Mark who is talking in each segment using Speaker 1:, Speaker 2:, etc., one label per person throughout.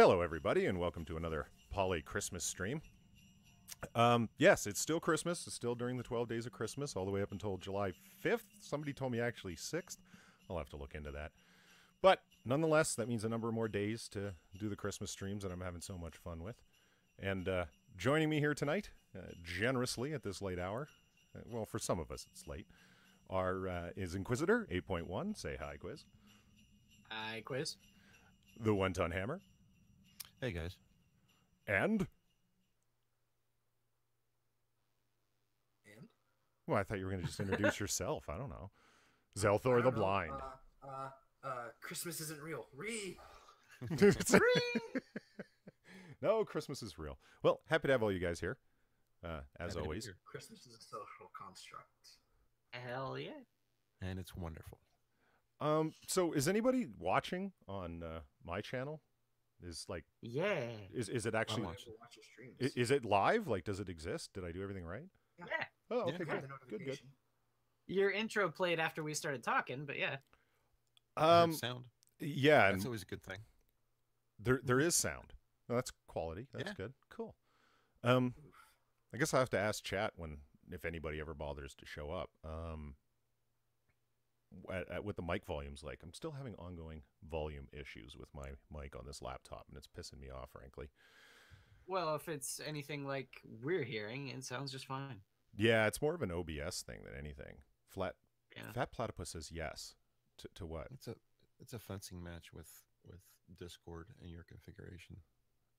Speaker 1: Hello, everybody, and welcome to another Poly Christmas stream. Yes, it's still Christmas. It's still during the 12 days of Christmas, all the way up until July 5th. Somebody told me actually 6th. I'll have to look into that. But nonetheless, that means a number more days to do the Christmas streams that I'm having so much fun with. And joining me here tonight, generously at this late hour, well, for some of us it's late, is Inquisitor 8.1. Say hi, Quiz.
Speaker 2: Hi, Quiz.
Speaker 1: The One Ton Hammer.
Speaker 3: Hey, guys.
Speaker 1: And? Well, I thought you were going to just introduce yourself. I don't know. Zelthor the Blind.
Speaker 4: Christmas isn't real.
Speaker 1: No, Christmas is real. Well, happy to have all you guys here, as always.
Speaker 4: Christmas is a social construct.
Speaker 2: Hell yeah.
Speaker 3: And it's wonderful.
Speaker 1: So is anybody watching on my channel? Is it actually
Speaker 4: Watch your streams.
Speaker 1: is it live? Like, does it exist? Did I do everything right?
Speaker 2: Yeah.
Speaker 1: Oh, okay,
Speaker 3: Yeah.
Speaker 1: good.
Speaker 2: Your intro played after we started talking, but yeah.
Speaker 3: Sound.
Speaker 1: Yeah,
Speaker 3: That's
Speaker 1: and
Speaker 3: always a good thing.
Speaker 1: there is sound. No, that's quality. That's
Speaker 3: Yeah.
Speaker 1: good. Cool. I guess I have to ask chat if anybody ever bothers to show up. With the mic volumes, like, I'm still having ongoing volume issues with my mic on this laptop, and it's pissing me off, frankly.
Speaker 2: Well, if it's anything like we're hearing, it sounds just fine.
Speaker 1: Yeah, it's more of an OBS thing than anything.
Speaker 2: Yeah.
Speaker 1: Fat Platypus says yes. To what?
Speaker 3: It's a fencing match with Discord and your configuration.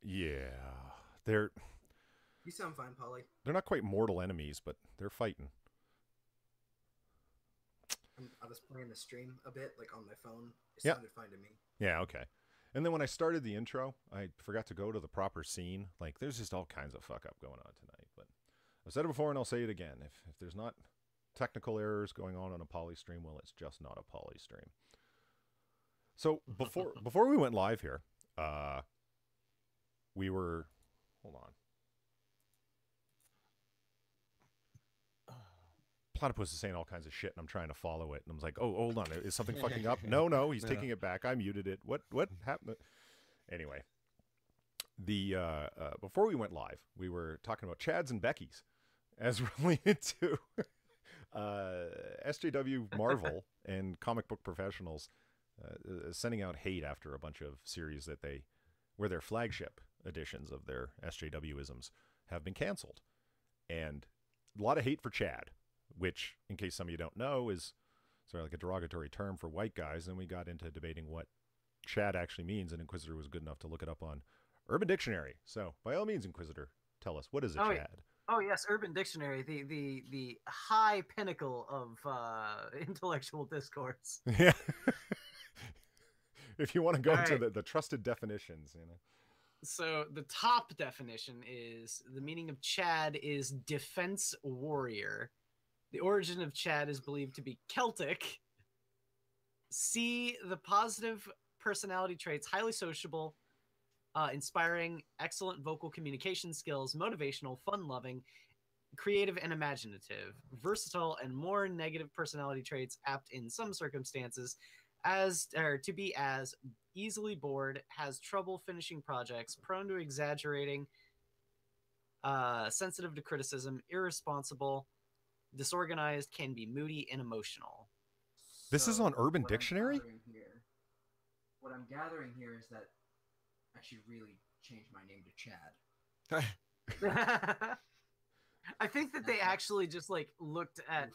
Speaker 1: Yeah,
Speaker 4: You sound fine, Polly.
Speaker 1: they're not quite mortal enemies, but they're fighting.
Speaker 4: I was playing the stream a bit, like on my phone. It
Speaker 1: Yeah.
Speaker 4: sounded fine to me.
Speaker 1: Yeah, okay. And then when I started the intro, I forgot to go to the proper scene. Like, there's just all kinds of fuck up going on tonight. But I've said it before and I'll say it again. If there's not technical errors going on a poly stream, well, it's just not a poly stream. So before we went live here, we were, hold on. Platypus is saying all kinds of shit, and I'm trying to follow it. And I'm like, oh, hold on. Is something fucking up? No, he's taking it back. I muted it. What happened? Anyway, before we went live, we were talking about Chads and Becky's as related to SJW Marvel and comic book professionals sending out hate after a bunch of series where their flagship editions of their SJW-isms have been canceled. And a lot of hate for Chad, which, in case some of you don't know, is sort of like a derogatory term for white guys. And we got into debating what Chad actually means, and Inquisitor was good enough to look it up on Urban Dictionary. So, by all means, Inquisitor, tell us, what is a Chad?
Speaker 2: Oh yes, Urban Dictionary, the high pinnacle of intellectual discourse.
Speaker 1: Yeah. If you want to go into
Speaker 2: right.
Speaker 1: the trusted definitions, you know.
Speaker 2: So the top definition is the meaning of Chad is defense warrior. The origin of Chad is believed to be Celtic. C, the positive personality traits, highly sociable, inspiring, excellent vocal communication skills, motivational, fun-loving, creative and imaginative, versatile, and more negative personality traits apt in some circumstances to be as easily bored, has trouble finishing projects, prone to exaggerating, sensitive to criticism, irresponsible, disorganized, can be moody and emotional.
Speaker 1: This is on Urban Dictionary?
Speaker 4: What I'm gathering here is that I should really change my name to Chad.
Speaker 2: I think that they actually just looked at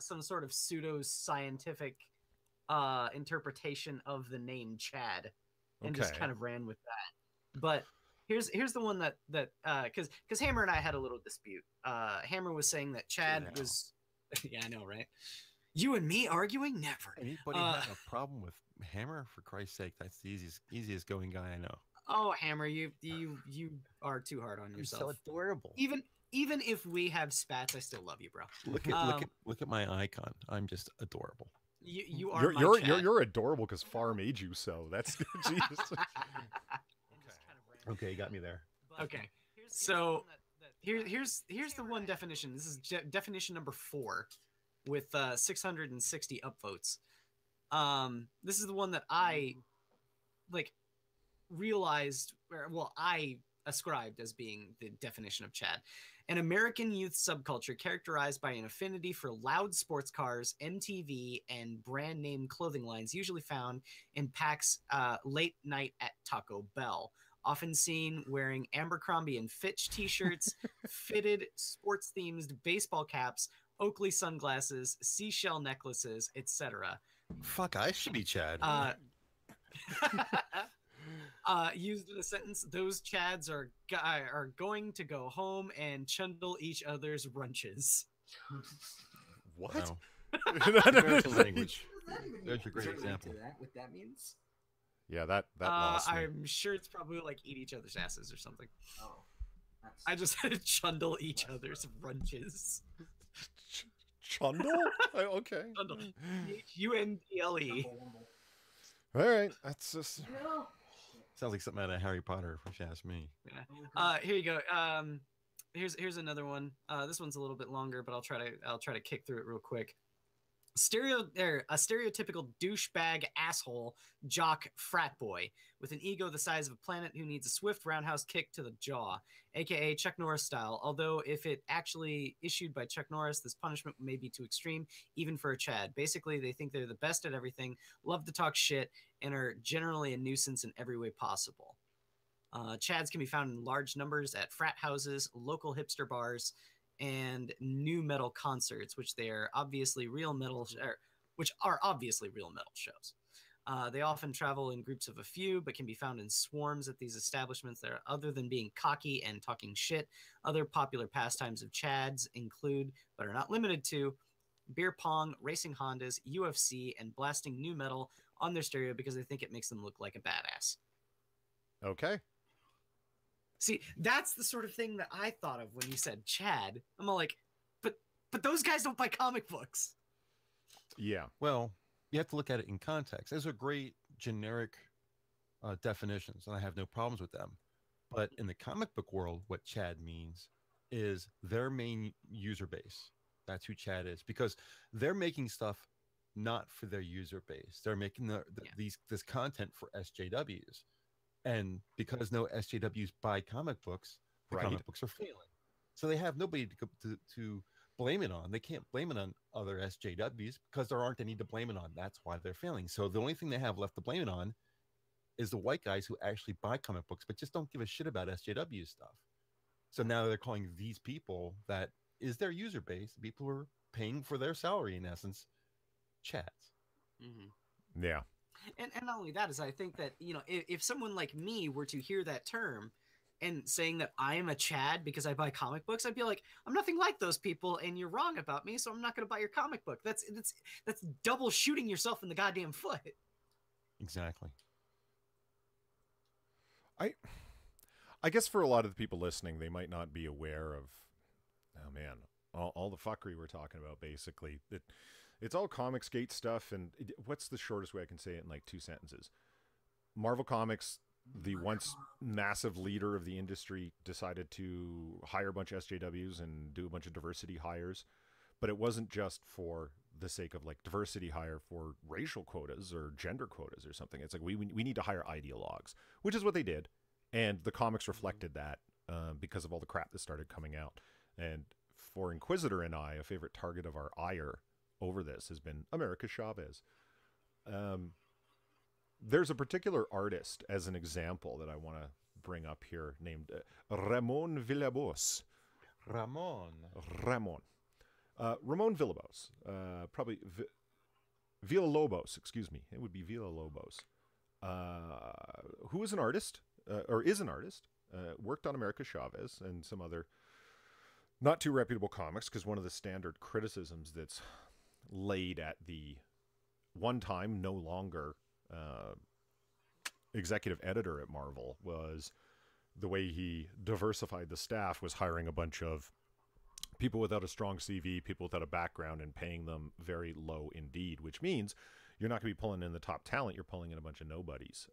Speaker 2: some sort of pseudo-scientific interpretation of the name Chad and just kind of ran with that. But here's the one that because Hammer and I had a little dispute. Hammer was saying that Chad was yeah, I know, right? You and me arguing? Never.
Speaker 3: Anybody have a problem with Hammer? For Christ's sake, that's the easiest going guy I know.
Speaker 2: Oh, Hammer, you are too hard on yourself.
Speaker 3: You're so adorable.
Speaker 2: Even if we have spats, I still love you, bro.
Speaker 3: Look at my icon. I'm just adorable.
Speaker 2: You are.
Speaker 1: You're adorable because Far made you so. That's Jesus.
Speaker 3: Okay, you got me there.
Speaker 2: Okay, so here's the one definition. This is definition number 4, with 660 upvotes. This is the one that I realized well, I ascribed as being the definition of Chad. An American youth subculture characterized by an affinity for loud sports cars, MTV, and brand name clothing lines, usually found in packs late night at Taco Bell. Often seen wearing Abercrombie and Fitch t-shirts, fitted sports-themed baseball caps, Oakley sunglasses, seashell necklaces, etc.
Speaker 3: Fuck, I should be Chad.
Speaker 2: Used in a sentence, those Chads are going to go home and chundle each other's brunches.
Speaker 1: What?
Speaker 3: Wow. American language.
Speaker 4: What does that even mean?
Speaker 3: There's a great
Speaker 4: Is there a link
Speaker 3: example.
Speaker 4: to that, what that means?
Speaker 1: Yeah, that lost me.
Speaker 2: I'm sure it's probably like eat each other's asses or something.
Speaker 4: Oh, that's
Speaker 2: I just had to chundle each other's brunches.
Speaker 1: Chundle? Okay.
Speaker 2: Chundle. H-U-N-D-L-E.
Speaker 4: Wumble.
Speaker 1: All right. That's just.
Speaker 4: No.
Speaker 3: Sounds like something out of Harry Potter, if you ask me.
Speaker 2: Here you go. Here's another one. This one's a little bit longer, but I'll try to kick through it real quick. A stereotypical douchebag asshole jock frat boy with an ego the size of a planet who needs a swift roundhouse kick to the jaw, aka Chuck Norris style. Although if it actually issued by Chuck Norris, this punishment may be too extreme, even for a Chad. Basically, they think they're the best at everything, love to talk shit, and are generally a nuisance in every way possible. Chads can be found in large numbers at frat houses, local hipster bars, and new metal concerts, which are obviously real metal shows. They often travel in groups of a few, but can be found in swarms at these establishments that are other than being cocky and talking shit. Other popular pastimes of Chads include, but are not limited to, beer pong, racing Hondas, UFC, and blasting new metal on their stereo because they think it makes them look like a badass.
Speaker 1: Okay.
Speaker 2: See, that's the sort of thing that I thought of when you said Chad. I'm all like, but those guys don't buy comic books.
Speaker 1: Yeah.
Speaker 3: Well, you have to look at it in context. Those are great generic definitions, and I have no problems with them. But in the comic book world, what Chad means is their main user base. That's who Chad is, because they're making stuff not for their user base. They're making this content for SJWs. And because no SJWs buy comic books, the
Speaker 1: Right.
Speaker 3: comic books are failing. So they have nobody to blame it on. They can't blame it on other SJWs because there aren't any to blame it on. That's why they're failing. So the only thing they have left to blame it on is the white guys who actually buy comic books, but just don't give a shit about SJW stuff. So now they're calling these people that is their user base, the people who are paying for their salary, in essence, Chads.
Speaker 2: Mm-hmm.
Speaker 1: Yeah.
Speaker 2: And not only that is I think that, if someone like me were to hear that term and saying that I am a Chad because I buy comic books, I'd be like, I'm nothing like those people and you're wrong about me, so I'm not going to buy your comic book. That's double shooting yourself in the goddamn foot.
Speaker 3: Exactly.
Speaker 1: I guess for a lot of the people listening, they might not be aware of, oh man, all the fuckery we're talking about, basically. It's all Comicsgate stuff, and what's the shortest way I can say it in like 2 sentences? Marvel Comics, the once massive leader of the industry, decided to hire a bunch of SJWs and do a bunch of diversity hires, but it wasn't just for the sake of like diversity hire for racial quotas or gender quotas or something. It's like we need to hire ideologues, which is what they did, and the comics reflected that because of all the crap that started coming out. And for Inquisitor and I, a favorite target of our ire over this has been America Chavez. There's a particular artist as an example that I want to bring up here named Ramon Villalobos.
Speaker 3: Ramon
Speaker 1: Villalobos. Probably Villalobos, excuse me. It would be Villalobos. Who is an artist, or is an artist, worked on America Chavez and some other not too reputable comics, because one of the standard criticisms that's laid at the one time, no longer executive editor at Marvel was the way he diversified the staff was hiring a bunch of people without a strong CV, people without a background, and paying them very low indeed, which means you're not going to be pulling in the top talent. You're pulling in a bunch of nobodies.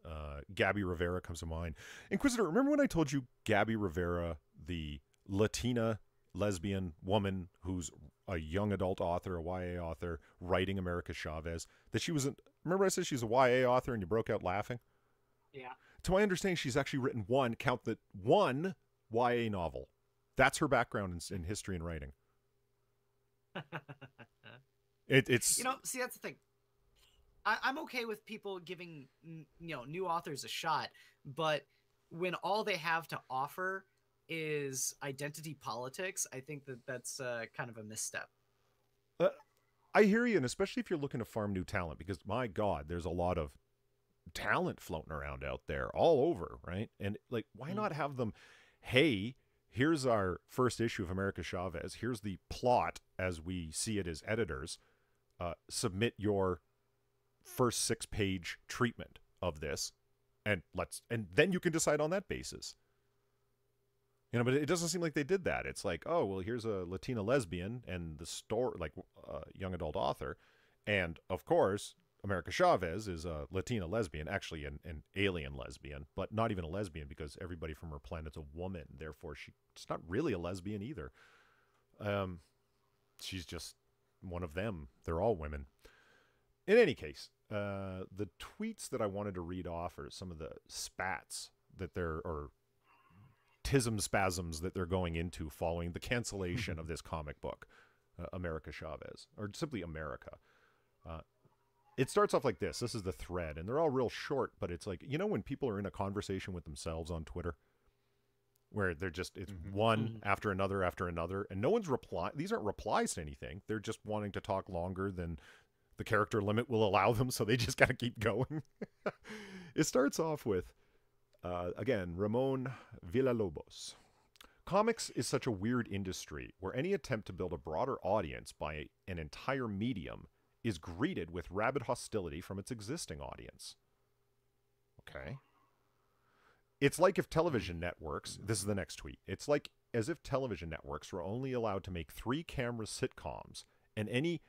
Speaker 1: Gabby Rivera comes to mind. Inquisitor, remember when I told you Gabby Rivera, the Latina lesbian woman who's a young adult author, a YA author, writing America Chavez, that she was remember I said she's a YA author and you broke out laughing?
Speaker 2: Yeah.
Speaker 1: To my understanding, she's actually written one YA novel. That's her background in history and writing. It's
Speaker 2: You know, see, that's the thing. I'm okay with people giving new authors a shot, but when all they have to offer is identity politics, I think that's kind of a misstep.
Speaker 1: I hear you, and especially if you're looking to farm new talent, because my God, there's a lot of talent floating around out there all over, right? And like, why not have them, hey, here's our first issue of America Chavez, here's the plot as we see it as editors, submit your first 6-page treatment of this, and then you can decide on that basis. You know, but it doesn't seem like they did that. It's like, oh, well, here's a Latina lesbian and the story, like young adult author, and of course America Chavez is a Latina lesbian, actually an alien lesbian, but not even a lesbian because everybody from her planet's a woman. Therefore, she's not really a lesbian either. She's just one of them. They're all women. In any case, the tweets that I wanted to read off are some of the spats that or spasms that they're going into following the cancellation of this comic book, America Chavez, or simply America. It starts off like this. This is the thread, and they're all real short, but it's like, you know, when people are in a conversation with themselves on Twitter, where they're just, it's one after another, and no one's reply. These aren't replies to anything. They're just wanting to talk longer than the character limit will allow them, so they just got to keep going. It starts off with, again, Ramon Villalobos. Comics is such a weird industry where any attempt to build a broader audience by an entire medium is greeted with rabid hostility from its existing audience. Okay. It's like if television networks, this is the next tweet, it's like as if television networks were only allowed to make 3-camera sitcoms, and any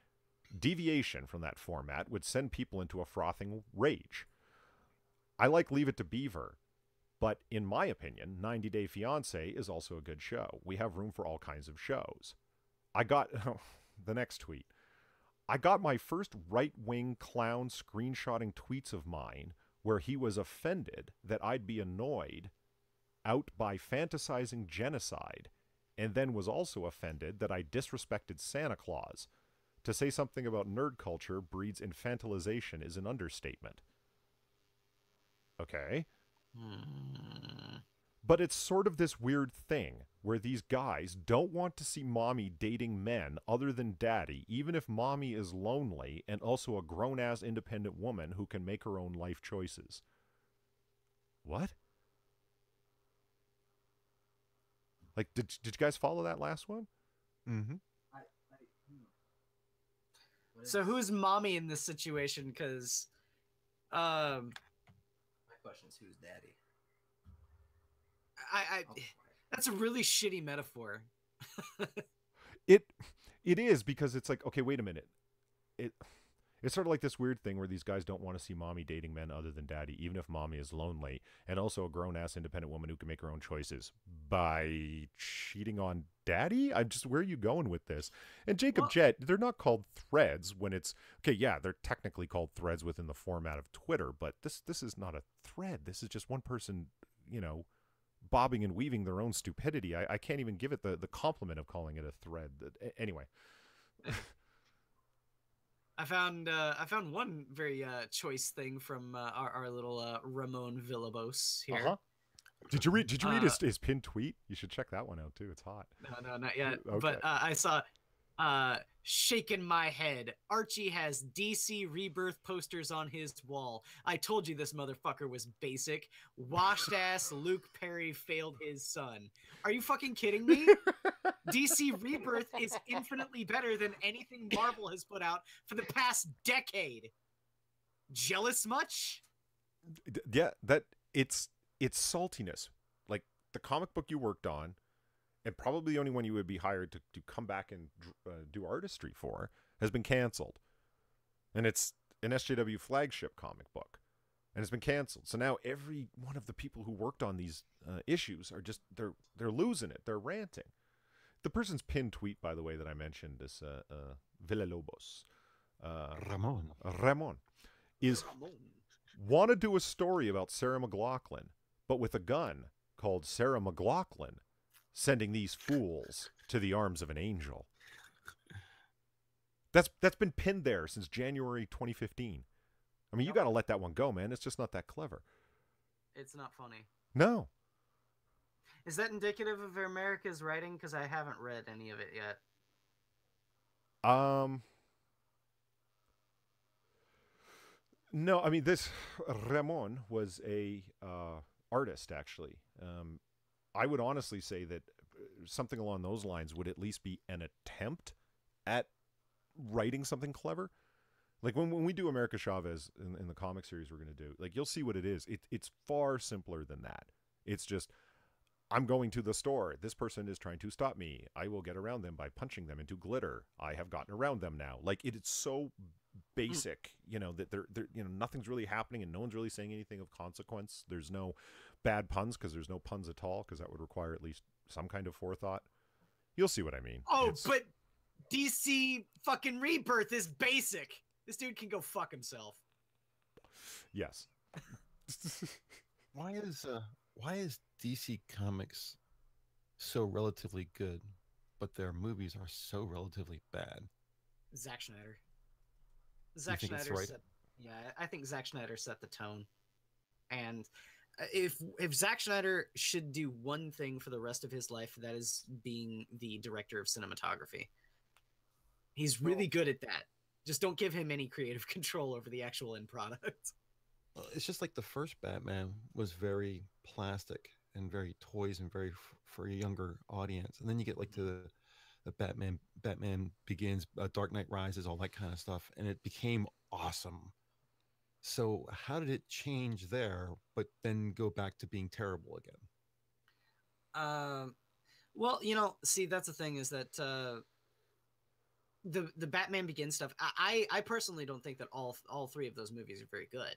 Speaker 1: deviation from that format would send people into a frothing rage. I like Leave It to Beaver, but in my opinion, 90 Day Fiancé is also a good show. We have room for all kinds of shows. I got, the next tweet, I got my first right-wing clown screenshotting tweets of mine where he was offended that I'd be annoyed out by fantasizing genocide, and then was also offended that I disrespected Santa Claus. To say something about nerd culture breeds infantilization is an understatement. Okay. But it's sort of this weird thing where these guys don't want to see mommy dating men other than daddy, even if mommy is lonely and also a grown-ass independent woman who can make her own life choices. What? Like, did you guys follow that last one? Mm-hmm.
Speaker 2: So who's mommy in this situation? Because,
Speaker 4: My question is, who's daddy?
Speaker 2: that's a really shitty metaphor.
Speaker 1: It is, because it's like, okay, wait a minute. It's sort of like this weird thing where these guys don't want to see mommy dating men other than daddy, even if mommy is lonely, and also a grown-ass independent woman who can make her own choices by cheating on daddy? Where are you going with this? And Jacob Jett, they're not called threads when it's, okay, yeah, they're technically called threads within the format of Twitter, but this is not a thread. This is just one person, you know, bobbing and weaving their own stupidity. I can't even give it the compliment of calling it a thread. Anyway.
Speaker 2: I found one very choice thing from our little Ramon Villalobos here.
Speaker 1: Uh-huh. Did you read his pinned tweet? You should check that one out too. It's hot.
Speaker 2: No, not yet.
Speaker 1: Okay.
Speaker 2: But I saw shaking my head. Archie has DC Rebirth posters on his wall. I told you this motherfucker was basic. Washed ass Luke Perry failed his son. Are you fucking kidding me? DC Rebirth is infinitely better than anything Marvel has put out for the past decade. Jealous much?
Speaker 1: Yeah, that it's saltiness. Like the comic book you worked on, and probably the only one you would be hired to come back and do artistry for, has been canceled. And it's an SJW flagship comic book. And it's been canceled. So now every one of the people who worked on these issues are just, they're losing it. They're ranting. The person's pinned tweet, by the way, that I mentioned, is Villalobos. Ramon. Is, want to do a story about Sarah McLachlan, but with a gun called Sarah McLachlan, sending these fools to the arms of an angel. That's been pinned there since January 2015. I mean, you got to let that one go, man. It's just not that clever.
Speaker 2: It's not funny.
Speaker 1: No.
Speaker 2: Is that indicative of America's writing? Because I haven't read any of it yet.
Speaker 1: No, I mean, this Ramon was a artist, actually. I would honestly say that something along those lines would at least be an attempt at writing something clever. Like when we do America Chavez in the comic series we're going to do, like, you'll see what it is. It's far simpler than that. It's just, I'm going to the store. This person is trying to stop me. I will get around them by punching them into glitter. I have gotten around them now. Like, it's so basic, that they're nothing's really happening and no one's really saying anything of consequence. There's no bad puns because there's no puns at all, because that would require at least some kind of forethought. You'll see what I mean.
Speaker 2: But DC fucking Rebirth is basic. This dude can go fuck himself.
Speaker 1: Yes.
Speaker 3: Why is DC Comics so relatively good, but their movies are so relatively bad?
Speaker 2: Zack Snyder. I think Zack Snyder set the tone. And if Zack Snyder should do one thing for the rest of his life, that is being the director of cinematography. He's really good at that. Just don't give him any creative control over the actual end product.
Speaker 3: It's just like the first Batman was very plastic and very toys and very for a younger audience. And then you get like the Batman Begins, Dark Knight Rises, all that kind of stuff. And it became awesome. So how did it change there, but then go back to being terrible again?
Speaker 2: Well, see, that's the thing, is that the Batman Begins stuff, I personally don't think that all three of those movies are very good.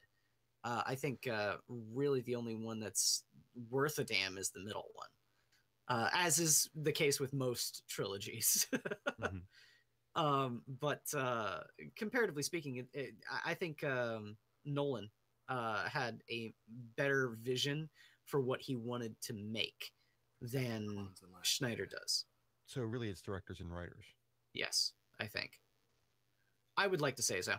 Speaker 2: I think really the only one that's worth a damn is the middle one, as is the case with most trilogies. But comparatively speaking, I think Nolan had a better vision for what he wanted to make than Schneider does.
Speaker 3: So really it's directors and writers.
Speaker 2: Yes, I think. I would like to say so.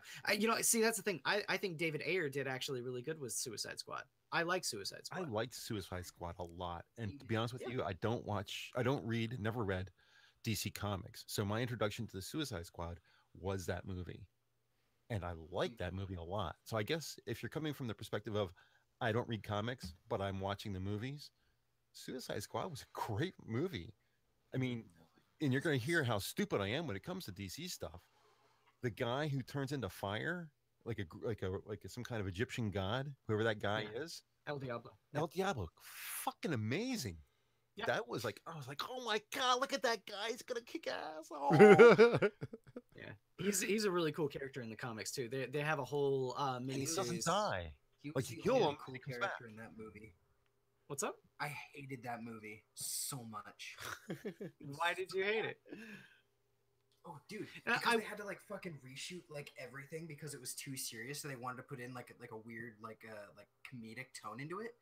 Speaker 2: See, that's the thing. I think David Ayer did actually really good with Suicide Squad. I like Suicide Squad.
Speaker 3: I liked Suicide Squad a lot. And to be honest with you, I never read DC Comics. So my introduction to the Suicide Squad was that movie. And I like that movie a lot. So I guess if you're coming from the perspective of, I don't read comics, but I'm watching the movies, Suicide Squad was a great movie. I mean, and you're going to hear how stupid I am when it comes to DC stuff. The guy who turns into fire, like some kind of Egyptian god, whoever that guy is,
Speaker 2: El Diablo.
Speaker 3: El Diablo, fucking amazing. Yeah. That was like, I was like, oh my god, look at that guy, he's gonna kick ass. Oh.
Speaker 2: Yeah, he's a really cool character in the comics too. They have a whole mini series.
Speaker 3: He doesn't die.
Speaker 4: He
Speaker 3: like,
Speaker 4: was
Speaker 3: you
Speaker 4: the
Speaker 3: kill
Speaker 4: only
Speaker 3: him,
Speaker 4: cool
Speaker 3: he comes
Speaker 4: character
Speaker 3: back.
Speaker 4: in that movie.
Speaker 2: What's up?
Speaker 4: I hated that movie so much.
Speaker 2: Why did you hate it?
Speaker 4: Oh, dude, because they had to like fucking reshoot like everything because it was too serious. So they wanted to put in like a weird like comedic tone into it.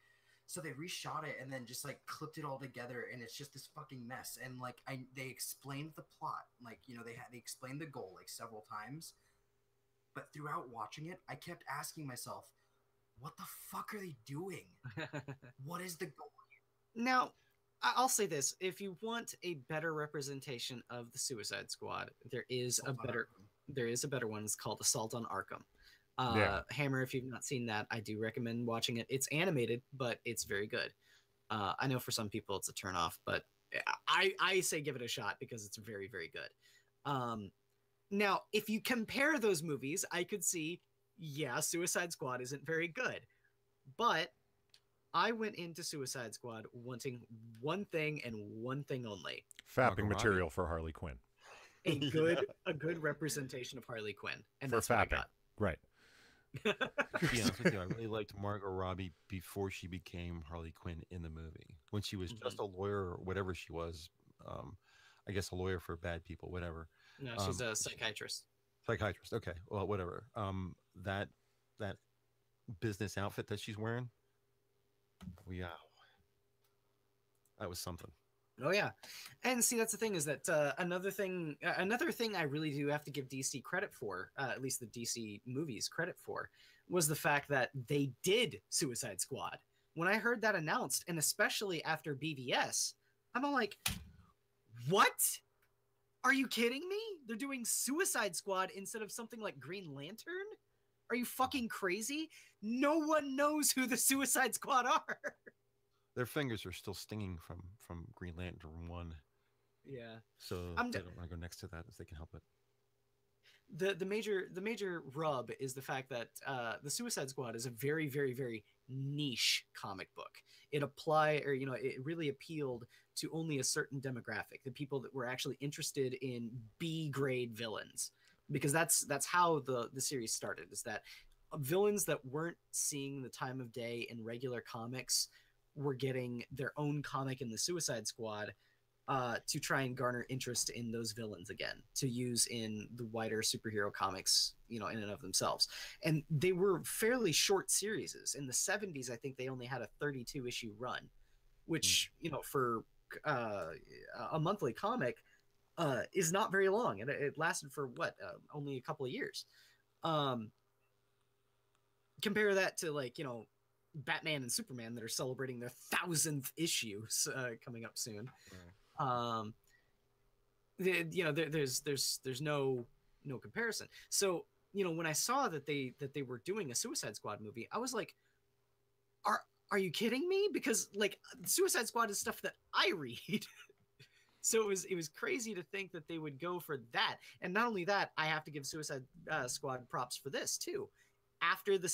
Speaker 4: So they reshot it and then just like clipped it all together, and it's just this fucking mess. And like they explained the plot, like they explained the goal like several times, but throughout watching it, I kept asking myself, what the fuck are they doing? What is the goal?
Speaker 2: Now, I'll say this: if you want a better representation of the Suicide Squad, there is a better one. It's called Assault on Arkham. Hammer, if you've not seen that, I do recommend watching it. It's animated, but it's very good. I know for some people it's a turnoff, but I say give it a shot because it's very, very good. Now, if you compare those movies, I could see, Suicide Squad isn't very good, but I went into Suicide Squad wanting one thing and one thing only:
Speaker 1: fapping material for Harley Quinn.
Speaker 2: A good representation of Harley Quinn, and
Speaker 1: for
Speaker 2: that's what I
Speaker 1: fapping.
Speaker 2: got.
Speaker 1: Right.
Speaker 3: To be honest with you, I really liked Margot Robbie before she became Harley Quinn in the movie. When she was just a lawyer or whatever she was, I guess a lawyer for bad people, whatever.
Speaker 2: No, she's a psychiatrist.
Speaker 3: Psychiatrist, okay, well, whatever. That business outfit that she's wearing. Wow, that was something.
Speaker 2: Oh yeah, and see that's the thing is that another thing I really do have to give DC credit for, at least the DC movies credit for, was the fact that they did Suicide Squad. When I heard that announced, and especially after BVS, I'm all like, what? Are you kidding me? They're doing Suicide Squad instead of something like Green Lantern? Are you fucking crazy? No one knows who the Suicide Squad are.
Speaker 3: Their fingers are still stinging from Green Lantern 1.
Speaker 2: Yeah.
Speaker 3: So they don't want to go next to that if they can help it.
Speaker 2: The major rub is the fact that the Suicide Squad is a very, very, very niche comic book. It really appealed to only a certain demographic, the people that were actually interested in B-grade villains, because that's how the series started, is that villains that weren't seeing the time of day in regular comics were getting their own comic in the Suicide Squad to try and garner interest in those villains again, to use in the wider superhero comics, in and of themselves. And they were fairly short series. In the 70s, I think they only had a 32-issue run, which, for a monthly comic is not very long. And it lasted for only a couple of years. Compare that to Batman and Superman that are celebrating their 1000th issue coming up soon. There's no comparison. So when I saw that they were doing a Suicide Squad movie, I was like, are you kidding me? Because Suicide Squad is stuff that I read. So it was crazy to think that they would go for that. And not only that, I have to give Suicide Squad props for this too. After the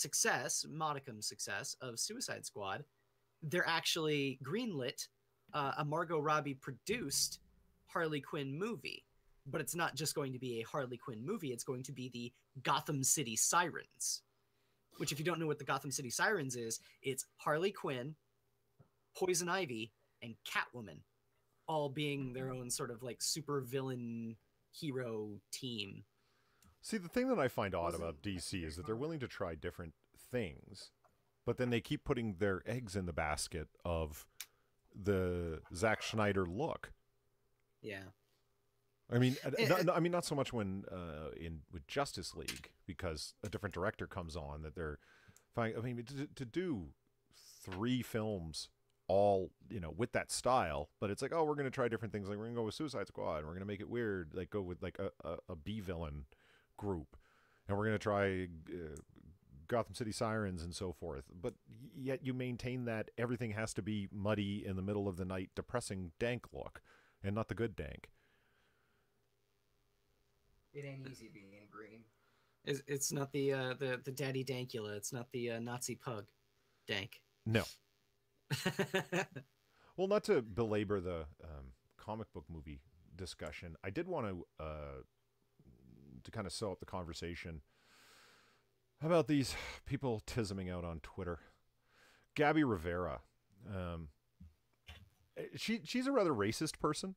Speaker 2: modicum success of Suicide Squad, they're actually greenlit a Margot Robbie produced Harley Quinn movie. But it's not just going to be a Harley Quinn movie. It's going to be the Gotham City Sirens, which, if you don't know what the Gotham City Sirens is, it's Harley Quinn, Poison Ivy, and Catwoman, all being their own sort of super villain hero team.
Speaker 1: See, the thing that I find odd about DC is that they're willing to try different things, but then they keep putting their eggs in the basket of the Zack Snyder look.
Speaker 2: Yeah.
Speaker 1: I mean, not so much when with Justice League, because a different director comes on that they're fine. I mean, to do 3 films all with that style, but it's like, oh, we're going to try different things. Like, we're going to go with Suicide Squad, and we're going to make it weird. Like, go with a B villain group, and we're going to try Gotham City Sirens and so forth. But yet you maintain that everything has to be muddy in the middle of the night, depressing, dank look, and not the good dank.
Speaker 4: It ain't easy being green.
Speaker 2: It's not the Daddy Dankula. It's not the Nazi pug dank.
Speaker 1: No. Well, not to belabor the comic book movie discussion, I did want to kind of sew up the conversation about these people tisming out on Twitter. Gabby Rivera, she's a rather racist person.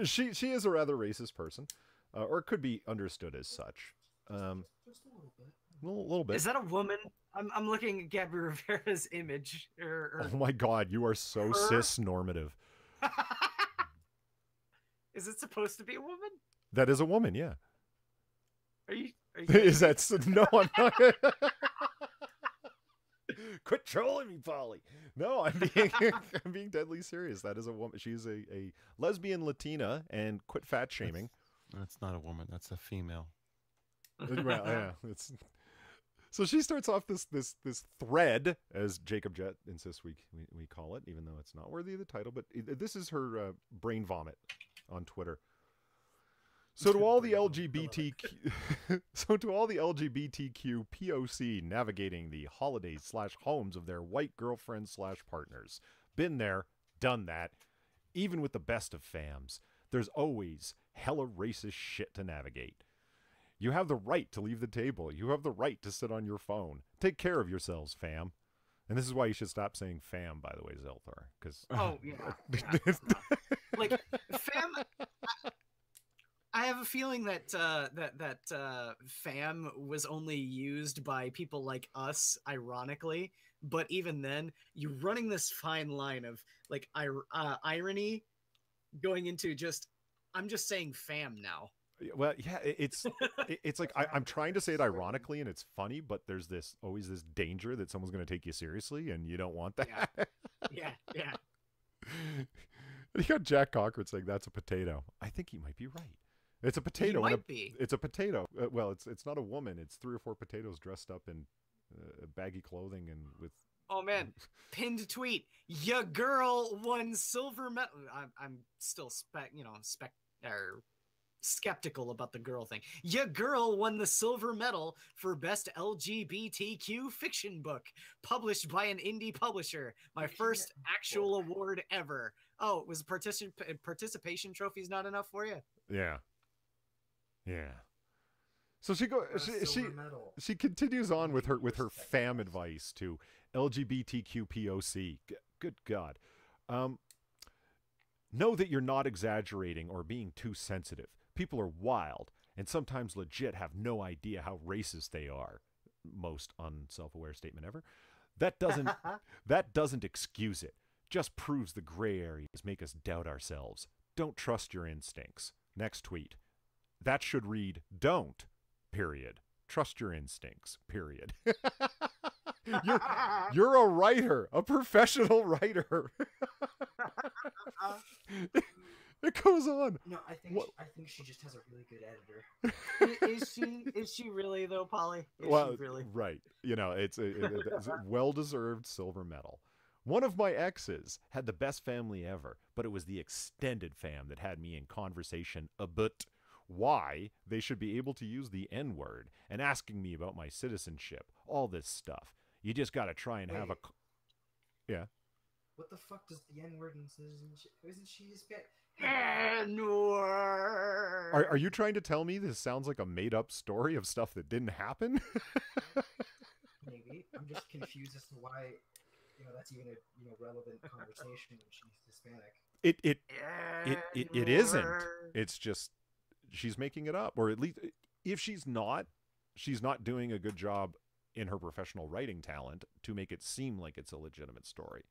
Speaker 1: She is a rather racist person, or it could be understood as such.
Speaker 4: Just
Speaker 1: a little bit.
Speaker 2: Is that a woman? I'm looking at Gabby Rivera's image.
Speaker 1: Oh my God, you are so cis-normative.
Speaker 2: Is it supposed to be a woman?
Speaker 1: That is a woman, yeah.
Speaker 2: Are you
Speaker 1: is that no? I'm not. Quit trolling me, Polly. No, I'm being deadly serious. That is a woman. She's a lesbian Latina, and quit fat shaming.
Speaker 3: That's not a woman. That's a female.
Speaker 1: Well, yeah, so she starts off this thread, as Jacob Jett insists we call it, even though it's not worthy of the title. But this is her brain vomit on Twitter. So to all the LGBTQ POC navigating the holidays / homes of their white girlfriends / partners, been there, done that. Even with the best of fams, there's always hella racist shit to navigate. You have the right to leave the table. You have the right to sit on your phone. Take care of yourselves, fam. And this is why you should stop saying fam, by the way, Zelthar. Because
Speaker 2: fam. I I have a feeling that fam was only used by people like us, ironically. But even then, you're running this fine line of like irony going into just, I'm just saying fam now.
Speaker 1: Well, yeah, it's like I'm trying to say it ironically and it's funny, but there's always this danger that someone's going to take you seriously, and you don't want that.
Speaker 2: Yeah.
Speaker 1: You got Jack Cochran saying that's a potato. I think he might be right. It's a potato.
Speaker 2: He might be.
Speaker 1: It's a potato. Well, it's not a woman. It's 3 or 4 potatoes dressed up in baggy clothing and with.
Speaker 2: Oh man, pinned tweet. Ya girl won silver medal. I'm still skeptical about the girl thing. Ya girl won the silver medal for best LGBTQ fiction book, published by an indie publisher. My first actual award ever. Oh, was participation trophies not enough for you?
Speaker 1: Yeah. So she continues on with her fam advice to LGBTQ POC. Good God. Know that you're not exaggerating or being too sensitive. People are wild and sometimes legit have no idea how racist they are. Most unself-aware statement ever. That doesn't excuse it. Just proves the gray areas make us doubt ourselves. Don't trust your instincts. Next tweet. That should read, don't, period. Trust your instincts, period. You're a writer, a professional writer. It goes on.
Speaker 4: No, I think she just has a really good editor.
Speaker 2: Is she really though, Polly? Is
Speaker 1: well,
Speaker 2: she really?
Speaker 1: Right. It's a well-deserved silver medal. One of my exes had the best family ever, but it was the extended fam that had me in conversation about why they should be able to use the N-word and asking me about my citizenship, all this stuff. You just got to try and have a... Yeah.
Speaker 4: What the fuck does the N-word in citizenship... Isn't she Hispanic?
Speaker 2: N-word!
Speaker 1: Are you trying to tell me this sounds like a made-up story of stuff that didn't happen?
Speaker 4: Maybe. I'm just confused as to why... that's even a relevant conversation when she's Hispanic.
Speaker 1: It isn't. It's just she's making it up, or at least if she's not doing a good job in her professional writing talent to make it seem like it's a legitimate story.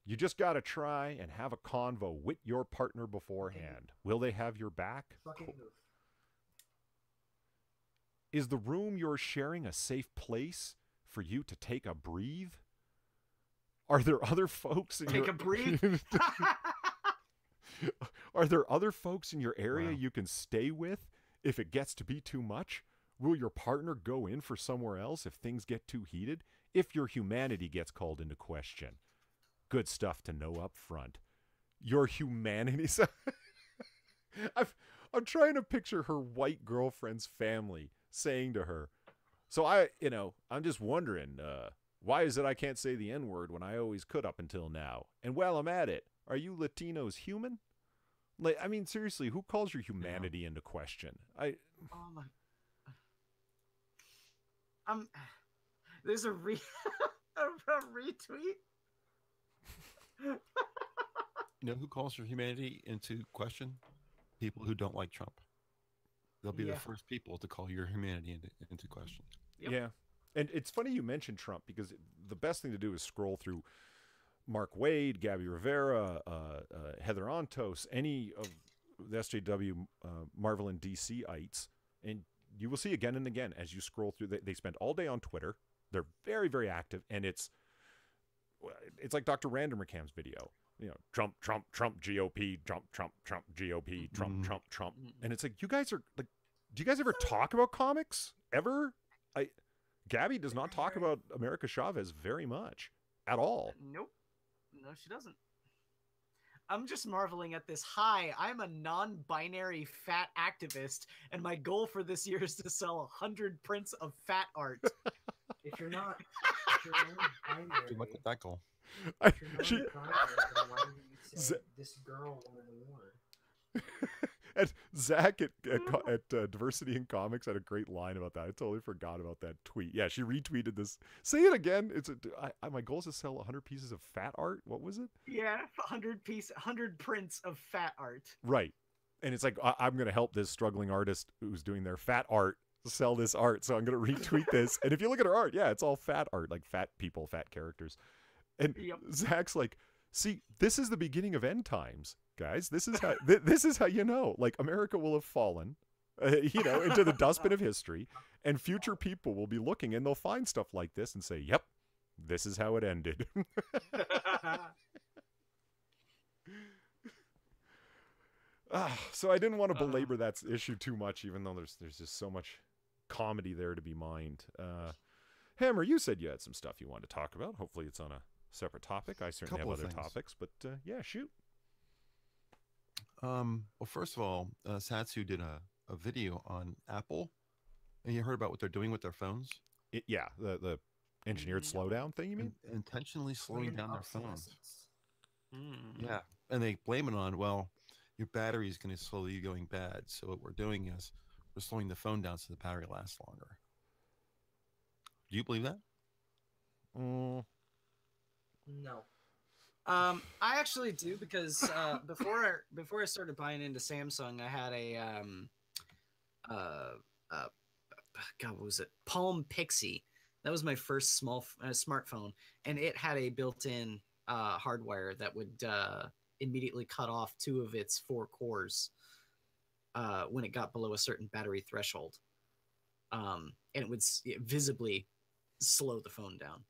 Speaker 1: You just got to try and have a convo with your partner beforehand. Will they have your back?
Speaker 4: Fucking move.
Speaker 1: Is the room you're sharing a safe place for you to take a breathe? Are there other folks in
Speaker 2: Take a breathe?
Speaker 1: Are there other folks in your area you can stay with if it gets to be too much? Will your partner go in for somewhere else if things get too heated? If your humanity gets called into question? Good stuff to know up front. Your humanity... I'm trying to picture her white girlfriend's family saying to her, so I'm just wondering, why is it I can't say the N-word when I always could up until now? And while I'm at it, are you Latinos human? Like, I mean, seriously, who calls your humanity into question?
Speaker 2: Oh my... There's a retweet.
Speaker 3: You know who calls your humanity into question? People who don't like Trump. They'll be the first people to call your humanity into question.
Speaker 2: Yep.
Speaker 1: Yeah. And it's funny you mentioned Trump, because the best thing to do is scroll through Mark Wade, Gabby Rivera, Heather Ontos, any of the SJW Marvel and DC-ites, and you will see again and again as you scroll through, they spend all day on Twitter. They're very, very active, and it's like Dr. Random McCam's video. Trump, GOP, Trump, GOP, Trump. And it's like, you guys are like, do you guys ever talk about comics? Ever? Gabby does not talk about America Chavez very much at all.
Speaker 2: Nope. No, she doesn't. I'm just marveling at this. Hi, I'm a non-binary fat activist, and my goal for this year is to sell 100 prints of fat art.
Speaker 4: If you're not binary,
Speaker 3: Good luck with that goal.
Speaker 4: if you're not binary, then why did you say this girl won an award?
Speaker 1: And Zach at Diversity in Comics had a great line about that. I totally forgot about that tweet. Yeah, she retweeted this. Say it again. My goal is to sell 100 pieces of fat art. What was it?
Speaker 2: Yeah, 100 prints of fat art.
Speaker 1: Right. And it's like, I'm going to help this struggling artist who's doing their fat art sell this art. So I'm going to retweet this. And if you look at her art, yeah, it's all fat art, like fat people, fat characters. And Zach's like, see, this is the beginning of end times, guys. This is how, this is how you know, like America will have fallen, into the dustbin of history, and future people will be looking and they'll find stuff like this and say, yep, this is how it ended. So I didn't want to belabor that issue too much, even though there's just so much comedy there to be mined. Hammer, you said you had some stuff you wanted to talk about. Hopefully it's on a separate topic. I certainly have other topics, but yeah, shoot.
Speaker 3: Well, first of all, Satsu did a video on Apple, and you heard about what they're doing with their phones?
Speaker 1: Yeah, the engineered slowdown thing, you mean?
Speaker 3: Intentionally slowing down their phones. Yeah, and they blame it on, well, your battery is going to slowly going bad. So what we're doing is we're slowing the phone down so the battery lasts longer. Do you believe that?
Speaker 4: No.
Speaker 2: I actually do, because before I started buying into Samsung, I had a God, what was it? Palm Pixie. That was my first small smartphone, and it had a built-in hardwire that would immediately cut off 2 of its 4 cores when it got below a certain battery threshold, and it would visibly slow the phone down.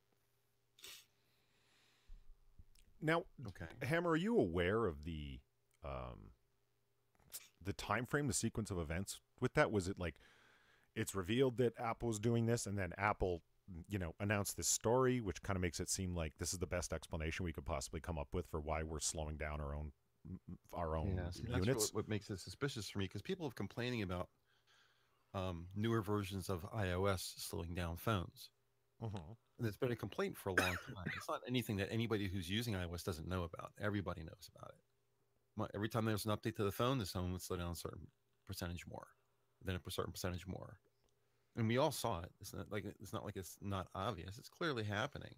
Speaker 1: Now, Hammer, are you aware of the time frame, the sequence of events with that? Was it like it's revealed that Apple was doing this, and then Apple, announced this story, which kind of makes it seem like this is the best explanation we could possibly come up with for why we're slowing down our own units?
Speaker 3: That's what makes it suspicious for me, because people have complaining about newer versions of iOS slowing down phones. And it's been a complaint for a long time. It's not anything that anybody who's using iOS doesn't know about. Everybody knows about it. Every time there's an update to the phone would slow down a certain percentage more, then a certain percentage more. And we all saw it. It's not like it's not obvious. It's clearly happening.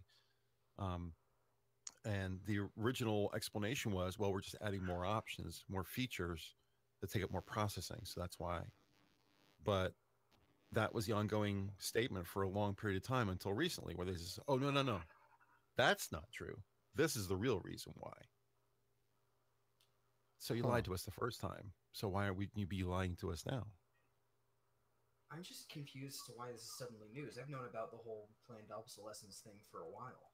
Speaker 3: And the original explanation was, well, we're just adding more options, more features that take up more processing. So that's why. But that was the ongoing statement for a long period of time until recently, where they just, oh, no. That's not true. This is the real reason why. So you lied to us the first time. So why would you be lying to us now?
Speaker 4: I'm just confused as to why this is suddenly news. I've known about the whole planned obsolescence thing for a while.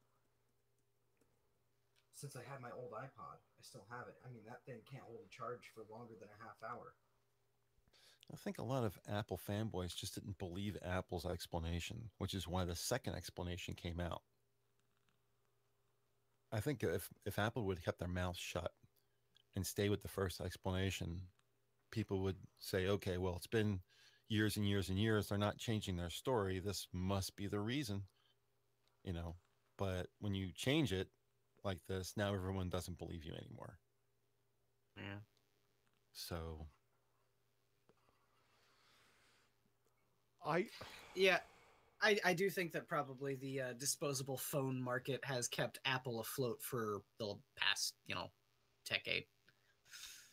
Speaker 4: Since I had my old iPod, I still have it. I mean, that thing can't hold a charge for longer than a half hour.
Speaker 3: I think a lot of Apple fanboys just didn't believe Apple's explanation, which is why the second explanation came out. I think if Apple would have kept their mouth shut and stay with the first explanation, people would say, okay, well, it's been years and years and years. They're not changing their story. This must be the reason, But when you change it like this, now everyone doesn't believe you anymore.
Speaker 2: Yeah.
Speaker 3: So...
Speaker 2: I do think that probably the disposable phone market has kept Apple afloat for the past, decade.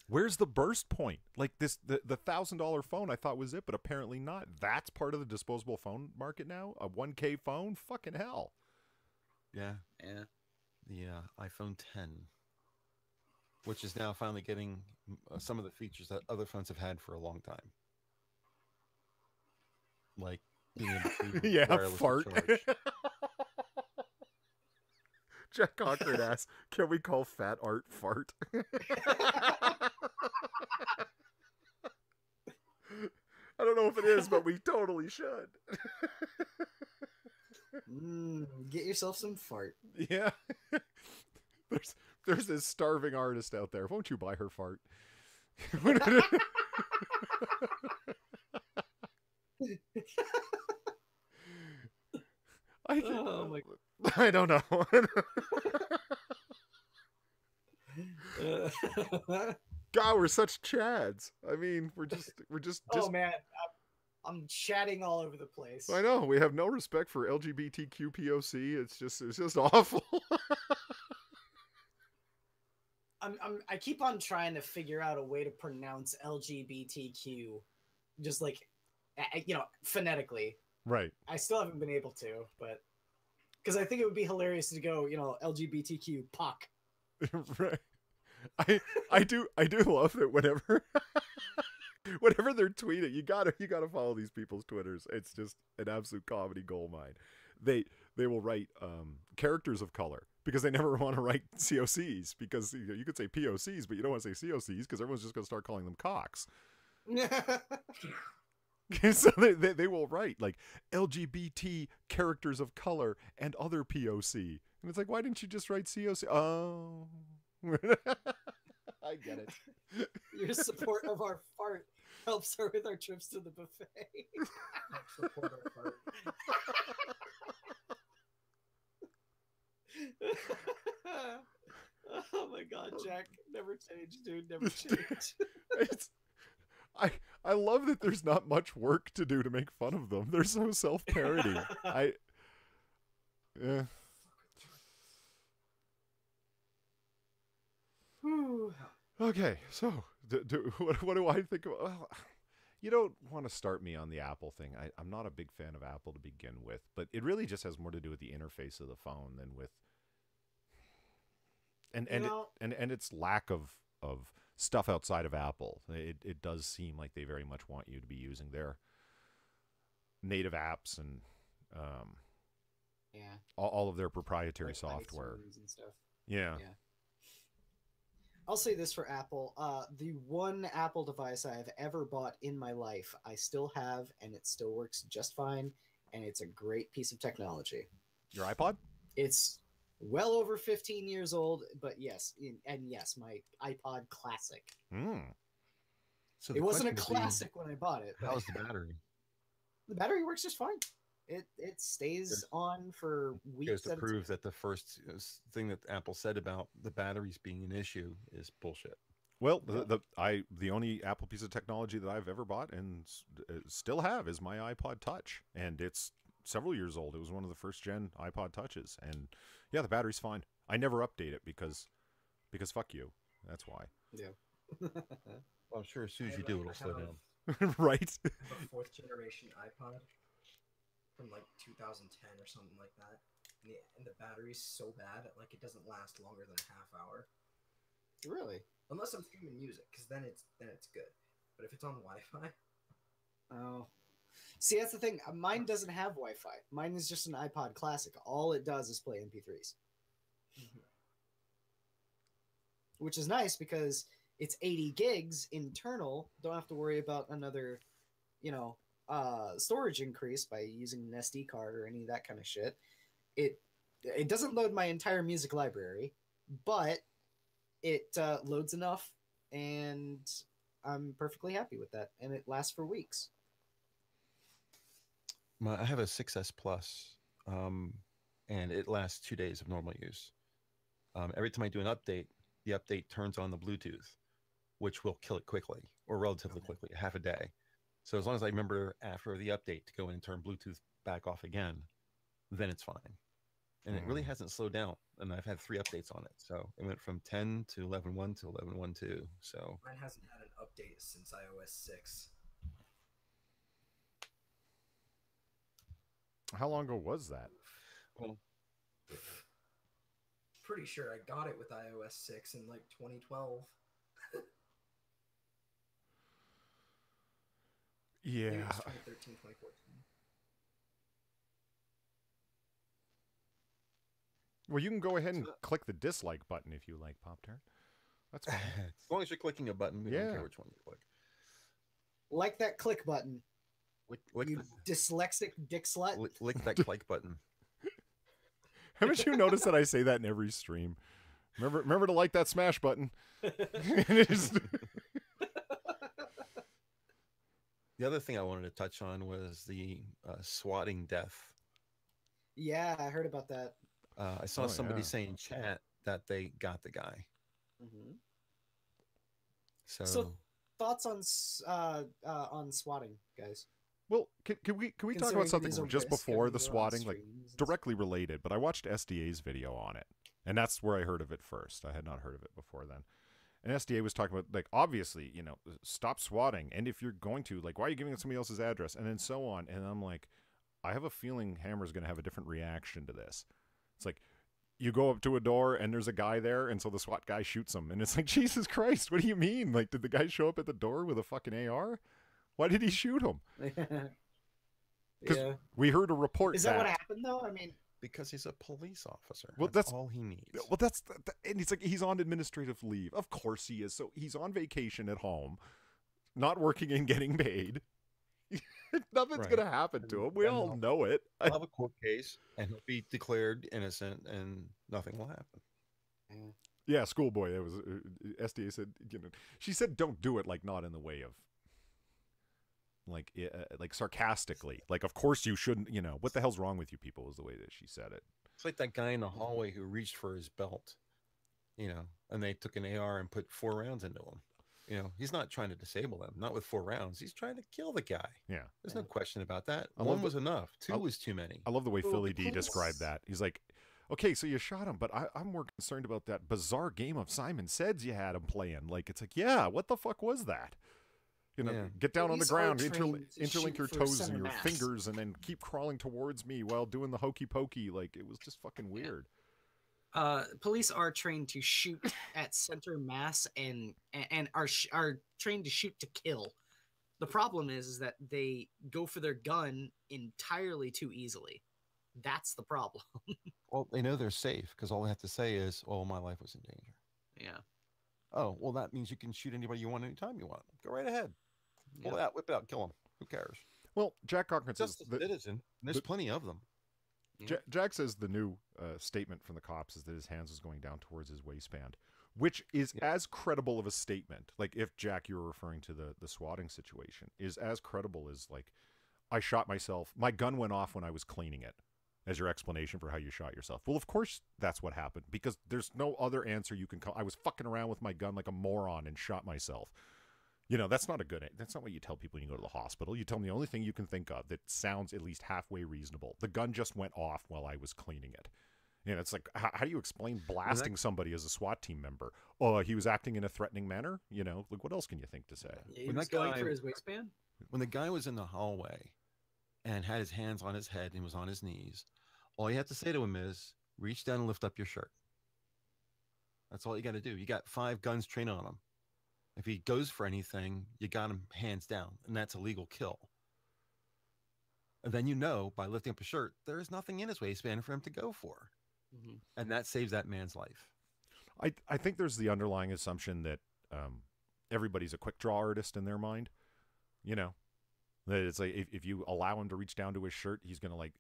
Speaker 1: Where's the burst point? Like the $1,000 phone I thought was it, but apparently not. That's part of the disposable phone market now? A 1K phone? Fucking hell.
Speaker 3: Yeah. The iPhone 10, which is now finally getting some of the features that other phones have had for a long time. Like being able to
Speaker 1: fart. Jack Concord asks, can we call fat art fart? I don't know if it is, but we totally should.
Speaker 2: Get yourself some fart.
Speaker 1: Yeah. There's this starving artist out there. Won't you buy her fart? I don't know. God, we're such chads. I mean, we're just.
Speaker 2: Oh man, I'm chatting all over the place.
Speaker 1: I know, we have no respect for LGBTQ POC. It's just awful.
Speaker 2: I keep on trying to figure out a way to pronounce LGBTQ, just like, phonetically.
Speaker 1: Right.
Speaker 2: I still haven't been able to, but because I think it would be hilarious to go, LGBTQ puck.
Speaker 1: Right. I do love that whenever they're tweeting, you gotta follow these people's Twitters. It's just an absolute comedy goldmine. They will write characters of color because they never want to write COCs, because you could say POCs, but you don't want to say COCs because everyone's just going to start calling them cocks. So they will write like LGBT characters of color and other POC, and it's like, why didn't you just write COC? Oh, I get it.
Speaker 2: Your support of our fart helps her with our trips to the buffet.
Speaker 4: Support our fart.
Speaker 2: Oh my god, Jack. Never change, dude. Never change.
Speaker 1: I love that there's not much work to do to make fun of them. They're so self-parody. Okay, so what do I think of? Well, you don't want to start me on the Apple thing. I'm not a big fan of Apple to begin with, but it really just has more to do with the interface of the phone than with and its lack of stuff outside of Apple. It does seem like they very much want you to be using their native apps and all of their proprietary software
Speaker 2: and stuff.
Speaker 1: Yeah.
Speaker 2: I'll say this for Apple. The one Apple device I have ever bought in my life, I still have, and it still works just fine, and it's a great piece of technology.
Speaker 1: Your iPod?
Speaker 2: It's well over 15 years old, but yes, my iPod Classic.
Speaker 3: So
Speaker 2: it wasn't a classic when I bought it.
Speaker 3: How's the battery?
Speaker 2: The battery works just fine. It stays on for weeks.
Speaker 3: Goes to prove that the first thing that Apple said about the batteries being an issue is bullshit.
Speaker 1: Well, the only Apple piece of technology that I've ever bought and still have is my iPod Touch, and it's several years old. It was one of the first gen iPod Touches, and yeah, the battery's fine. I never update it because fuck you. That's why.
Speaker 2: Yeah.
Speaker 3: Well, I'm sure as soon as you do, it'll slow down.
Speaker 1: Right.
Speaker 4: I have a 4th generation iPod from like 2010 or something like that, and the battery's so bad, like it doesn't last longer than a half hour.
Speaker 2: Really?
Speaker 4: Unless I'm streaming music, because then it's good. But if it's on Wi-Fi,
Speaker 2: oh, see, that's the thing. Mine doesn't have Wi-Fi. Mine is just an iPod Classic. All it does is play MP3s, which is nice because it's 80 gigs internal. Don't have to worry about another, storage increase by using an SD card or any of that kind of shit. It doesn't load my entire music library, but it loads enough, and I'm perfectly happy with that, and it lasts for weeks.
Speaker 3: I have a 6S Plus, and it lasts 2 days of normal use. Every time I do an update, the update turns on the Bluetooth, which will kill it quickly, or relatively quickly, half a day. So as long as I remember after the update to go in and turn Bluetooth back off again, then it's fine. And it really hasn't slowed down. And I've had 3 updates on it. So it went from 10 to 11.1 to 11.1.2. So
Speaker 4: mine hasn't had an update since iOS 6.
Speaker 1: How long ago was that?
Speaker 3: Well,
Speaker 4: pretty sure I got it with iOS 6 in like 2012.
Speaker 1: Yeah.
Speaker 4: Maybe it was 2013, 2014.
Speaker 1: Well, you can go ahead and click the dislike button if you like Pop-Tart. That's fine.
Speaker 3: as long as you're clicking a button, we don't care which one you click.
Speaker 2: Like that click button.
Speaker 3: Lick
Speaker 2: You dyslexic dick slut.
Speaker 3: lick that like button.
Speaker 1: Haven't you noticed that I say that in every stream? Remember to like that smash button.
Speaker 3: The other thing I wanted to touch on was the swatting death.
Speaker 2: Yeah, I heard about that.
Speaker 3: I saw somebody say in chat that they got the guy.
Speaker 2: Mm-hmm.
Speaker 3: So
Speaker 2: thoughts on swatting, guys?
Speaker 1: Well, can we talk about something just before the swatting, like directly related? But I watched SDA's video on it, And that's where I heard of it first. I had not heard of it before then. And SDA was talking about, like, obviously, you know, stop swatting. And if you're going to, like, why are you giving somebody else's address? And then so on. And I'm like, I have a feeling Hammer's going to have a different reaction to this. It's like, you go up to a door and there's a guy there, and so the SWAT guy shoots him. And it's like, Jesus Christ, what do you mean? Like, did the guy show up at the door with a fucking AR? Why did he shoot him? Because we heard a report.
Speaker 2: Is that what happened, though? I mean,
Speaker 3: because he's a police officer.
Speaker 1: Well,
Speaker 3: that's all he needs.
Speaker 1: Well, and it's like he's on administrative leave. Of course he is. So he's on vacation at home, not working and getting paid. Nothing's going to happen to him. We all know it.
Speaker 3: He'll have a court case, and he'll be declared innocent, and nothing will happen.
Speaker 1: Yeah, schoolboy. It was SDA said. You know, she said, "Don't do it." Like, not in the way of, like sarcastically. Like, of course you shouldn't. You know, what the hell's wrong with you people? Was the way that she said it.
Speaker 3: It's like that guy in the hallway who reached for his belt, you know, and they took an AR and put 4 rounds into him. You know, he's not trying to disable them, not with 4 rounds. He's trying to kill the guy.
Speaker 1: Yeah.
Speaker 3: There's no question about that. One was enough. 2 was too many.
Speaker 1: I love the way Philly D described that. He's like, okay, so you shot him, but I'm more concerned about that bizarre game of Simon Says you had him playing. Like, it's like, yeah, what the fuck was that? You know, get down on the ground, interlink your toes and your fingers, and then keep crawling towards me while doing the hokey pokey. Like, it was just fucking weird.
Speaker 2: Police are trained to shoot at center mass and are trained to shoot to kill. The problem is that they go for their gun entirely too easily. That's the problem.
Speaker 3: Well, they know they're safe because all they have to say is, "Oh, my life was in danger."
Speaker 2: Yeah.
Speaker 3: Oh, well, that means you can shoot anybody you want anytime you want. Go right ahead. Pull it out, whip it out, kill them. Who cares?
Speaker 1: Well, Jack Cochran says
Speaker 3: just a citizen. There's plenty of them.
Speaker 1: Jack says the new statement from the cops is that his hands was going down towards his waistband, which is as credible of a statement. Like, if, Jack, you were referring to the swatting situation, is as credible as, like, I shot myself. My gun went off when I was cleaning it, as your explanation for how you shot yourself. Well, of course that's what happened, because there's no other answer you can call. I was fucking around with my gun like a moron and shot myself. You know, that's not what you tell people when you go to the hospital. You tell them the only thing you can think of that sounds at least halfway reasonable. The gun just went off while I was cleaning it. You know, it's like, how do you explain blasting somebody as a SWAT team member? Oh, he was acting in a threatening manner? You know, like, what else can you think to say?
Speaker 2: He was going for his waistband?
Speaker 3: When the guy was in the hallway and had his hands on his head and was on his knees, all you have to say to him is, reach down and lift up your shirt. That's all you got to do. You got 5 guns trained on him. If he goes for anything, you got him hands down, and that's a legal kill. And then, you know, by lifting up his shirt, there is nothing in his waistband for him to go for. Mm-hmm. And that saves that man's life.
Speaker 1: I think there's the underlying assumption that everybody's a quick draw artist in their mind. You know, that it's like, if you allow him to reach down to his shirt, he's going to, like,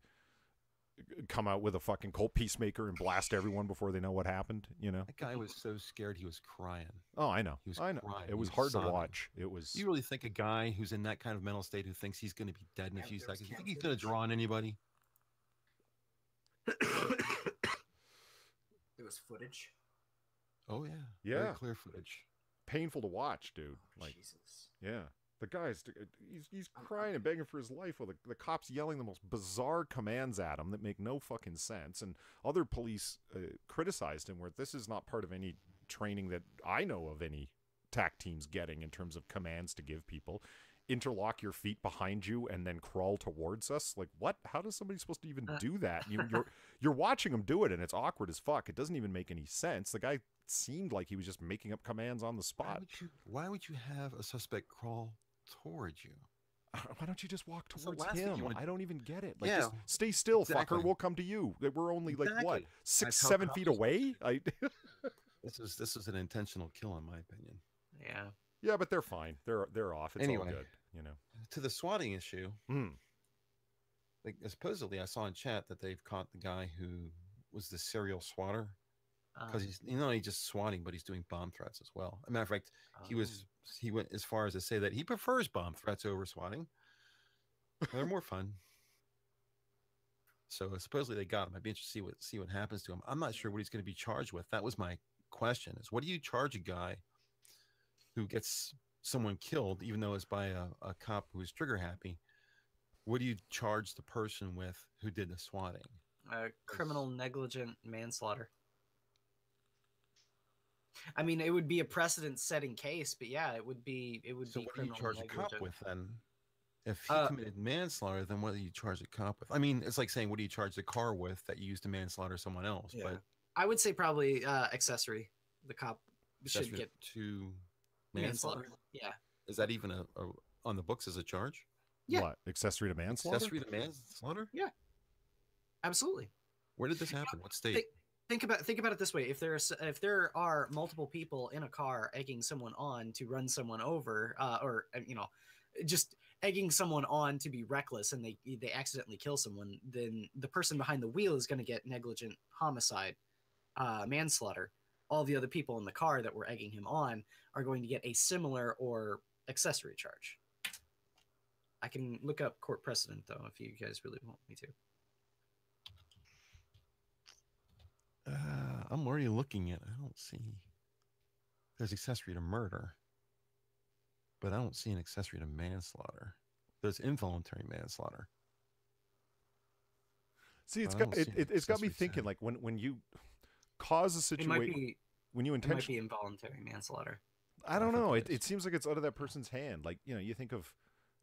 Speaker 1: come out with a fucking Colt Peacemaker and blast everyone before they know what happened, you know?
Speaker 3: That guy was so scared he was crying.
Speaker 1: Oh, I know.
Speaker 3: He was
Speaker 1: crying. It was hard to watch. It was.
Speaker 3: You really think a guy who's in that kind of mental state, who thinks he's going to be dead in a few seconds, you think he's going to draw on anybody?
Speaker 4: There was footage.
Speaker 3: Oh, yeah.
Speaker 1: Yeah.
Speaker 3: Very clear footage.
Speaker 1: Painful to watch, dude. Like,
Speaker 4: Jesus.
Speaker 1: Yeah. The guy's he's crying and begging for his life while the cops yelling the most bizarre commands at him that make no fucking sense. And other police criticized him, where this is not part of any training that I know of any TAC teams getting in terms of commands to give people. Interlock your feet behind you and then crawl towards us. Like, what? How does somebody supposed to even do that? You're watching him do it, and it's awkward as fuck. It doesn't even make any sense. The guy seemed like he was just making up commands on the spot.
Speaker 3: Why would you have a suspect crawl towards you?
Speaker 1: Why don't you just walk towards him? I don't even get it. Like,
Speaker 3: yeah,
Speaker 1: just stay still, fucker. We'll come to you. We're only like what, 6-7 feet away.
Speaker 3: This is an intentional kill, in my opinion.
Speaker 2: Yeah.
Speaker 1: Yeah, but they're fine. They're off. It's all good. You know.
Speaker 3: To the swatting issue. Like, supposedly, I saw in chat that they've caught the guy who was the serial swatter. Because he's not only just swatting, but he's doing bomb threats as well. As a matter of fact, he went as far as to say that he prefers bomb threats over swatting. They're more fun. So supposedly they got him. I'd be interested to see what happens to him. I'm not sure what he's going to be charged with. That was my question: is what do you charge a guy who gets someone killed, even though it's by a cop who is trigger happy? What do you charge the person with who did the swatting?
Speaker 2: Criminal negligent manslaughter. I mean, it would be a precedent-setting case, but yeah, it would be
Speaker 3: So what do you
Speaker 2: criminal
Speaker 3: charge a cop
Speaker 2: negligence.
Speaker 3: with then? If he
Speaker 2: Uh,
Speaker 3: committed manslaughter, then what do you charge a cop with? I mean, it's like saying, what do you charge the car with that you used to manslaughter someone else?
Speaker 2: Yeah.
Speaker 3: But
Speaker 2: I would say probably accessory. The cop should
Speaker 3: accessory
Speaker 2: get
Speaker 3: to manslaughter.
Speaker 2: Yeah.
Speaker 3: Is that even a on the books as a charge?
Speaker 2: Yeah.
Speaker 1: What? Accessory to manslaughter?
Speaker 3: Accessory to manslaughter?
Speaker 2: Yeah. Absolutely.
Speaker 3: Where did this happen? What state?
Speaker 2: Think about it this way: if there are multiple people in a car egging someone on to run someone over, or just egging someone on to be reckless, and they accidentally kill someone, then the person behind the wheel is going to get negligent homicide, manslaughter. All the other people in the car that were egging him on are going to get a similar or accessory charge. I can look up court precedent though if you guys really want me to.
Speaker 3: I'm already looking at. I don't see. There's accessory to murder, but I don't see an accessory to manslaughter. There's involuntary manslaughter.
Speaker 1: See, it's
Speaker 3: I
Speaker 1: got
Speaker 3: don't see an
Speaker 1: it's got me
Speaker 3: accessory
Speaker 1: thinking,
Speaker 3: to-
Speaker 1: like when you cause a
Speaker 2: It might
Speaker 1: situation,
Speaker 2: be
Speaker 1: when you
Speaker 2: it might
Speaker 1: intentionally,
Speaker 2: be involuntary manslaughter.
Speaker 1: I don't
Speaker 3: I think
Speaker 1: know.
Speaker 3: it
Speaker 1: It
Speaker 3: is.
Speaker 1: seems like it's out of that person's hand. Like, you think of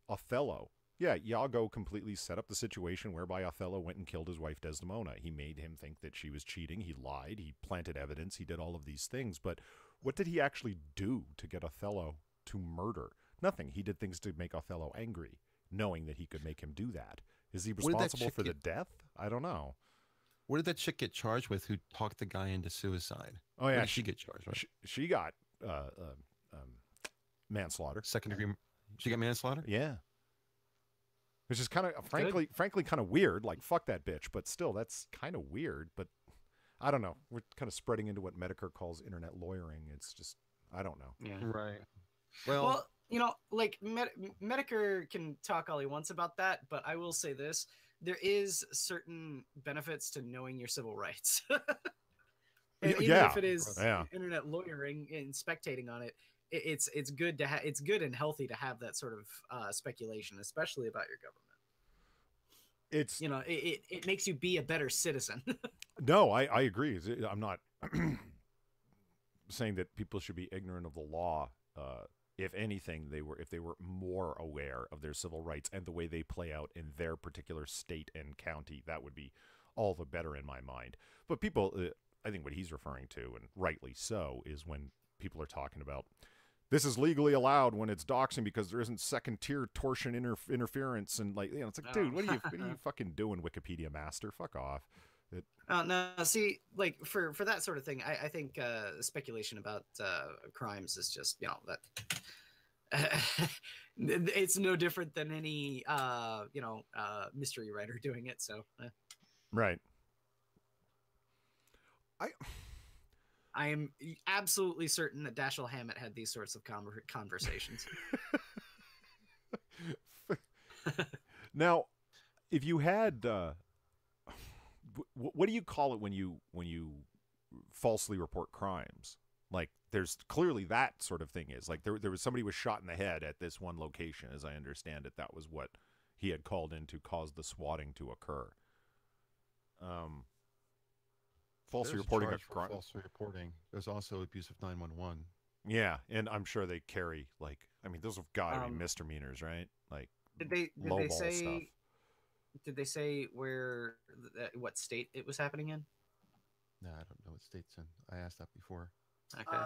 Speaker 1: Othello. Yeah, Iago completely set up the situation whereby Othello went and killed his wife Desdemona. He made him think that she was cheating. He lied. He planted evidence. He did all of these things. But what did he actually do to get Othello to murder? Nothing. He did things to make Othello angry, knowing that he could make him do that. Is he
Speaker 3: Where did that
Speaker 1: responsible
Speaker 3: chick
Speaker 1: for the
Speaker 3: get-
Speaker 1: death? I don't know.
Speaker 3: What did that chick get charged with who talked the guy into suicide?
Speaker 1: Oh
Speaker 3: What
Speaker 1: yeah,
Speaker 3: did she get charged with?
Speaker 1: she got manslaughter.
Speaker 3: Second degree. She got manslaughter.
Speaker 1: Yeah. Which is kind of, frankly, kind of weird. Like, fuck that bitch. But still, that's kind of weird. But I don't know. We're kind of spreading into what Medicare calls internet lawyering. It's just, I don't know.
Speaker 2: Yeah.
Speaker 3: Right.
Speaker 2: Well, like Medicare can talk all he wants about that, but I will say this: there is certain benefits to knowing your civil rights. And even
Speaker 1: Yeah.
Speaker 2: if it is
Speaker 1: Yeah.
Speaker 2: internet lawyering and spectating on it, it's good to it's good and healthy to have that sort of speculation, especially about your government.
Speaker 1: It's,
Speaker 2: It makes you be a better citizen.
Speaker 1: no, I agree. I'm not saying that people should be ignorant of the law. If anything, if they were more aware of their civil rights and the way they play out in their particular state and county, that would be all the better in my mind. But people, I think what he's referring to, and rightly so, is when people are talking about this is legally allowed when it's doxing because there isn't second tier torsion interference, and it's like, dude, what are you fucking doing, Wikipedia master? Fuck off.
Speaker 2: No, see, like for that sort of thing, I think speculation about crimes is just that it's no different than any mystery writer doing it. So
Speaker 1: Right.
Speaker 2: I am absolutely certain that Dashiell Hammett had these sorts of conversations.
Speaker 1: Now, if you had, what do you call it when you falsely report crimes? Like, there's clearly that sort of thing is like there was somebody was shot in the head at this one location, as I understand it. That was what he had called in to cause the swatting to occur. Falsely reporting a crime.
Speaker 3: Falsely reporting. There's also abuse of 911.
Speaker 1: Yeah, and I'm sure they carry those have got to be misdemeanors, right? Like,
Speaker 2: Did they
Speaker 1: lowball
Speaker 2: say?
Speaker 1: stuff.
Speaker 2: Did they say what state it was happening in?
Speaker 3: No, I don't know what state's in. I asked that before.
Speaker 2: Okay,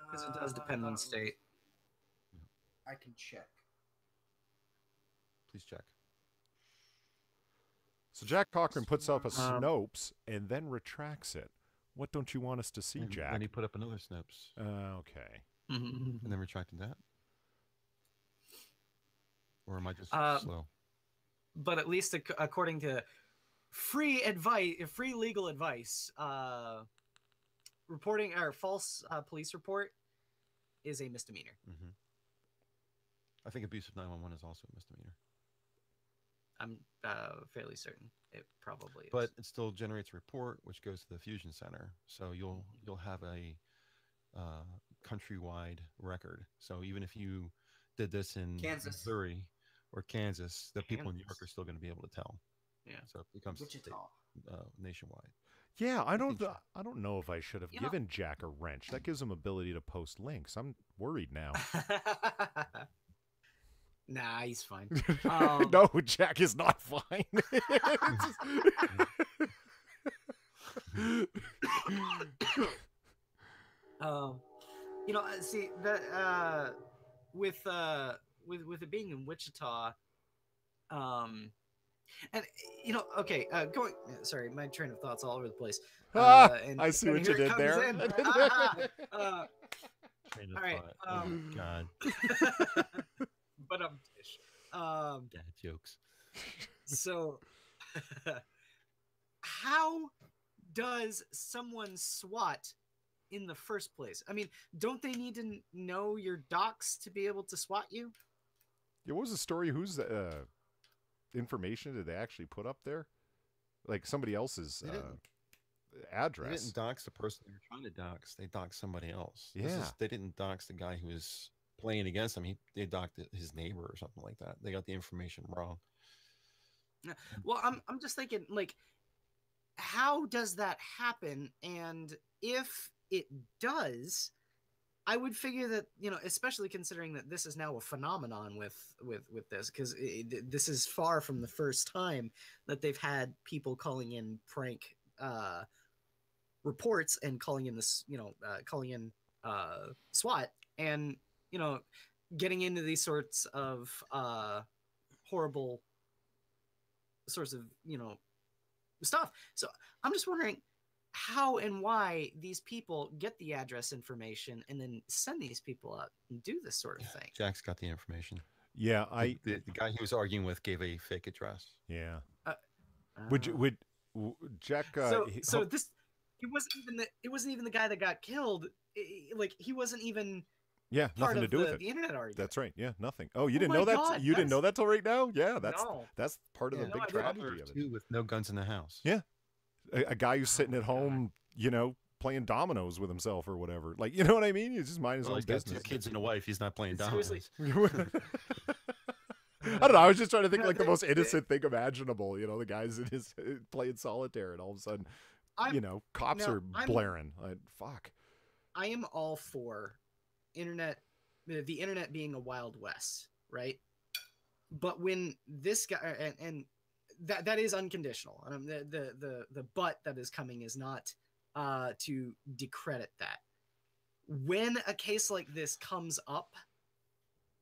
Speaker 2: because it does depend on state.
Speaker 4: I can check.
Speaker 3: Please check.
Speaker 1: So Jack Cochran puts up a Snopes and then retracts it. What don't you want us to see, Jack?
Speaker 3: Then he put up another Snopes.
Speaker 1: Okay.
Speaker 3: And then retracted that. Or am I just slow?
Speaker 2: But at least according to free legal advice, reporting or false police report is a misdemeanor.
Speaker 3: Mm-hmm. I think abuse of 911 is also a misdemeanor.
Speaker 2: I'm fairly certain it probably is.
Speaker 3: But it still generates a report, which goes to the fusion center. So you'll have a countrywide record. So even if you did this in
Speaker 4: Kansas.
Speaker 3: Missouri or Kansas, the people in New York are still going to be able to tell.
Speaker 2: Yeah.
Speaker 3: So it becomes
Speaker 4: Wichita.
Speaker 3: nationwide.
Speaker 1: Yeah, I don't.
Speaker 3: think-
Speaker 1: I don't know if I should have
Speaker 2: You know-
Speaker 1: given Jack a wrench. That gives him ability to post links. I'm worried now.
Speaker 2: Nah, he's fine.
Speaker 1: No, Jack is not fine.
Speaker 2: You know, see that with it being in Wichita, and you know, okay, going. Sorry, my train of thoughts all over the place.
Speaker 1: I see what you
Speaker 2: here it
Speaker 1: did
Speaker 2: comes
Speaker 1: there.
Speaker 2: in.
Speaker 3: Train of
Speaker 2: All right,
Speaker 3: thought. Oh my God,
Speaker 2: but
Speaker 3: dad jokes.
Speaker 2: so how does someone SWAT in the first place? I mean, don't they need to know your docs to be able to SWAT you?
Speaker 1: Yeah, what was the story? Whose information did they actually put up there? Like somebody else's
Speaker 3: They didn't. They
Speaker 1: address.
Speaker 3: didn't dox the person they were trying to dox. They doxed somebody else.
Speaker 1: Yeah.
Speaker 3: They didn't dox the guy who was playing against them. They doxed his neighbor or something like that. They got the information wrong.
Speaker 2: Well, I'm just thinking, like, how does that happen? And if it does, I would figure that, you know, especially considering that this is now a phenomenon with this, because this is far from the first time that they've had people calling in prank reports and calling in this, you know, calling in SWAT, and, you know, getting into these sorts of horrible sorts of, you know, stuff. So I'm just wondering how and why these people get the address information and then send these people out and do this sort of thing.
Speaker 3: Jack's got the information.
Speaker 1: Yeah,
Speaker 3: The guy he was arguing with gave a fake address.
Speaker 1: yeah.
Speaker 2: Would
Speaker 1: Jack?
Speaker 2: so this it wasn't even the guy that got killed. Like, he wasn't even
Speaker 1: yeah,
Speaker 2: part
Speaker 1: nothing to
Speaker 2: of
Speaker 1: do with
Speaker 2: the
Speaker 1: it.
Speaker 2: internet argument.
Speaker 1: That's right. Yeah, nothing. Oh, you
Speaker 2: Oh
Speaker 1: didn't
Speaker 2: my
Speaker 1: know that?
Speaker 2: God,
Speaker 1: You didn't know that till right now? Yeah,
Speaker 2: No.
Speaker 1: that's part of
Speaker 3: Yeah.
Speaker 1: the
Speaker 2: No,
Speaker 1: big
Speaker 2: I didn't.
Speaker 1: tragedy of it.
Speaker 3: Two with no guns in the house.
Speaker 1: Yeah. A guy who's sitting
Speaker 2: Oh
Speaker 1: at
Speaker 2: my
Speaker 1: home, you know, playing dominoes with himself or whatever. Like, you know what I mean? He's just minding his
Speaker 3: Well,
Speaker 1: own
Speaker 3: he's got
Speaker 1: business.
Speaker 3: 2 kids and a wife. He's not playing
Speaker 2: Seriously.
Speaker 3: dominoes.
Speaker 1: I don't know. I was just trying to think
Speaker 2: No,
Speaker 1: like the
Speaker 2: they-
Speaker 1: most innocent thing imaginable. You know, the guys in his playing solitaire, and all of a sudden,
Speaker 2: I'm-
Speaker 1: you know, cops
Speaker 2: now,
Speaker 1: are
Speaker 2: I'm-
Speaker 1: blaring. Fuck.
Speaker 2: I am all for the internet being a wild west, right? But when this guy and that is unconditional. The but that is coming is not to decredit that. When a case like this comes up,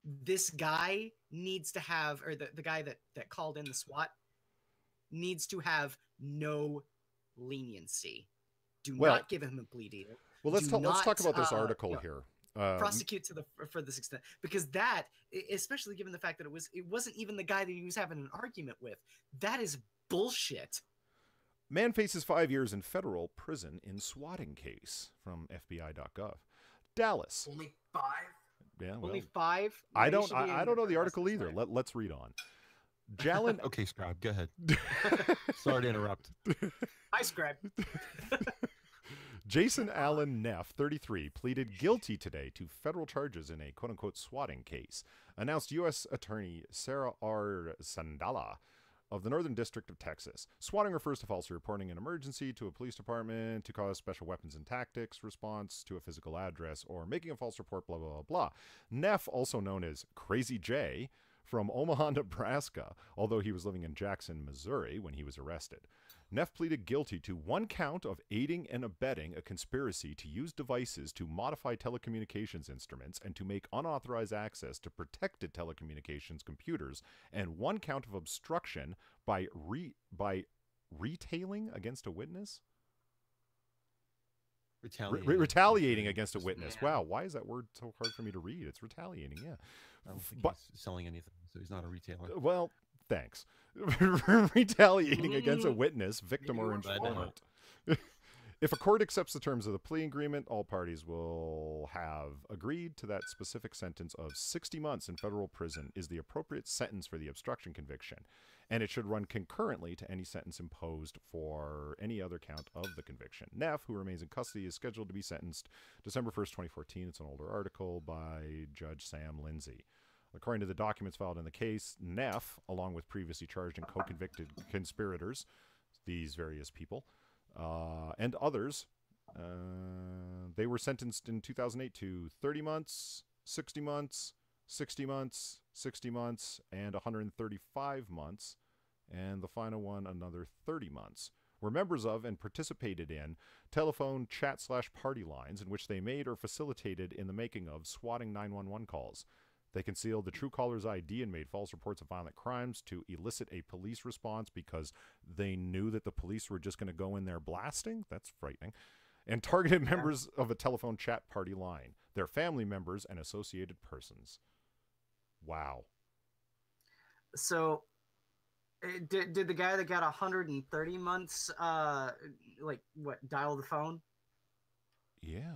Speaker 2: this guy needs to have, or the guy that called in the SWAT needs to have no leniency. Do
Speaker 1: Well-
Speaker 2: not give him a plea deal.
Speaker 1: Well, let's
Speaker 2: Do
Speaker 1: talk
Speaker 2: not,
Speaker 1: about this
Speaker 2: you
Speaker 1: article
Speaker 2: know,
Speaker 1: here.
Speaker 2: Prosecute for this extent, because that, especially given the fact that it wasn't even the guy that he was having an argument with. That is bullshit.
Speaker 1: Man faces 5 years in federal prison in swatting case from FBI.gov. Dallas.
Speaker 4: Only 5?
Speaker 1: Yeah, well,
Speaker 2: Only 5.
Speaker 1: I
Speaker 2: They
Speaker 1: don't.
Speaker 2: should be
Speaker 1: I
Speaker 2: in
Speaker 1: don't know the
Speaker 2: for
Speaker 1: article
Speaker 2: less than
Speaker 1: either.
Speaker 2: 5.
Speaker 1: Let's read on. Jalen.
Speaker 3: Okay, Scribe, go ahead. Sorry to interrupt.
Speaker 2: I scribe.
Speaker 1: Jason Allen Neff, 33, pleaded guilty today to federal charges in a quote-unquote swatting case, announced U.S. Attorney Sarah R. Sandala of the Northern District of Texas. Swatting refers to falsely reporting an emergency to a police department to cause special weapons and tactics response to a physical address or making a false report, blah, blah, blah, blah. Neff, also known as Crazy J, from Omaha, Nebraska, although he was living in Jackson, Missouri when he was arrested. Neff pleaded guilty to 1 count of aiding and abetting a conspiracy to use devices to modify telecommunications instruments and to make unauthorized access to protected telecommunications computers, and 1 count of obstruction by retailing against a witness? Retaliating against a witness.
Speaker 2: Yeah.
Speaker 1: Wow, why is that word so hard for me to read? It's retaliating, yeah.
Speaker 3: I don't think
Speaker 1: But-
Speaker 3: he's selling anything, so he's not a retailer.
Speaker 1: Well, thanks. Retaliating against a witness, victim, or
Speaker 3: Maybe we're bad
Speaker 1: informant. If a court accepts the terms of the plea agreement, all parties will have agreed to that specific sentence of 60 months in federal prison is the appropriate sentence for the obstruction conviction, and it should run concurrently to any sentence imposed for any other count of the conviction. Neff, who remains in custody, is scheduled to be sentenced December 1st, 2014. It's an older article by Judge Sam Lindsay. According to the documents filed in the case, Neff, along with previously charged and co-convicted conspirators, these various people, and others. They were sentenced in 2008 to 30 months, 60 months, 60 months, 60 months, and 135 months. And the final one, another 30 months. Were members of and participated in telephone chat/party lines in which they made or facilitated in the making of swatting 911 calls. They concealed the true caller's ID and made false reports of violent crimes to elicit a police response because they knew that the police were just going to go in there blasting. That's frightening. And targeted members of a telephone chat party line, their family members, and associated persons. Wow.
Speaker 2: So, did the guy that got 130 months, dial the phone?
Speaker 1: Yeah,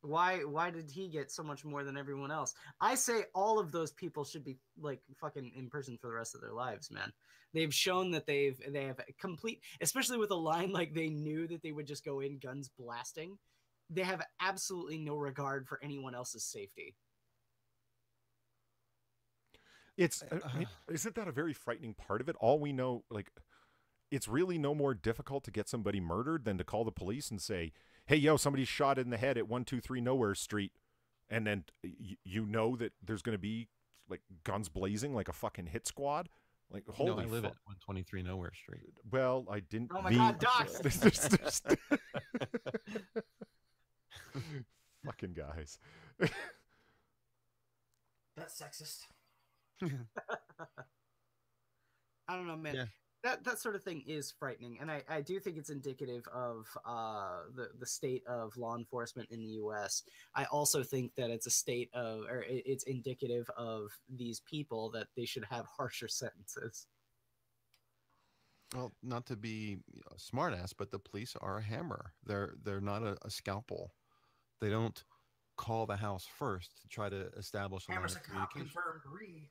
Speaker 2: Why did he get so much more than everyone else? I say all of those people should be like fucking in prison for the rest of their lives, man. They've shown that they have complete, especially with a line like they knew that they would just go in guns blasting. They have absolutely no regard for anyone else's safety.
Speaker 1: Isn't that a very frightening part of it? All we know, like, it's really no more difficult to get somebody murdered than to call the police and say, hey, yo, somebody's shot in the head at 123 Nowhere Street. And then you know that there's going to be, like, guns blazing like a fucking hit squad. Like, holy
Speaker 3: I live at 123 Nowhere Street.
Speaker 1: Well, I didn't.
Speaker 2: Oh my God, Doc!
Speaker 1: Fucking guys.
Speaker 4: That's sexist.
Speaker 2: I don't know, man.
Speaker 3: Yeah.
Speaker 2: That sort of thing is frightening, and I do think it's indicative of the state of law enforcement in the U.S. I also think that it's a state of, or it's indicative of these people that they should have harsher sentences.
Speaker 3: Well, not to be a smartass, but the police are a hammer. They're not a scalpel. They don't call the house first to try to establish a line
Speaker 4: Hammer's
Speaker 3: of
Speaker 4: a cop
Speaker 3: communication.
Speaker 4: confirmed re.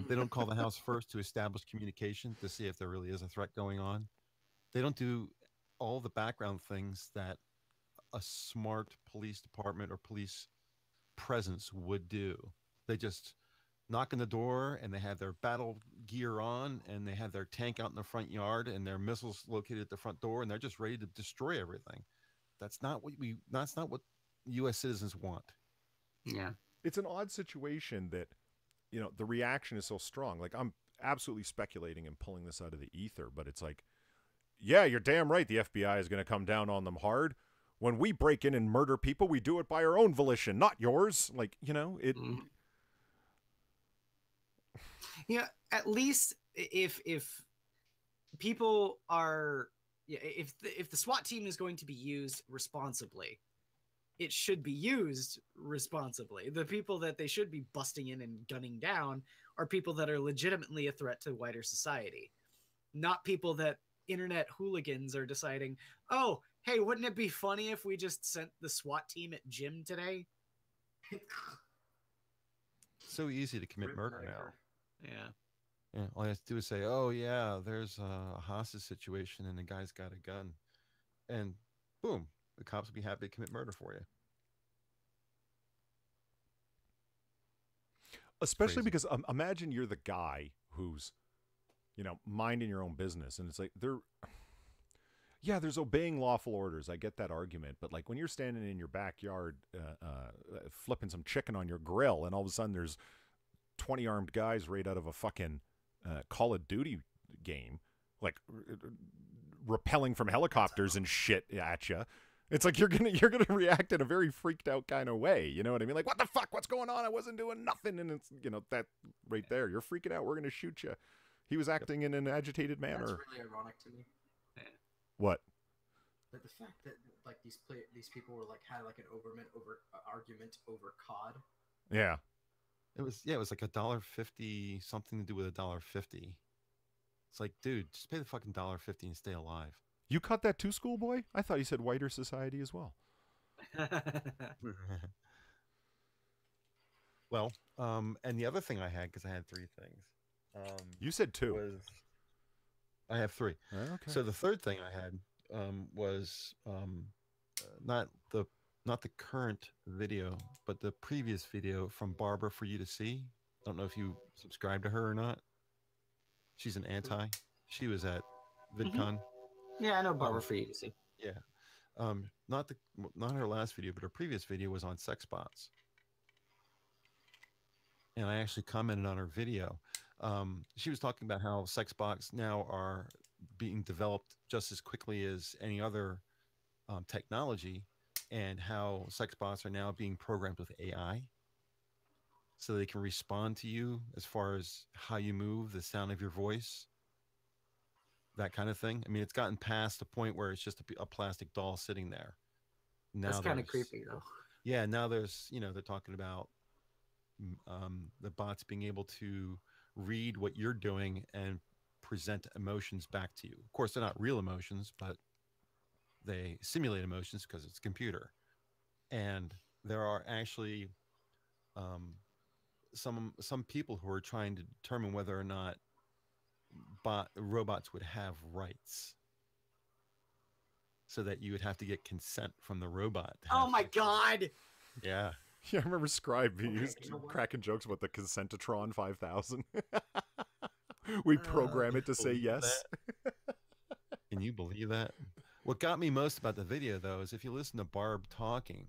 Speaker 3: They don't call the house first to establish communication to see if there really is a threat going on. They don't do all the background things that a smart police department or police presence would do. They just knock on the door and they have their battle gear on and they have their tank out in the front yard and their missiles located at the front door and they're just ready to destroy everything. That's not what U.S. citizens want.
Speaker 2: Yeah.
Speaker 1: It's an odd situation that, you know, the reaction is so strong. Like, I'm absolutely speculating and pulling this out of the ether, but it's like, yeah, you're damn right the FBI is going to come down on them hard. When we break in and murder people, we do it by our own volition, not yours. Like, you know, it...
Speaker 2: Yeah, at least if people are... if the SWAT team is going to be used responsibly, it should be used responsibly. The people that they should be busting in and gunning down are people that are legitimately a threat to wider society, not people that internet hooligans are deciding, oh, hey, wouldn't it be funny if we just sent the SWAT team at gym today?
Speaker 3: So easy to commit murder now.
Speaker 2: Yeah.
Speaker 3: All you have to do is say, oh, yeah, there's a hostage situation and the guy's got a gun. And boom, the cops will be happy to commit murder for you.
Speaker 1: Especially
Speaker 3: Crazy.
Speaker 1: because imagine you're the guy who's, you know, minding your own business. And it's like, there's obeying lawful orders. I get that argument. But like when you're standing in your backyard flipping some chicken on your grill and all of a sudden there's 20 armed guys right out of a fucking Call of Duty game, like rappelling from helicopters and shit at you. It's like you're gonna react in a very freaked out kind of way. You know what I mean? Like, what the fuck? What's going on? I wasn't doing nothing. And it's, you know, that right there. You're freaking out. We're gonna shoot you. He was acting in an agitated manner.
Speaker 4: That's really ironic to me.
Speaker 1: What?
Speaker 4: Like the fact that like these people were like had like an argument over COD.
Speaker 1: Yeah.
Speaker 3: It was like $1.50, something to do with $1.50. It's like, dude, just pay the fucking $1.50 and stay alive.
Speaker 1: You caught that too, schoolboy? I thought you said wider society as well.
Speaker 3: Well, and the other thing I had, because I had three things.
Speaker 1: You said two.
Speaker 3: I have three.
Speaker 1: Okay.
Speaker 3: So the third thing I had was not the current video, but the previous video from Barbara for you to see. I don't know if you subscribe to her or not. She's an anti. She was at VidCon.
Speaker 2: Yeah, I know Barbara Freese.
Speaker 3: Yeah. Not her last video, but her previous video was on sex bots. And I actually commented on her video. She was talking about how sex bots now are being developed just as quickly as any other technology, and how sex bots are now being programmed with AI, so they can respond to you as far as how you move, the sound of your voice, that kind of thing. I mean, it's gotten past the point where it's just a plastic doll sitting there. Now
Speaker 2: That's kind of creepy, though.
Speaker 3: Yeah, now there's, they're talking about the bots being able to read what you're doing and present emotions back to you. Of course, they're not real emotions, but they simulate emotions because it's a computer. And there are actually some people who are trying to determine whether or not robots would have rights, so that you would have to get consent from the robot.
Speaker 2: Oh my God!
Speaker 3: Yeah.
Speaker 1: Yeah, I remember Scribe cracking jokes about the Consentatron 5000. We program it to say yes.
Speaker 3: Can you believe that? What got me most about the video, though, is if you listen to Barb talking,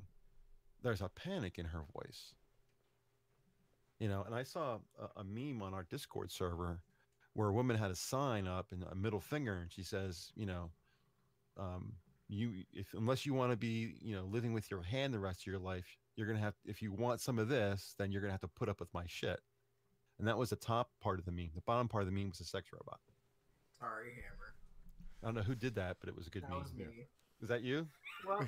Speaker 3: there's a panic in her voice. And I saw a meme on our Discord server where a woman had a sign up and a middle finger, and she says, unless you want to be, living with your hand the rest of your life, you're going to have, if you want some of this, then you're going to have to put up with my shit. And that was the top part of the meme. The bottom part of the meme was a sex robot.
Speaker 4: Sorry, Hammer.
Speaker 3: I don't know who did that, but it was a good meme.
Speaker 4: Was me.
Speaker 3: Was that you?
Speaker 2: Well,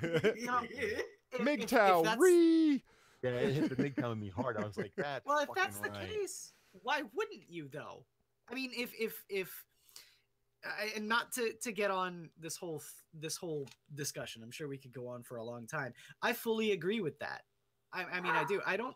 Speaker 1: MGTOW, re!
Speaker 3: Yeah, it hit the MGTOW in me hard. I was like, that.
Speaker 2: Well, if that's the case, why wouldn't you, though? I mean, if and not to get on this whole discussion, I'm sure we could go on for a long time. I fully agree with that. I mean, I do. I don't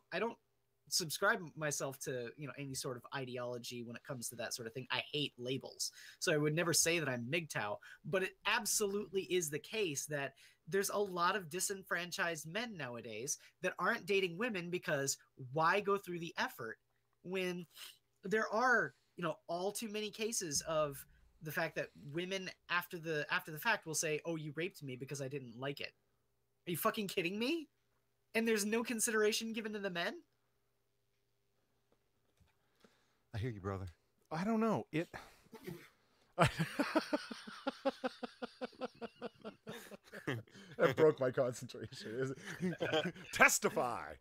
Speaker 2: subscribe myself to any sort of ideology when it comes to that sort of thing. I hate labels, so I would never say that I'm MGTOW. But it absolutely is the case that there's a lot of disenfranchised men nowadays that aren't dating women, because why go through the effort when there are all too many cases of the fact that women after the fact will say, "Oh, you raped me because I didn't like it." Are you fucking kidding me? And there's no consideration given to the men?
Speaker 3: I hear you, brother.
Speaker 1: I don't know. That broke my concentration. Testify.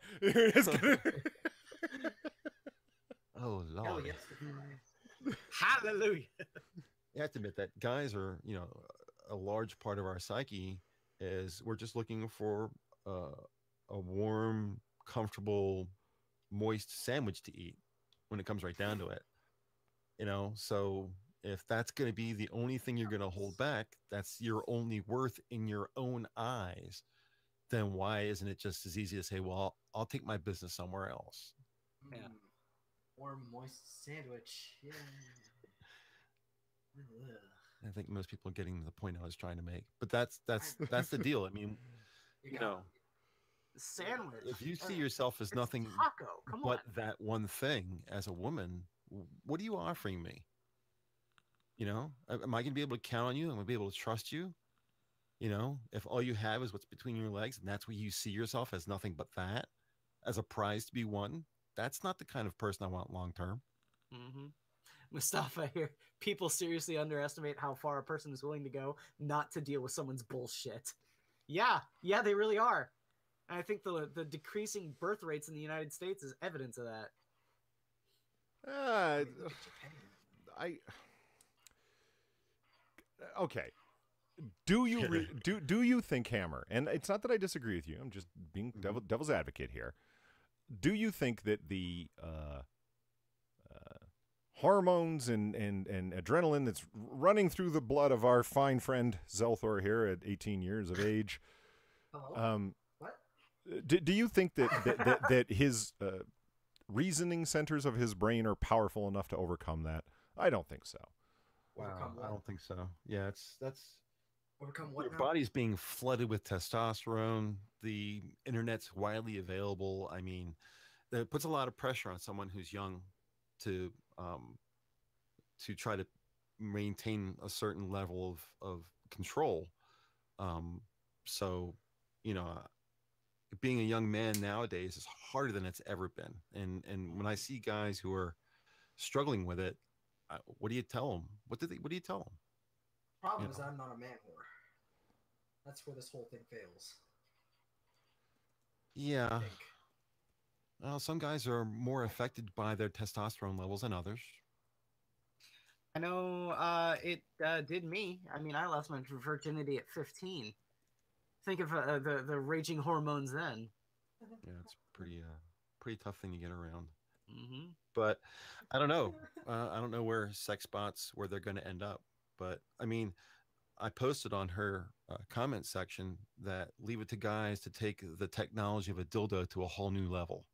Speaker 3: Oh, Lord.
Speaker 2: Hallelujah.
Speaker 3: You have to admit that guys are, a large part of our psyche is we're just looking for a warm, comfortable, moist sandwich to eat when it comes right down to it. So if that's going to be the only thing you're going to hold back, that's your only worth in your own eyes, then why isn't it just as easy to say, well, I'll take my business somewhere else?
Speaker 2: Yeah.
Speaker 4: Warm, moist sandwich. Yeah.
Speaker 3: I think most people are getting the point I was trying to make, but that's the deal. I mean,
Speaker 2: sandwich.
Speaker 3: If you see yourself as nothing but that one thing as a woman, what are you offering me? Am I going to be able to count on you? Am I going to be able to trust you? If all you have is what's between your legs, and that's where you see yourself as nothing but that, as a prize to be won, that's not the kind of person I want long term.
Speaker 2: Mm-hmm. Mustafa here. People seriously underestimate how far a person is willing to go not to deal with someone's bullshit. Yeah, they really are. And I think the decreasing birth rates in the United States is evidence of that.
Speaker 1: Okay. Do you think, Hammer? And it's not that I disagree with you. I'm just being devil's advocate here. Do you think that the hormones and adrenaline that's running through the blood of our fine friend Zelthor here at 18 years of age,
Speaker 4: what?
Speaker 1: Do you think that his reasoning centers of his brain are powerful enough to overcome that? I don't think so.
Speaker 3: Wow, I don't think so. Yeah, that's
Speaker 4: overcome what?
Speaker 3: Your body's being flooded with testosterone. The internet's widely available. I mean, that puts a lot of pressure on someone who's young to try to maintain a certain level of control. So, you know, being a young man nowadays is harder than it's ever been. And when I see guys who are struggling with it, what do you tell them? What do you tell them?
Speaker 4: Problem is, I'm not a man whore. That's where this whole thing fails.
Speaker 3: Yeah. Well, some guys are more affected by their testosterone levels than others.
Speaker 2: I know it did me. I mean, I lost my virginity at 15. Think of the raging hormones then.
Speaker 3: Yeah, it's pretty tough thing to get around.
Speaker 2: Mm-hmm.
Speaker 3: But I don't know. I don't know where sex bots, where they're going to end up. But I mean, I posted on her comment section that leave it to guys to take the technology of a dildo to a whole new level.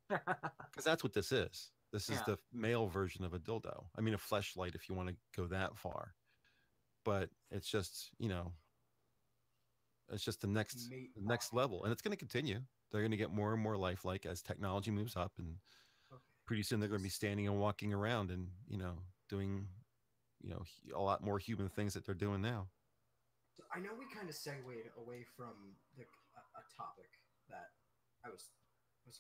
Speaker 3: Because that's what this is. This is the male version of a dildo. I mean, a fleshlight if you want to go that far. But it's just, you know, it's just the next level. And it's going to continue. They're going to get more and more lifelike as technology moves up. And pretty soon they're going to be standing and walking around and, you know, doing, you know, a lot more human things that they're doing now.
Speaker 4: So I know we kind of segued away from a topic that I was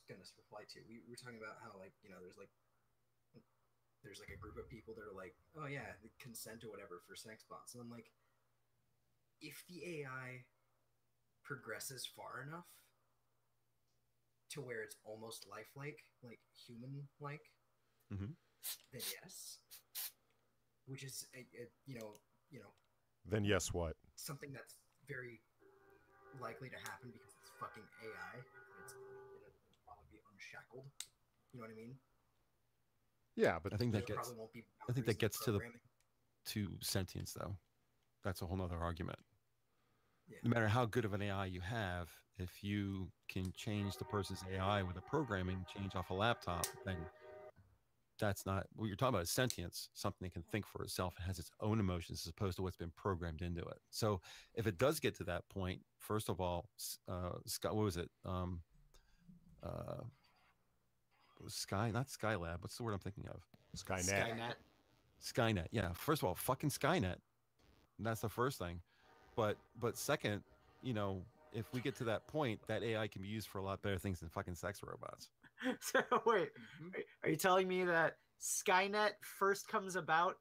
Speaker 4: going to reply to. We were talking about how, like, you know, there's like a group of people that are like, oh yeah, the consent or whatever for sex bots. And I'm like, if the AI progresses far enough to where it's almost lifelike, like human-like, then yes. Which is, you know.
Speaker 1: Then yes, what?
Speaker 4: Something that's very likely to happen because it's fucking AI. It'll probably be unshackled. You know what I mean?
Speaker 1: Yeah, but
Speaker 3: I think that gets to sentience, though. That's a whole nother argument. Yeah. No matter how good of an AI you have, if you can change the person's AI with a programming change off a laptop, then that's not what you're talking about. Is sentience, something that can think for itself and has its own emotions as opposed to what's been programmed into it. So if it does get to that point, first of all, what was it? Not Skylab. What's the word I'm thinking of? Skynet. Yeah. First of all, fucking Skynet. That's the first thing. But second, you know, if we get to that point, that AI can be used for a lot better things than fucking sex robots.
Speaker 2: So wait, are you telling me that Skynet first comes about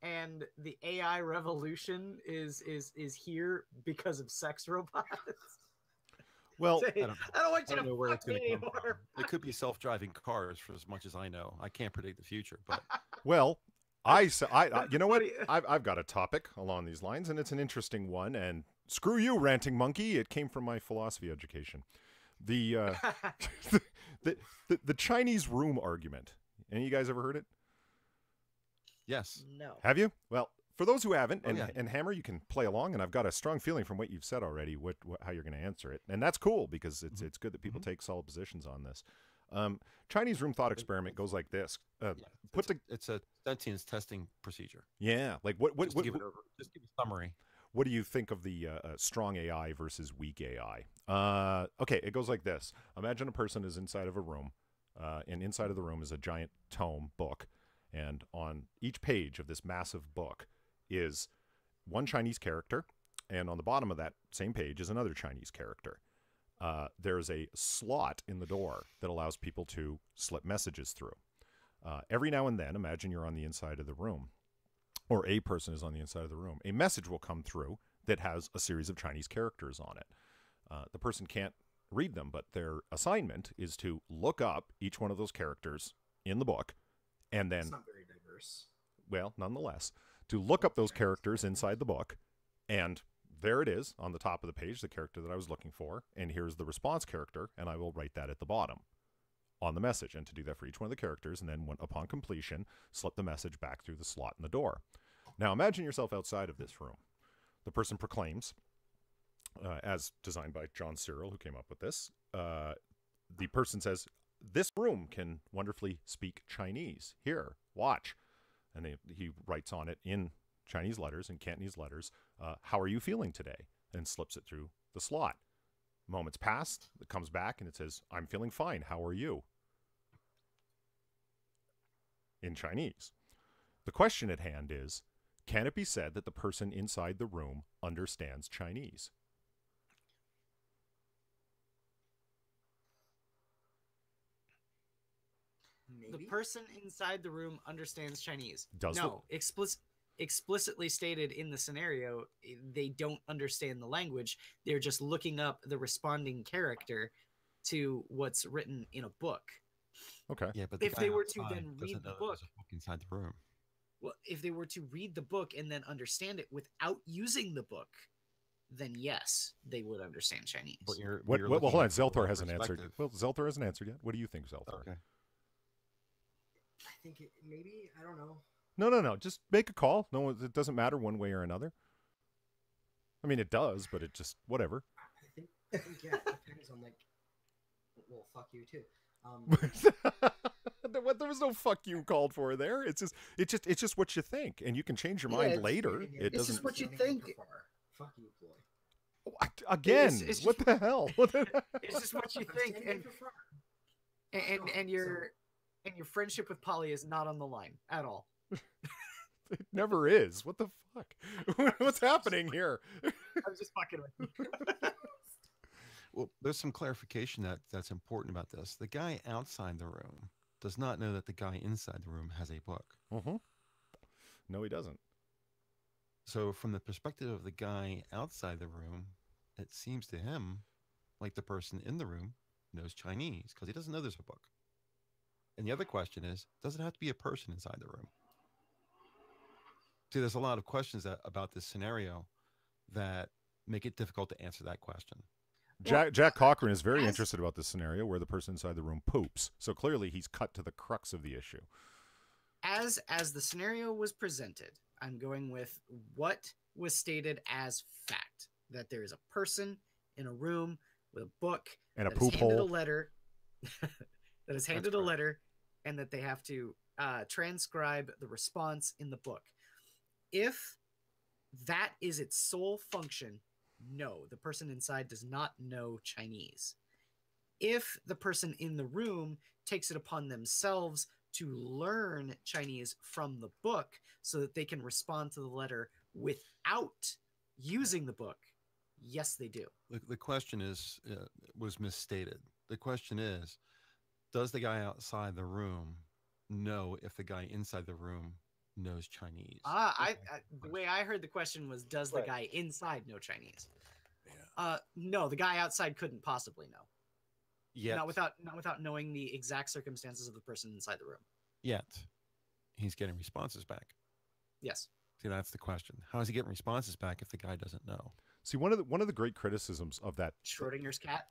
Speaker 2: and the AI revolution is here because of sex robots?
Speaker 1: Well,
Speaker 2: I don't want you to know where it's going to come
Speaker 3: from. It could be self-driving cars for as much as I know. I can't predict the future, but
Speaker 1: well, you know what? I've got a topic along these lines, and it's an interesting one. And screw you, ranting monkey. It came from my philosophy education. The the Chinese room argument. Any of you guys ever heard it?
Speaker 3: Yes.
Speaker 2: No.
Speaker 1: Have you? Well, for those who haven't, and Hammer, you can play along, and I've got a strong feeling from what you've said already how you're going to answer it, and that's cool because it's good that people take solid positions on this. Chinese room thought experiment goes like this.
Speaker 3: It's a sentience testing procedure.
Speaker 1: Yeah, like just give
Speaker 3: a summary.
Speaker 1: What do you think of the strong AI versus weak AI? Okay, it goes like this. Imagine a person is inside of a room, and inside of the room is a giant tome book, and on each page of this massive book is one Chinese character, and on the bottom of that same page is another Chinese character. There's a slot in the door that allows people to slip messages through. Every now and then, imagine you're on the inside of the room, or a person is on the inside of the room. A message will come through that has a series of Chinese characters on it. The person can't read them, but their assignment is to look up each one of those characters in the book, and then...
Speaker 4: It's not very diverse.
Speaker 1: Well, nonetheless, to look up those characters inside the book, and there it is on the top of the page, the character that I was looking for, and here's the response character, and I will write that at the bottom on the message, and to do that for each one of the characters, and then upon completion, slip the message back through the slot in the door. Now imagine yourself outside of this room. The person proclaims, as designed by John Searle, who came up with this, the person says, "This room can wonderfully speak Chinese. Here, watch." And he writes on it in Chinese letters and Cantonese letters, "How are you feeling today?" and slips it through the slot. Moments pass, it comes back and it says, "I'm feeling fine. How are you?" in Chinese. The question at hand is, Can it be said that the person inside the room understands Chinese?
Speaker 4: Maybe.
Speaker 2: The person inside the room understands Chinese.
Speaker 1: Does
Speaker 2: no, explicitly stated in the scenario, they don't understand the language. They're just looking up the responding character to what's written in a book.
Speaker 1: Okay.
Speaker 3: Yeah, but the
Speaker 2: If
Speaker 3: guy
Speaker 2: they were to
Speaker 3: outside
Speaker 2: then read
Speaker 3: doesn't
Speaker 2: the
Speaker 3: know
Speaker 2: book,
Speaker 3: there's a book inside the room.
Speaker 2: well, if they were to read the book and then understand it without using the book, then yes, they would understand Chinese.
Speaker 3: But you're
Speaker 1: Well, hold
Speaker 3: looking
Speaker 1: on.
Speaker 3: at it from
Speaker 1: Zelthor
Speaker 3: one
Speaker 1: hasn't answered.
Speaker 3: perspective.
Speaker 1: Well, Zelthor hasn't answered yet. What do you think, Zelthor?
Speaker 3: Okay.
Speaker 4: I think maybe, I don't know.
Speaker 1: No. Just make a call. No, it doesn't matter one way or another. I mean, it does, but it just whatever.
Speaker 4: I think yeah, it depends on like. Well, fuck you too.
Speaker 1: There was no "fuck you" called for there. It's just what you think, and you can change your
Speaker 2: Yeah,
Speaker 1: mind
Speaker 2: it's-
Speaker 1: later. It
Speaker 2: it's
Speaker 1: doesn't.
Speaker 2: just what you
Speaker 4: Standing
Speaker 2: think.
Speaker 4: for far. Fuck you, Ploy.
Speaker 1: What? Again,
Speaker 2: It's
Speaker 1: what
Speaker 2: just-
Speaker 1: the hell?
Speaker 2: It's just what you
Speaker 4: I'm
Speaker 2: think,
Speaker 4: standing for far.
Speaker 2: and your friendship with Polly is not on the line at all.
Speaker 1: It never is. What the fuck? What's happening here?
Speaker 2: I'm just fucking with you.
Speaker 3: Well, there's some clarification that's important about this. The guy outside the room does not know that the guy inside the room has a book.
Speaker 1: Mm-hmm. No, he doesn't.
Speaker 3: So from the perspective of the guy outside the room, it seems to him like the person in the room knows Chinese because he doesn't know there's a book. And the other question is, does it have to be a person inside the room? See, there's a lot of questions about this scenario that make it difficult to answer that question.
Speaker 1: Jack Cochran is very
Speaker 2: as-
Speaker 1: interested about this scenario where the person inside the room poops. So clearly he's cut to the crux of the issue.
Speaker 2: As the scenario was presented, I'm going with what was stated as fact, that there is a person in a room with a book
Speaker 1: And a
Speaker 2: that is
Speaker 1: poop
Speaker 2: handed
Speaker 1: hole.
Speaker 2: a letter that is handed a letter, and that they have to transcribe the response in the book. If that is its sole function, no, the person inside does not know Chinese. If the person in the room takes it upon themselves to learn Chinese from the book so that they can respond to the letter without using the book, yes, they do.
Speaker 3: The question is was misstated. The question is, does the guy outside the room know if the guy inside the room knows Chinese?
Speaker 2: The way I heard the question was, does the
Speaker 3: Right.
Speaker 2: guy inside know Chinese?
Speaker 3: Yeah.
Speaker 2: No, the guy outside couldn't possibly know.
Speaker 3: Yet,
Speaker 2: Not without knowing the exact circumstances of the person inside the room.
Speaker 3: yet, he's getting responses back.
Speaker 2: Yes.
Speaker 3: See, that's the question. How is he getting responses back if the guy doesn't know?
Speaker 1: See, one of the great criticisms of that
Speaker 2: Schrodinger's cat.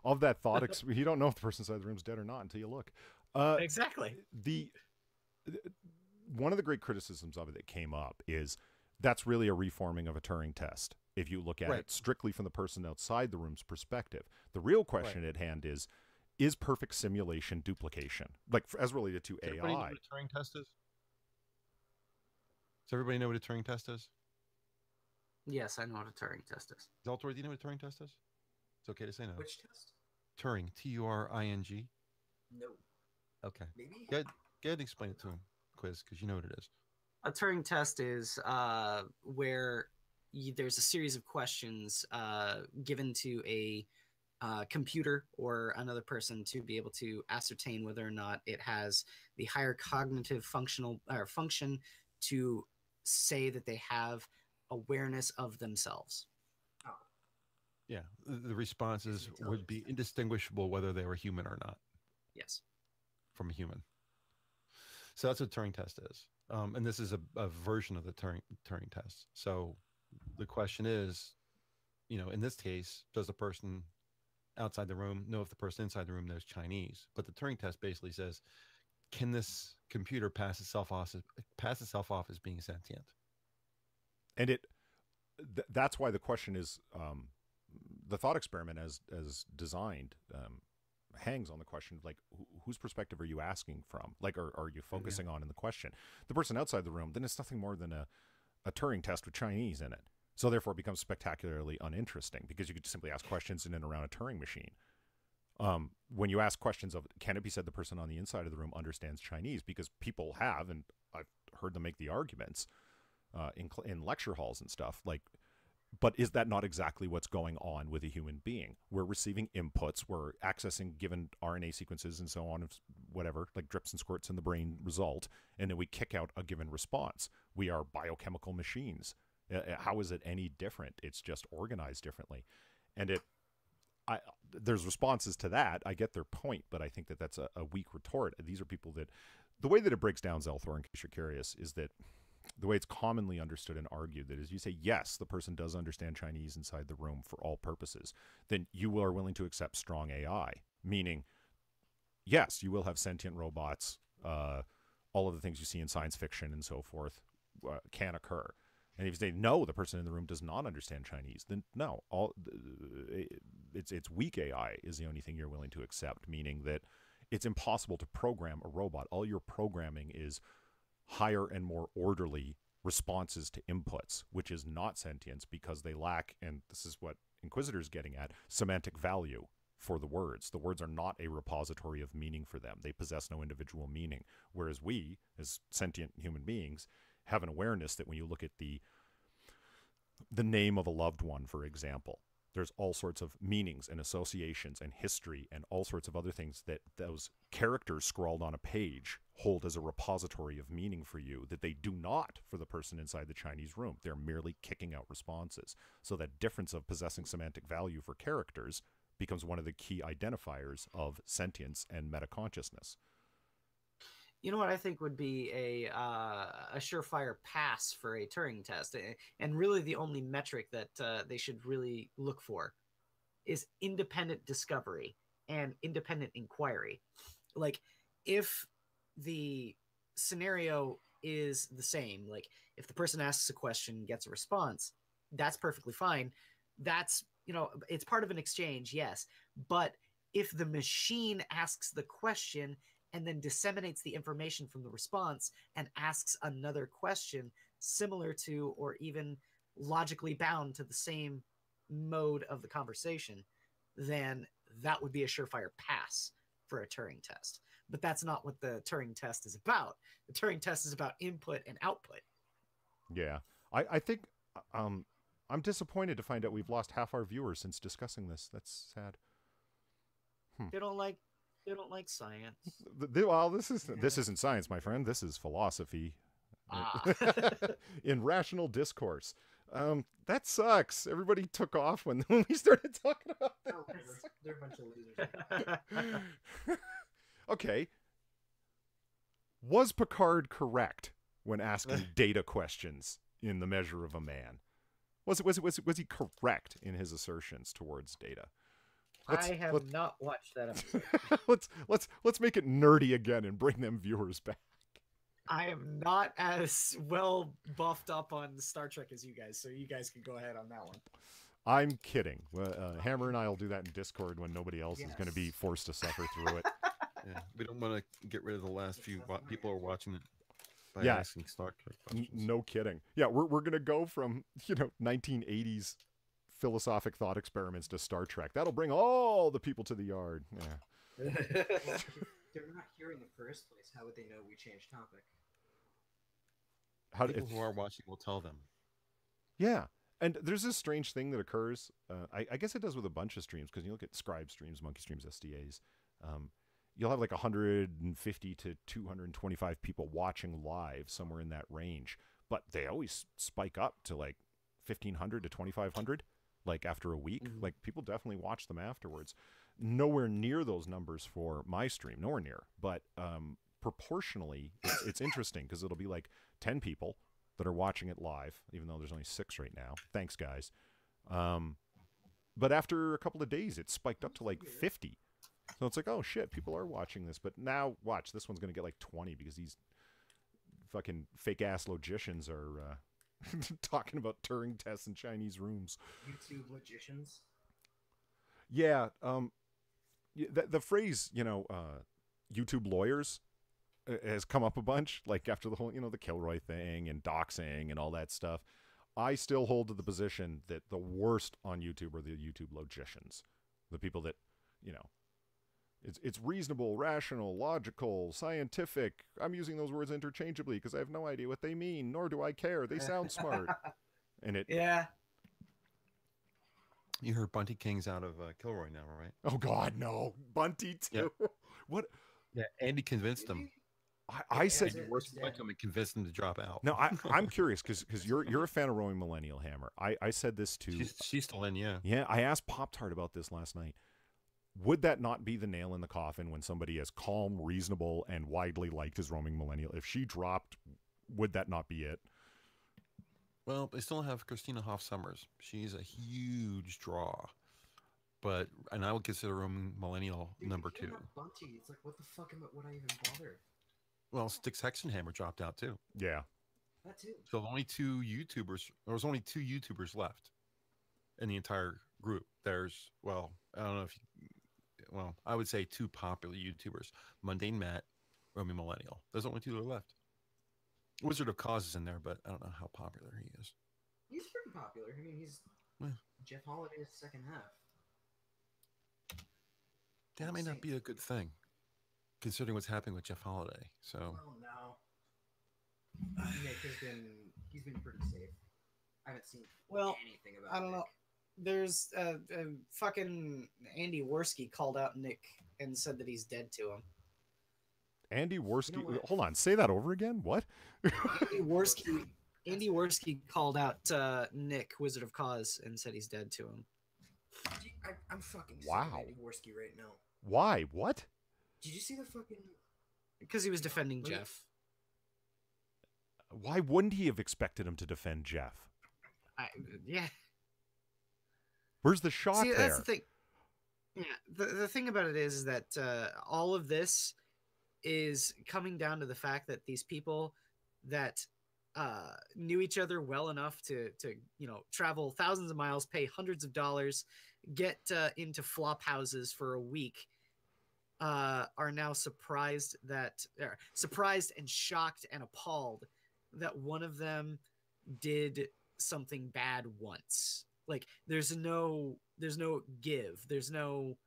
Speaker 1: of that thought, you don't know if the person inside the room is dead or not until you look.
Speaker 2: Exactly.
Speaker 1: One of the great criticisms of it that came up is that's really a reforming of a Turing test. If you look at
Speaker 3: Right.
Speaker 1: it strictly from the person outside the room's perspective, the real question at hand is perfect simulation duplication, like as related to
Speaker 3: Does everybody know
Speaker 1: AI?
Speaker 3: what a Turing test is? Does everybody know what a Turing test is?
Speaker 2: Yes, I know what a Turing test is.
Speaker 3: Zeltor, do you know what a Turing test is? It's okay to say no.
Speaker 4: Which test?
Speaker 3: Turing, Turing.
Speaker 4: No.
Speaker 3: Okay.
Speaker 4: Maybe.
Speaker 3: Go ahead and explain it to him, Quiz, because you know what it is.
Speaker 2: A Turing test is where there's a series of questions given to a computer or another person to be able to ascertain whether or not it has the higher cognitive function to say that they have awareness of themselves.
Speaker 3: Yeah, the responses would
Speaker 4: intelligence
Speaker 3: be
Speaker 4: test.
Speaker 3: indistinguishable whether they were human or not
Speaker 2: Yes.
Speaker 3: from a human. So that's what Turing test is. And this is a version of the Turing test. So the question is, in this case, does the person outside the room know if the person inside the room knows Chinese? But the Turing test basically says, can this computer pass itself off as being sentient?
Speaker 1: And that's why the question is the thought experiment as designed hangs on the question, like, whose perspective are you asking from? Like, are you focusing on in the question? The person outside the room, then it's nothing more than a Turing test with Chinese in it. So therefore it becomes spectacularly uninteresting because you could just simply ask questions in and around a Turing machine. When you ask questions of, can it be said the person on the inside of the room understands Chinese? Because people have, and I've heard them make the arguments, in lecture halls and stuff. Like, but is that not exactly what's going on with a human being? We're receiving inputs, we're accessing given RNA sequences and so on, whatever, like drips and squirts in the brain result, and then we kick out a given response. We are biochemical machines. How is it any different? It's just organized differently. And there's responses to that. I get their point, but I think that that's a weak retort. These are people that, the way that it breaks down, Zelthor, in case you're curious, is that the way it's commonly understood and argued, that is, you say, yes, the person does understand Chinese inside the room for all purposes, then you are willing to accept strong AI, meaning, yes, you will have sentient robots, all of the things you see in science fiction and so forth can occur. And if you say, no, the person in the room does not understand Chinese, then no, it's weak AI is the only thing you're willing to accept, meaning that it's impossible to program a robot. All your programming is higher and more orderly responses to inputs, which is not sentience because they lack, and this is what Inquisitor's getting at, semantic value for the words. The words are not a repository of meaning for them. They possess no individual meaning. Whereas we, as sentient human beings, have an awareness that when you look at the name of a loved one, for example, there's all sorts of meanings and associations and history and all sorts of other things that those characters scrawled on a page hold as a repository of meaning for you that they do not for the person inside the Chinese room. They're merely kicking out responses. So that difference of possessing semantic value for characters becomes one of the key identifiers of sentience and metaconsciousness.
Speaker 2: You know what I think would be a surefire pass for a Turing test, and really the only metric that they should really look for is independent discovery and independent inquiry. Like, if the scenario is the same, like if the person asks a question, gets a response, that's perfectly fine. That's, it's part of an exchange, yes. But if the machine asks the question and then disseminates the information from the response and asks another question similar to or even logically bound to the same mode of the conversation, then that would be a surefire pass for a Turing test. But that's not what the Turing test is about. The Turing test is about input and output.
Speaker 1: Yeah. I think I'm disappointed to find out we've lost half our viewers since discussing this. That's sad.
Speaker 2: They don't like science.
Speaker 1: Well, this isn't science, my friend. This is philosophy. In rational discourse. That sucks. Everybody took off when we started talking about this.
Speaker 4: Oh, they're a bunch of losers.
Speaker 1: Okay. Was Picard correct when asking data questions in The Measure of a Man? Was he correct in his assertions towards data?
Speaker 2: I have not watched that episode.
Speaker 1: let's make it nerdy again and bring them viewers back.
Speaker 2: I am not as well buffed up on Star Trek as you guys, so you guys can go ahead on that one.
Speaker 1: I'm kidding. Hammer and I will do that in Discord when nobody else is going to be forced to suffer through it.
Speaker 3: Yeah, we don't want to get rid of the last few people who are watching it by
Speaker 1: Yeah.
Speaker 3: asking Star Trek questions.
Speaker 1: No kidding. Yeah, we're going to go from 1980s philosophic thought experiments to Star Trek. That'll bring all the people to the yard. Yeah.
Speaker 4: They're not here in the first place. How would they know we changed topic?
Speaker 3: People who are watching will tell them.
Speaker 1: Yeah. And there's this strange thing that occurs. I guess it does with a bunch of streams, because you look at Scribe streams, Monkey streams, SDAs. You'll have like 150 to 225 people watching live, somewhere in that range. But they always spike up to like 1,500 to 2,500, like after a week.
Speaker 2: Mm-hmm.
Speaker 1: Like people definitely watch them afterwards. Nowhere near those numbers for my stream, nowhere near. But proportionally, it's interesting because it'll be like 10 people that are watching it live, even though there's only 6 right now. Thanks, guys. But after a couple of days, it spiked up to like 50. So it's like, oh shit, people are watching this. But now, watch, this one's going to get like 20 because these fucking fake-ass logicians are talking about Turing tests in Chinese rooms.
Speaker 4: YouTube logicians?
Speaker 1: Yeah. The phrase, YouTube lawyers has come up a bunch, like after the whole, the Kilroy thing and doxing and all that stuff. I still hold to the position that the worst on YouTube are the YouTube logicians. The people that, It's reasonable, rational, logical, scientific. I'm using those words interchangeably because I have no idea what they mean, nor do I care. They sound smart. And it.
Speaker 2: Yeah.
Speaker 3: You heard Bunty King's out of Kilroy now, right?
Speaker 1: Oh God, no, Bunty too.
Speaker 3: Yep.
Speaker 1: What?
Speaker 3: Yeah, Andy convinced him.
Speaker 1: I said
Speaker 3: Andy Worski went to him and convinced him to drop out.
Speaker 1: no. I'm curious because you're a fan of Roaming Millennial, Hammer. I said this to.
Speaker 3: She's still in, yeah.
Speaker 1: Yeah, I asked Pop Tart about this last night. Would that not be the nail in the coffin when somebody as calm, reasonable, and widely liked as Roaming Millennial? If she dropped, would that not be it?
Speaker 3: Well, they still have Christina Hoff Sommers. She's a huge draw. And I would consider Roaming Millennial
Speaker 4: Dude,
Speaker 3: number
Speaker 4: if you
Speaker 3: 2.
Speaker 4: don't have Bunty, it's like, what the fuck would I even bother?
Speaker 3: Well, Styx Hexenhammer dropped out too.
Speaker 1: Yeah.
Speaker 4: That too.
Speaker 3: So only 2 YouTubers. There was only 2 YouTubers left in the entire group. There's, well, I don't know if I would say 2 popular YouTubers: Mundane Matt, Roaming Millennial. There's only 2 that are left. Wizard of Cause is in there, but I don't know how popular he is.
Speaker 4: He's pretty popular. I mean, he's
Speaker 3: Yeah.
Speaker 4: Jeff Holliday's second half.
Speaker 3: That may not be a good thing, considering what's happening with Jeff Holiday. So,
Speaker 4: Well, no. Nick he's been pretty safe. I haven't seen anything about
Speaker 2: I don't know.
Speaker 4: Nick.
Speaker 2: There's fucking Andy Worski called out Nick and said that he's dead to him.
Speaker 1: Andy Worski.
Speaker 4: You know what?
Speaker 1: Hold on. Say that over again. What?
Speaker 2: Andy Worski called out Nick, Wizard of Cause, and said he's dead to him.
Speaker 4: I'm fucking sick
Speaker 1: Wow.
Speaker 4: of Andy Worski right now.
Speaker 1: Why? What?
Speaker 4: Did you see the fucking...
Speaker 2: Because he was defending
Speaker 4: Wait.
Speaker 2: Jeff.
Speaker 1: Why wouldn't he have expected him to defend Jeff?
Speaker 2: Yeah.
Speaker 1: Where's the shock
Speaker 2: See,
Speaker 1: there?
Speaker 2: that's the thing. Yeah, the thing about it is that all of this is coming down to the fact that these people that knew each other well enough to travel thousands of miles, pay hundreds of dollars, get into flop houses for a week, are now surprised and shocked and appalled that one of them did something bad once. Like there's no give, there's no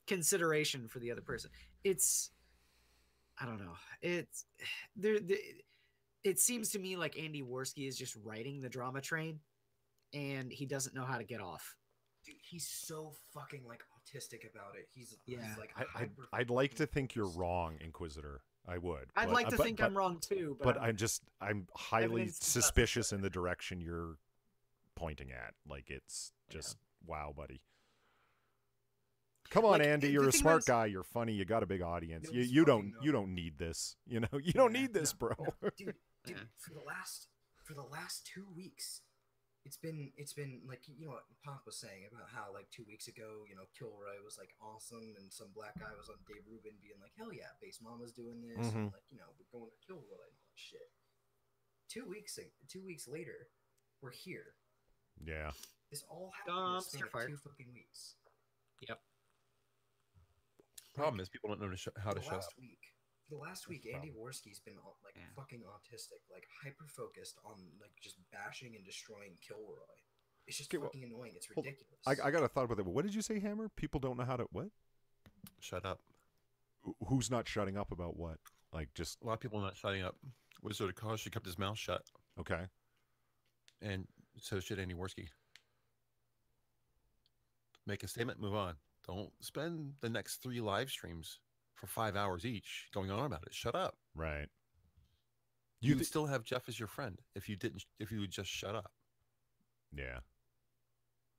Speaker 2: consideration for the other person. It's, I don't know, it's there. It seems to me like Andy Worski is just riding the drama train, and he doesn't know how to get off.
Speaker 4: Dude, he's so fucking like autistic about it. He's like
Speaker 1: I'd like to think you're wrong, Inquisitor. I would.
Speaker 2: I'd like to think I'm wrong too, but
Speaker 1: I'm highly
Speaker 2: evidence is
Speaker 1: suspicious in the direction you're pointing at. Like it's just wow, buddy. Come on,
Speaker 2: Like,
Speaker 1: Andy.
Speaker 2: the
Speaker 1: You're a
Speaker 2: thing
Speaker 1: smart
Speaker 2: was-
Speaker 1: guy. You're funny. You got a big audience.
Speaker 4: No, he's
Speaker 1: You
Speaker 4: fucking
Speaker 1: don't
Speaker 4: not.
Speaker 1: need this. You know, you don't need this, bro.
Speaker 4: dude,
Speaker 2: Yeah.
Speaker 4: for the last 2 weeks, it's been like, you know what Pop was saying about how like 2 weeks ago, you know, Kilroy was like awesome, and some black guy was on Dave Rubin being like, hell yeah, Base Mama's doing this, and like, you know, we're going to Kilroy and all that shit. 2 weeks later, we're here.
Speaker 1: Yeah.
Speaker 4: This all happened in the span
Speaker 2: Dumpster
Speaker 4: of
Speaker 2: fire.
Speaker 4: 2 fucking weeks.
Speaker 2: Yep.
Speaker 3: problem is people don't know how to shut up.
Speaker 4: For the last week,
Speaker 1: That's the
Speaker 4: Andy Worski's been like
Speaker 2: Yeah.
Speaker 4: fucking autistic, like hyper focused on like just bashing and destroying Kilroy. It's just
Speaker 1: Okay, well,
Speaker 4: fucking annoying. It's
Speaker 1: hold-
Speaker 4: ridiculous.
Speaker 1: I got a thought about that. What did you say, Hammer? People don't know how to what?
Speaker 3: Shut up.
Speaker 1: Who's not shutting up about what? Like just
Speaker 3: A lot of people are not shutting up. Wizard of Cause should kept his mouth shut,
Speaker 1: okay.
Speaker 3: and so should Andy Worski. Make a statement, move on. Don't spend the next 3 live streams for 5 hours each going on about it. Shut up.
Speaker 1: Right.
Speaker 3: You would still have Jeff as your friend if you would just shut up.
Speaker 1: Yeah.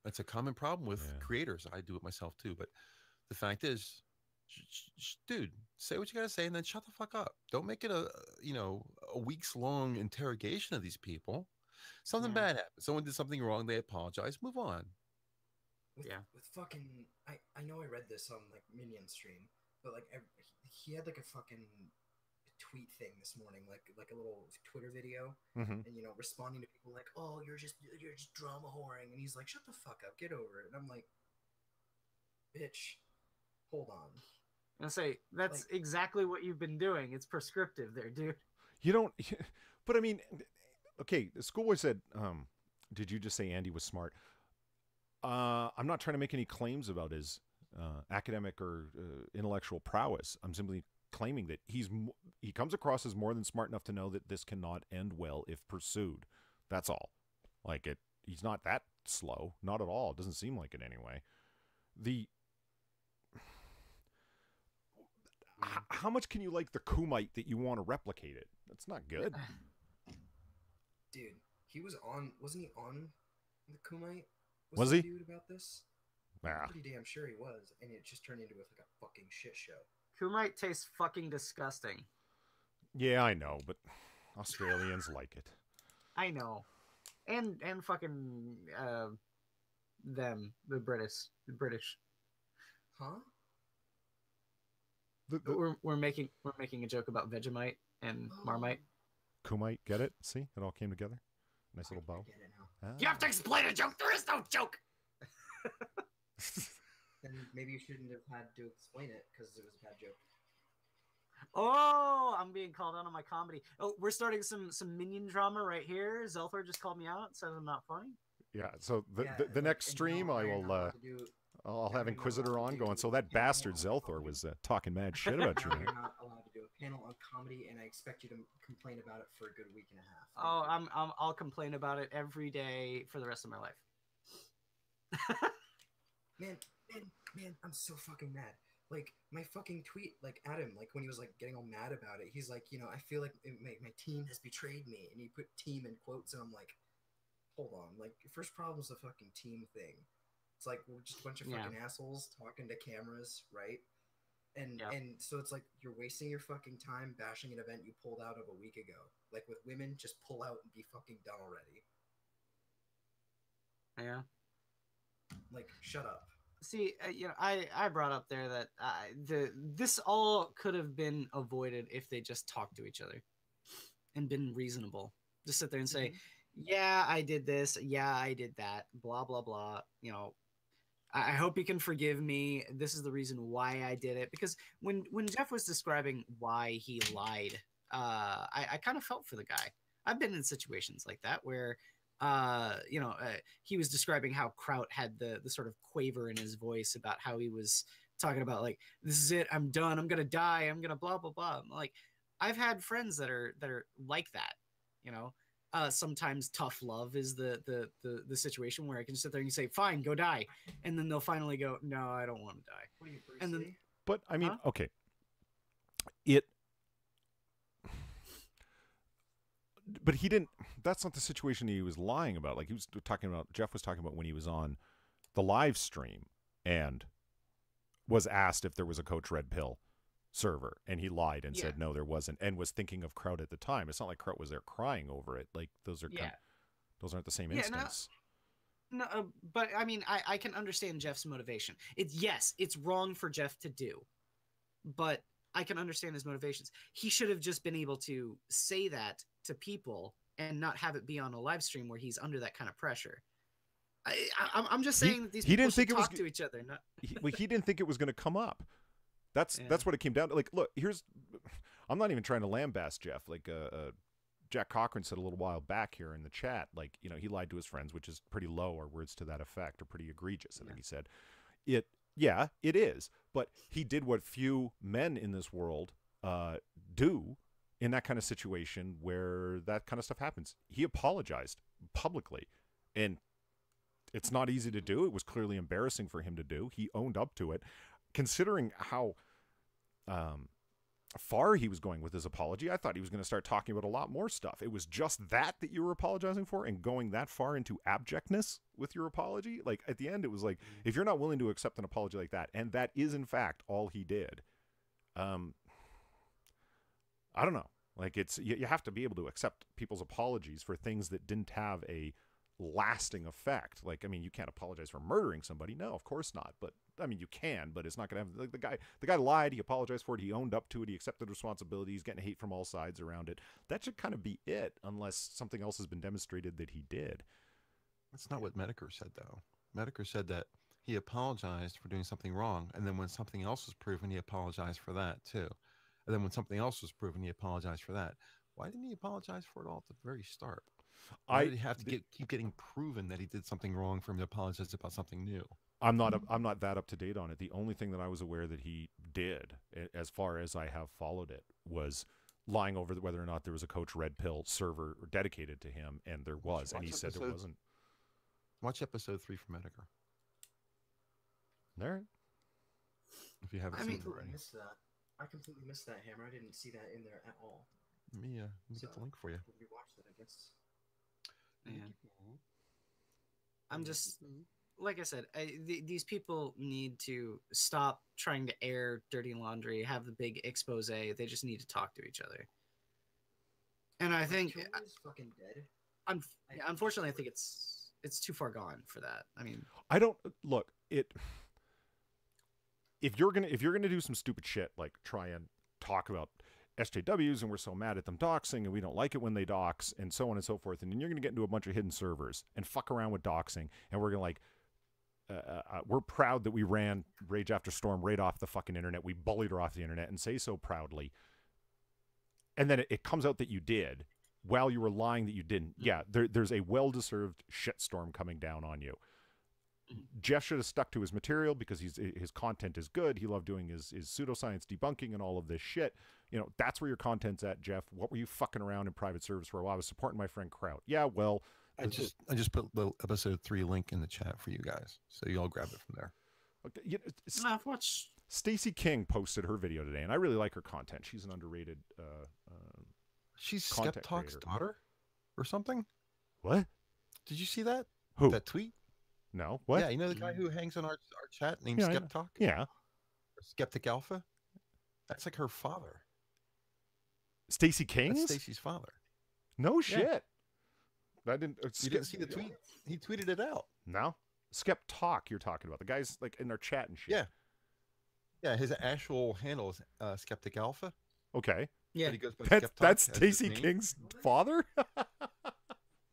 Speaker 3: That's a common problem with
Speaker 1: Yeah.
Speaker 3: creators. I do it myself too. But the fact is, dude, say what you gotta say and then shut the fuck up. Don't make it a weeks long interrogation of these people. Something
Speaker 2: Yeah.
Speaker 3: bad happened. Someone did something wrong. They apologize. Move on.
Speaker 4: With fucking, I know I read this on like Minion stream, but like he had like a fucking tweet thing this morning, like a little Twitter video,
Speaker 1: Mm-hmm.
Speaker 4: and you know, responding to people like, "Oh, you're just drama whoring," and he's like, "Shut the fuck up, get over it." And I'm like, "Bitch, hold on."
Speaker 2: I say that's
Speaker 4: Like-
Speaker 2: exactly what you've been doing. It's prescriptive there, dude.
Speaker 1: You don't. But I mean, okay. The schoolboy said, "Did you just say Andy was smart?" I'm not trying to make any claims about his academic or intellectual prowess. I'm simply claiming that he comes across as more than smart enough to know that this cannot end well if pursued. That's all. Like he's not that slow, not at all. It doesn't seem like it anyway. How much can you like the Kumite that you want to replicate it? That's not good.
Speaker 4: Dude, wasn't he on the Kumite?
Speaker 1: Was he?
Speaker 4: Dude about this?
Speaker 1: Nah.
Speaker 4: I'm pretty damn sure he was, and it just turned into like a fucking shit show.
Speaker 2: Kumite tastes fucking disgusting.
Speaker 1: Yeah, I know, but Australians like it.
Speaker 2: I know. And fucking them, the British.
Speaker 4: Huh?
Speaker 2: We're making a joke about Vegemite and Marmite.
Speaker 1: Kumite, get it? See, it all came together. Nice little bow.
Speaker 4: I get it now.
Speaker 2: You have to explain a joke. There is no joke.
Speaker 4: Then maybe you shouldn't have had to explain it because it was a bad joke.
Speaker 2: Oh, I'm being called out on my comedy. Oh, we're starting some minion drama right here. Zelthor just called me out, says I'm not funny.
Speaker 1: Yeah. So the next stream, I will. I'll have Inquisitor on going. So that bastard Zelthor was talking mad shit about you.
Speaker 4: You're not allowed to do a panel on comedy, and I expect you to complain about it for a good week and a half.
Speaker 2: Oh, I'll complain about it every day for the rest of my life.
Speaker 4: man, I'm so fucking mad. Like my fucking tweet, like Adam, like when he was like getting all mad about it, he's like, I feel like my team has betrayed me, and he put team in quotes, and I'm like, hold on, like your first problem's the fucking team thing. It's like we're just a bunch of fucking assholes talking to cameras, right? And so it's like you're wasting your fucking time bashing an event you pulled out of a week ago. Like with women, just pull out and be fucking done already.
Speaker 2: Yeah.
Speaker 4: Like, shut up.
Speaker 2: See, I brought up there that this all could have been avoided if they just talked to each other and been reasonable. Just sit there and say, yeah, I did this. Yeah, I did that. Blah, blah, blah. I hope you can forgive me. This is the reason why I did it. Because when Jeff was describing why he lied, I kind of felt for the guy. I've been in situations like that where, he was describing how Kraut had the sort of quaver in his voice about how he was talking about, like, this is it. I'm done. I'm going to die. I'm going to blah, blah, blah. I'm like, I've had friends that are like that, sometimes tough love is the situation where I can sit there and say, fine, go die. And then they'll finally go, no, I don't want to die.
Speaker 4: What are you, Bruce
Speaker 2: and then,
Speaker 4: Lee?
Speaker 1: But I mean, okay. But he didn't, that's not the situation he was lying about. Like Jeff was talking about when he was on the live stream and was asked if there was a Coach Red Pill server, and he lied and said no, there wasn't, and was thinking of Kraut at the time. It's not like Kraut was there crying over it. Like those aren't the same instance.
Speaker 2: No, but I mean, I can understand Jeff's motivation. It's wrong for Jeff to do, but I can understand his motivations. He should have just been able to say that to people and not have it be on a live stream where he's under that kind of pressure. I'm just saying that these people should talk to each other.
Speaker 1: He didn't think it was going to come up. That's what it came down to. Like, look, I'm not even trying to lambaste Jeff. Like, Jack Cochran said a little while back here in the chat, like, he lied to his friends, which is pretty low, or words to that effect, or pretty egregious. I think he said it. Yeah, it is. But he did what few men in this world do in that kind of situation where that kind of stuff happens. He apologized publicly, and it's not easy to do. It was clearly embarrassing for him to do. He owned up to it. Considering how far he was going with his apology, I thought he was going to start talking about a lot more stuff. It was just that you were apologizing for, and going that far into abjectness with your apology. Like, at the end, it was like, if you're not willing to accept an apology like that, and that is in fact all he did, I don't know. Like, it's you have to be able to accept people's apologies for things that didn't have a lasting effect. Like, I mean, you can't apologize for murdering somebody. No, of course not. But I mean, you can, but it's not going to have, like, the guy lied. He apologized for it. He owned up to it. He accepted responsibility. He's getting hate from all sides around it. That should kind of be it, unless something else has been demonstrated that he did.
Speaker 3: That's not what Medicare said, though. Medicare said that he apologized for doing something wrong, and then when something else was proven, he apologized for that too. And then when something else was proven, he apologized for that. Why didn't he apologize for it all at the very start? Why did he have to keep getting proven that he did something wrong for him to apologize about something new?
Speaker 1: I'm not that up to date on it. The only thing that I was aware that he did, as far as I have followed it, was lying over whether or not there was a Coach Red Pill server dedicated to him, and there was, and he said there wasn't.
Speaker 3: Watch episode 3 from Edgar.
Speaker 1: All right.
Speaker 3: If you haven't seen it already.
Speaker 4: I completely missed that, Hammer. I didn't see that in there at all.
Speaker 3: Let me get the link for you.
Speaker 4: Rewatch that, I guess.
Speaker 2: Yeah. I'm just, like I said, these people need to stop trying to air dirty laundry, have the big expose. They just need to talk to each other. And I think
Speaker 4: is fucking dead.
Speaker 2: Unfortunately, I think it's too far gone for that. I mean,
Speaker 1: I don't look it. If you're gonna do some stupid shit like try and talk about SJWs and we're so mad at them doxing and we don't like it when they dox and so on and so forth, and then you're gonna get into a bunch of hidden servers and fuck around with doxing, and we're gonna like we're proud that we ran Rage After Storm right off the fucking internet. We bullied her off the internet and say so proudly. And then it comes out that you did while you were lying that you didn't. Yeah, there's a well-deserved shitstorm coming down on you. Jeff should have stuck to his material because his content is good. He loved doing his pseudoscience debunking and all of this shit. You know, that's where your content's at, Jeff. What were you fucking around in private service for? Well, I was supporting my friend Kraut. Yeah, well,
Speaker 3: I just put the episode 3 link in the chat for you guys, so you all grab it from there.
Speaker 1: Okay, you know,
Speaker 2: I've watched.
Speaker 1: Stacey King posted her video today, and I really like her content. She's an underrated.
Speaker 3: She's
Speaker 1: content
Speaker 3: Skeptalk's
Speaker 1: creator.
Speaker 3: daughter, or something.
Speaker 1: What?
Speaker 3: Did you see that?
Speaker 1: Who?
Speaker 3: That tweet?
Speaker 1: No. What?
Speaker 3: Yeah, you know the guy who hangs on our chat named
Speaker 1: Yeah,
Speaker 3: Skeptalk?
Speaker 1: Yeah.
Speaker 3: Or Skeptic Alpha? That's like her father.
Speaker 1: Stacey King?
Speaker 3: That's Stacey's father.
Speaker 1: No shit. I didn't.
Speaker 3: You didn't see the tweet? He tweeted it out.
Speaker 1: No. Skeptalk you're talking about. The guy's like in our chat and shit.
Speaker 3: Yeah. Yeah, his actual handle is Skeptic Alpha.
Speaker 1: Okay.
Speaker 2: Yeah.
Speaker 3: But he goes by
Speaker 1: That's
Speaker 3: Skeptalk as his
Speaker 1: Stacey
Speaker 3: name.
Speaker 1: King's father?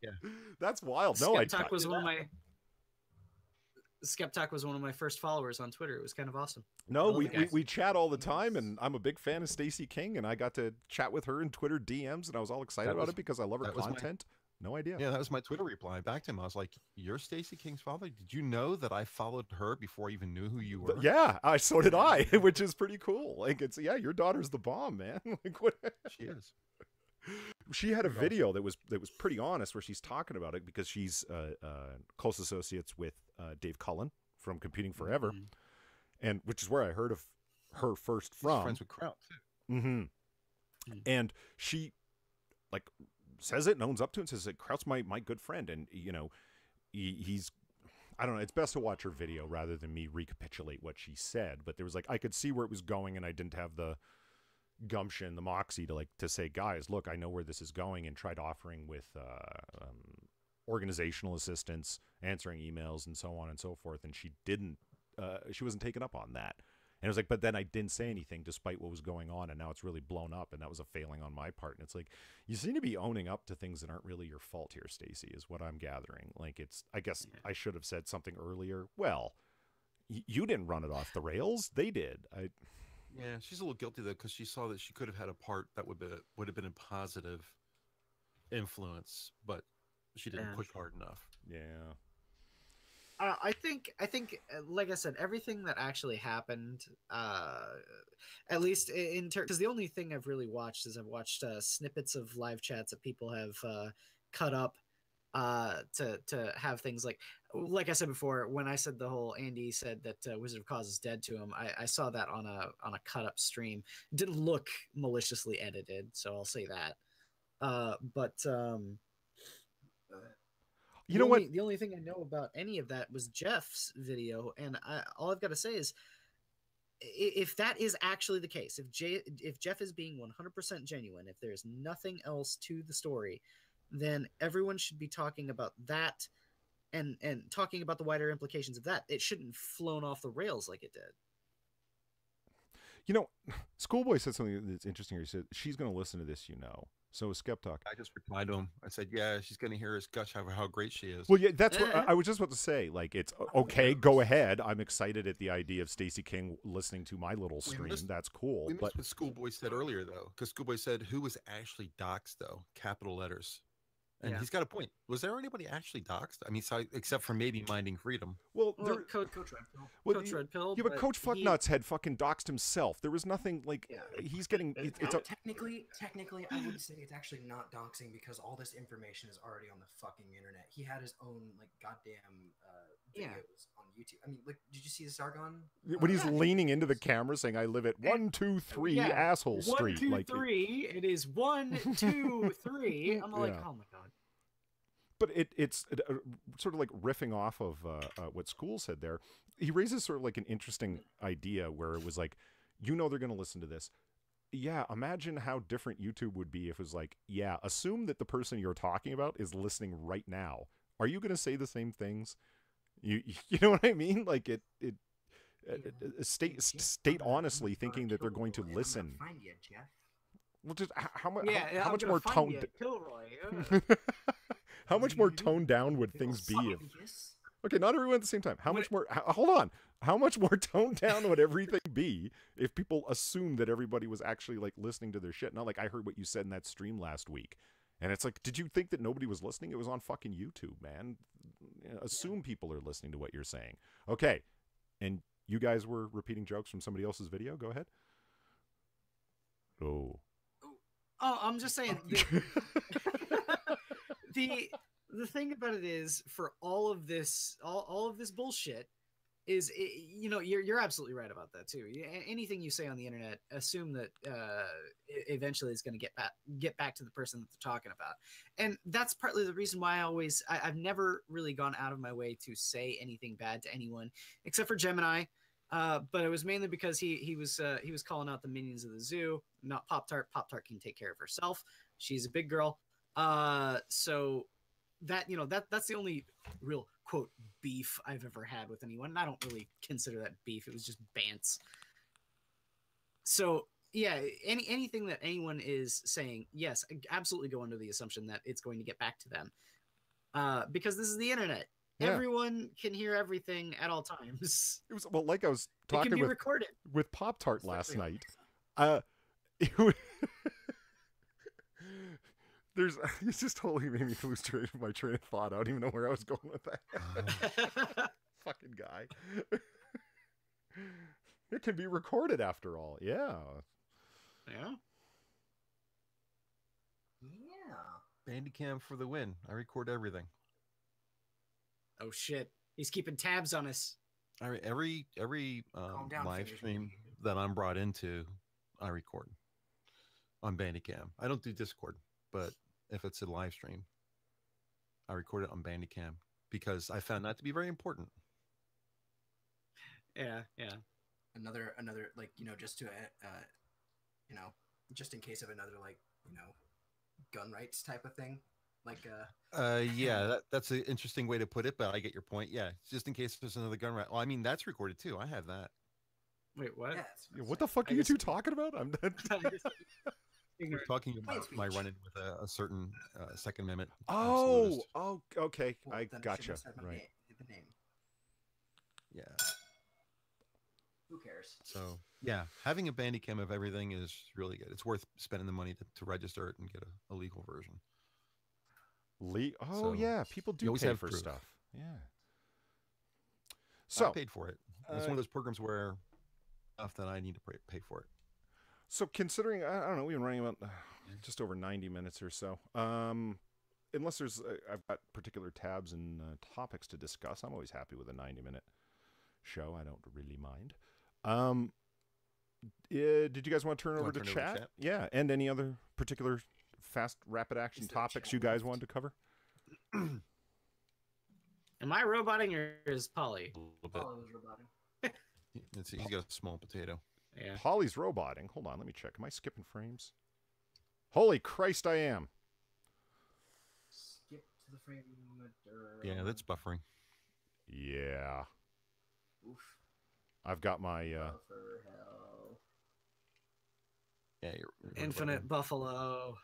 Speaker 3: Yeah.
Speaker 1: That's wild. No,
Speaker 2: Skeptalk was one of my. Skeptalk was one of my first followers on Twitter. It was kind of awesome.
Speaker 1: No,
Speaker 2: I love
Speaker 1: we,
Speaker 2: the guy.
Speaker 1: we chat all the time, and I'm a big fan of Stacey King, and I got to chat with her in Twitter DMs, and I was all excited
Speaker 3: That
Speaker 1: about
Speaker 3: was-
Speaker 1: it because I love her
Speaker 3: that was my-
Speaker 1: content. No idea.
Speaker 3: Yeah, that was my Twitter reply back to him. I was like, "You're Stacey King's father? Did you know that I followed her before I even knew who you were?"
Speaker 1: Yeah, so did I, which is pretty cool. Like, it's your daughter's the bomb, man. Like, what?
Speaker 3: She is.
Speaker 1: She had a video that was pretty honest, where she's talking about it because she's close associates with Dave Cullen from Computing Forever, and which is where I heard of her first
Speaker 3: She's
Speaker 1: from.
Speaker 3: friends with Kraut too.
Speaker 1: Mm-hmm. And she like says it and owns up to it and says that Kraut's my good friend, and you know he's I don't know, it's best to watch her video rather than me recapitulate what she said, but there was like I could see where it was going, and I didn't have the gumption, the moxie to say, guys, look, I know where this is going, and tried offering with organizational assistance, answering emails, and so on and so forth, and she didn't she wasn't taken up on that. And it was like, but then I didn't say anything despite what was going on, and now it's really blown up, and that was a failing on my part. And it's like, you seem to be owning up to things that aren't really your fault here, Stacey, is what I'm gathering. Like, it's, I guess I should have said something earlier. Well, you didn't run it off the rails. They did.
Speaker 3: Yeah, she's a little guilty though, because she saw that she could have had a part that would have been a positive influence, but she didn't push hard enough.
Speaker 1: Yeah.
Speaker 2: I think, like I said, everything that actually happened, at least in terms, because the only thing I've really watched is I've watched snippets of live chats that people have cut up to have things like I said before, when I said the whole Andy said that Wizard of Cause is dead to him, I saw that on a cut up stream. It didn't look maliciously edited, so I'll say that.
Speaker 1: You know what?
Speaker 2: The only thing I know about any of that was Jeff's video, and all I've got to say is, if that is actually the case, if Jeff is being 100% genuine, if there's nothing else to the story, then everyone should be talking about that, and talking about the wider implications of that. It shouldn't have flown off the rails like it did.
Speaker 1: You know, Schoolboy said something that's interesting. He said she's going to listen to this, So is Skeptalk.
Speaker 3: I just replied to him. I said, "Yeah, she's going to hear us gush over how great she is."
Speaker 1: Well, yeah, that's what I was just about to say. Like, it's okay. Go ahead. I'm excited at the idea of Stacey King listening to my little stream. That's cool.
Speaker 3: We
Speaker 1: But
Speaker 3: missed what Schoolboy said earlier, though, because Schoolboy said who was actually doxxed, though, capital letters, And
Speaker 2: Yeah.
Speaker 3: he's got a point. Was there anybody actually doxxed? I mean, so, except for maybe Minding Freedom.
Speaker 1: Well,
Speaker 2: Well,
Speaker 1: there,
Speaker 2: Coach
Speaker 4: Red Pill.
Speaker 1: well,
Speaker 2: Coach Red Pill.
Speaker 1: yeah, but Coach
Speaker 2: he-
Speaker 1: Fucknuts had fucking doxed himself. There was nothing like
Speaker 2: Yeah.
Speaker 1: he's getting. It's
Speaker 4: No,
Speaker 1: a,
Speaker 4: technically, I would say it's actually not doxing because all this information is already on the fucking internet. He had his own like goddamn videos
Speaker 2: Yeah.
Speaker 4: on YouTube. I mean, like, did you see the Sargon?
Speaker 1: when he's
Speaker 2: Yeah.
Speaker 1: leaning into the camera saying, "I live at 123
Speaker 2: Yeah.
Speaker 1: Asshole
Speaker 2: 1,
Speaker 1: Street."
Speaker 2: 2,
Speaker 1: like,
Speaker 2: 3. It is 1, 2, 3. I'm like,
Speaker 1: Yeah.
Speaker 2: oh my god.
Speaker 1: but it's sort of like riffing off of what School said there. He raises sort of like an interesting idea where it was like, they're going to listen to this. Yeah, imagine how different YouTube would be if it was like, yeah, assume that the person you're talking about is listening right now. Are you going to say the same things? You know what I mean? Like state honestly thinking that they're going to listen.
Speaker 4: Find you, Jeff.
Speaker 1: Well, just how much
Speaker 2: Yeah,
Speaker 1: how
Speaker 2: I'm
Speaker 1: much
Speaker 2: gonna
Speaker 1: more
Speaker 2: find
Speaker 1: toned
Speaker 2: you, Kilroy.
Speaker 1: how much more toned down would things be if
Speaker 4: Yes.
Speaker 1: okay, not everyone at the same time. How much more hold on. How much more toned down would everything be if people assumed that everybody was actually like listening to their shit? Not like I heard what you said in that stream last week. And it's like, did you think that nobody was listening? It was on fucking YouTube, man. Assume people are listening to what you're saying. Okay. And you guys were repeating jokes from somebody else's video? Go ahead. Oh.
Speaker 2: Oh, I'm just saying. The thing about it is, for all of this bullshit, is you're absolutely right about that too. Anything you say on the internet, assume that eventually it's going to get back to the person that they're talking about, and that's partly the reason why I've never really gone out of my way to say anything bad to anyone except for Gemini. But it was mainly because he was calling out the minions of the zoo, not Pop Tart. Pop Tart can take care of herself. She's a big girl. So that's the only real quote beef I've ever had with anyone. And I don't really consider that beef. It was just bants. So yeah, anything that anyone is saying, yes, absolutely go under the assumption that it's going to get back to them. Because this is the internet.
Speaker 1: Yeah.
Speaker 2: Everyone can hear everything at all times.
Speaker 1: It was like I was
Speaker 2: It can
Speaker 1: talking
Speaker 2: be
Speaker 1: with
Speaker 2: recorded.
Speaker 1: Pop Tart last
Speaker 4: Especially
Speaker 1: night. It was it's just totally made me lose my train of thought. I don't even know where I was going with that. Fucking guy. It can be recorded after all. Yeah.
Speaker 2: Yeah.
Speaker 4: Yeah.
Speaker 3: Bandicam for the win. I record everything.
Speaker 2: Oh shit. He's keeping tabs on us.
Speaker 3: Every
Speaker 4: Calm down,
Speaker 3: live
Speaker 4: fingers
Speaker 3: stream
Speaker 4: moving.
Speaker 3: that I'm brought into, I record on Bandicam. I don't do Discord, but if it's a live stream, I record it on Bandicam because I found that to be very important.
Speaker 2: Yeah, yeah.
Speaker 4: Another like, just to just in case of another, like, gun rights type of thing, like
Speaker 3: yeah, that's an interesting way to put it, but I get your point. Yeah, just in case there's another gun right. Well, I mean, that's recorded too. I have that.
Speaker 2: Wait, what?
Speaker 4: yeah,
Speaker 1: Yeah, what the fuck
Speaker 2: I
Speaker 1: are you
Speaker 2: guess-
Speaker 1: two talking about? I'm
Speaker 3: We're
Speaker 2: Ignorant.
Speaker 3: talking
Speaker 4: Plain
Speaker 3: about my
Speaker 4: speech.
Speaker 3: run-in with a certain Second Amendment.
Speaker 1: Oh,
Speaker 3: absolutist.
Speaker 1: okay.
Speaker 4: well,
Speaker 1: I
Speaker 4: then
Speaker 1: gotcha.
Speaker 4: shouldn't have said my
Speaker 1: Right.
Speaker 4: the name.
Speaker 3: Yeah.
Speaker 4: Who cares?
Speaker 3: So yeah, having a Bandicam of everything is really good. It's worth spending the money to register it and get a legal version.
Speaker 1: Oh
Speaker 3: So,
Speaker 1: yeah, people
Speaker 3: you
Speaker 1: do
Speaker 3: always
Speaker 1: pay
Speaker 3: have
Speaker 1: for
Speaker 3: proof.
Speaker 1: stuff. Yeah.
Speaker 3: I
Speaker 1: So
Speaker 3: paid for it. It's one of those programs where stuff that I need to pay for it.
Speaker 1: So considering, I don't know, we've been running about just over 90 minutes or so. Unless there's, I've got particular tabs and topics to discuss. I'm always happy with a 90-minute show. I don't really mind. Did you guys want to turn over to chat? Yeah, and any other particular fast, rapid action
Speaker 4: Is there
Speaker 1: topics
Speaker 4: chat
Speaker 1: you guys
Speaker 4: left?
Speaker 1: wanted to cover?
Speaker 2: Am I roboting or is Polly?
Speaker 3: A little bit.
Speaker 4: Oh, it was robotic.
Speaker 3: He's got a small potato.
Speaker 2: Yeah.
Speaker 1: Polly's roboting. Hold on, let me check. Am I skipping frames? Holy Christ, I am.
Speaker 4: Skip to the frame.
Speaker 3: Yeah, that's buffering.
Speaker 1: Yeah.
Speaker 4: Oof.
Speaker 1: I've got my...
Speaker 4: Buffer hell.
Speaker 3: Yeah, you're
Speaker 2: Infinite Buffalo.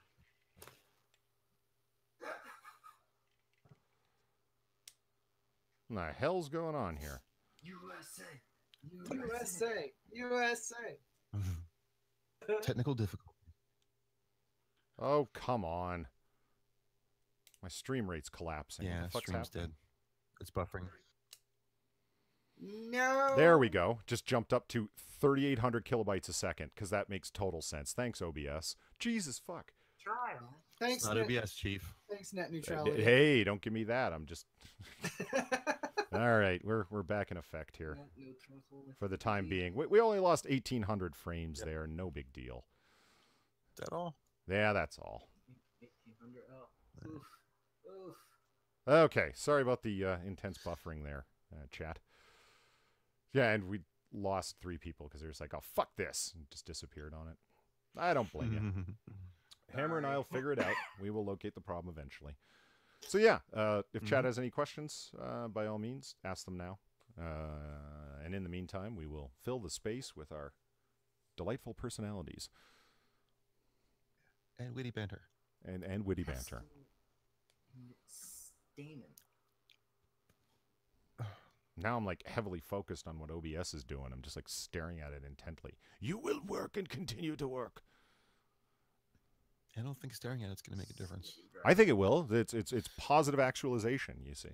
Speaker 1: What the hell's going on here?
Speaker 4: USA.
Speaker 2: USA.
Speaker 3: Technical difficulty.
Speaker 1: Oh, come on. My stream rate's collapsing. What
Speaker 3: Yeah,
Speaker 1: the fuck's
Speaker 3: stream's
Speaker 1: happening?
Speaker 3: dead. It's buffering.
Speaker 4: No.
Speaker 1: There we go. Just jumped up to 3,800 kilobytes a second because that makes total sense. Thanks, OBS. Jesus fuck.
Speaker 4: Try.
Speaker 5: Thanks,
Speaker 3: Not
Speaker 5: net,
Speaker 3: OBS, Chief.
Speaker 5: thanks, net neutrality.
Speaker 1: Hey, don't give me that. I'm just. All right, we're back in effect here
Speaker 5: Net neutrality.
Speaker 1: for the time being. We only lost 1,800 frames there. No big deal.
Speaker 3: Is that all?
Speaker 1: Yeah, that's all.
Speaker 5: 1800. Oh, oof, oof.
Speaker 1: Okay, sorry about the intense buffering there, chat. Yeah, and we lost 3 people because they're just like, oh, fuck this, and just disappeared on it. I don't blame you. Hammer and I will figure it out. We will locate the problem eventually. So yeah, if Chad has any questions, by all means, ask them now. And in the meantime, we will fill the space with our delightful personalities
Speaker 3: And witty banter.
Speaker 1: and witty banter.
Speaker 4: Stamen.
Speaker 1: Now I'm like heavily focused on what OBS is doing. I'm just like staring at it intently. You will work and continue to work.
Speaker 3: I don't think staring at it's going to make a difference.
Speaker 1: I think it will. It's positive actualization, you see.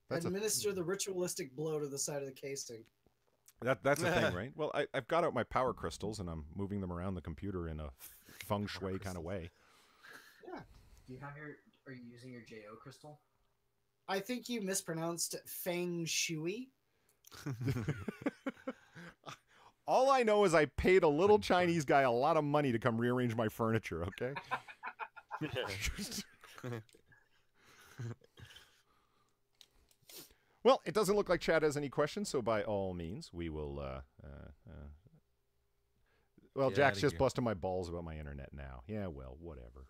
Speaker 1: That's
Speaker 5: Administer the ritualistic blow to the side of the casing.
Speaker 1: that's the thing, right? Well, I've got out my power crystals and I'm moving them around the computer in a feng shui kind of way.
Speaker 5: Yeah.
Speaker 4: Do you have your? Are you using your Jo crystal?
Speaker 5: I think you mispronounced feng shui.
Speaker 1: All I know is I paid a little Chinese guy a lot of money to come rearrange my furniture, okay? Well, it doesn't look like Chad has any questions, so by all means, we will... Well,
Speaker 3: Get
Speaker 1: Jack's
Speaker 3: outta
Speaker 1: just
Speaker 3: here.
Speaker 1: busting my balls about my internet now. Yeah, well, whatever.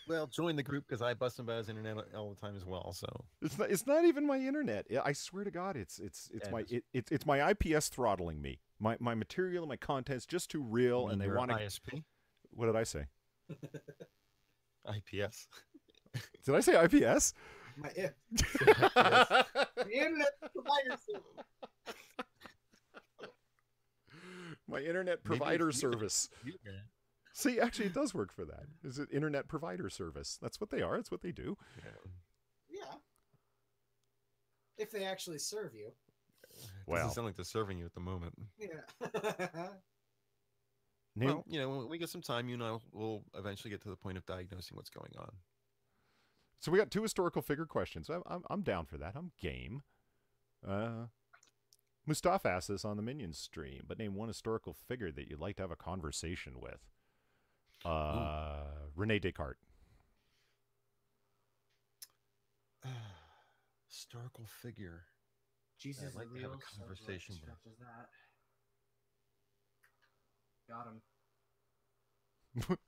Speaker 3: Well, join the group because I bust him about his internet all the time as well. So
Speaker 1: It's not even my internet. I swear to God, it's my IPS throttling me. My material and my content's just too real, and they want to.
Speaker 3: ISP,
Speaker 1: What did I say?
Speaker 3: IPS.
Speaker 1: Did I say IPS?
Speaker 5: My, yeah. The internet provider service.
Speaker 1: My internet
Speaker 3: Maybe
Speaker 1: provider
Speaker 3: it's you.
Speaker 1: service. See, actually, it does work for that. Is it internet provider service? That's what they are. That's what they do.
Speaker 5: Yeah. If they actually serve you.
Speaker 1: Well,
Speaker 3: Doesn't sound like they're serving you at the moment.
Speaker 5: Yeah.
Speaker 3: Well, you know, when we get some time, you and I will eventually get to the point of diagnosing what's going on.
Speaker 1: so we got 2 historical figure questions. I'm down for that. I'm game. Mustafa asked this on the Minions stream, but name one historical figure that you'd like to have a conversation with. Rene Descartes.
Speaker 3: Historical figure.
Speaker 4: Jesus,
Speaker 3: I'd like to have a
Speaker 4: real, so
Speaker 3: conversation
Speaker 4: what
Speaker 3: with.
Speaker 4: stretches that. Got him.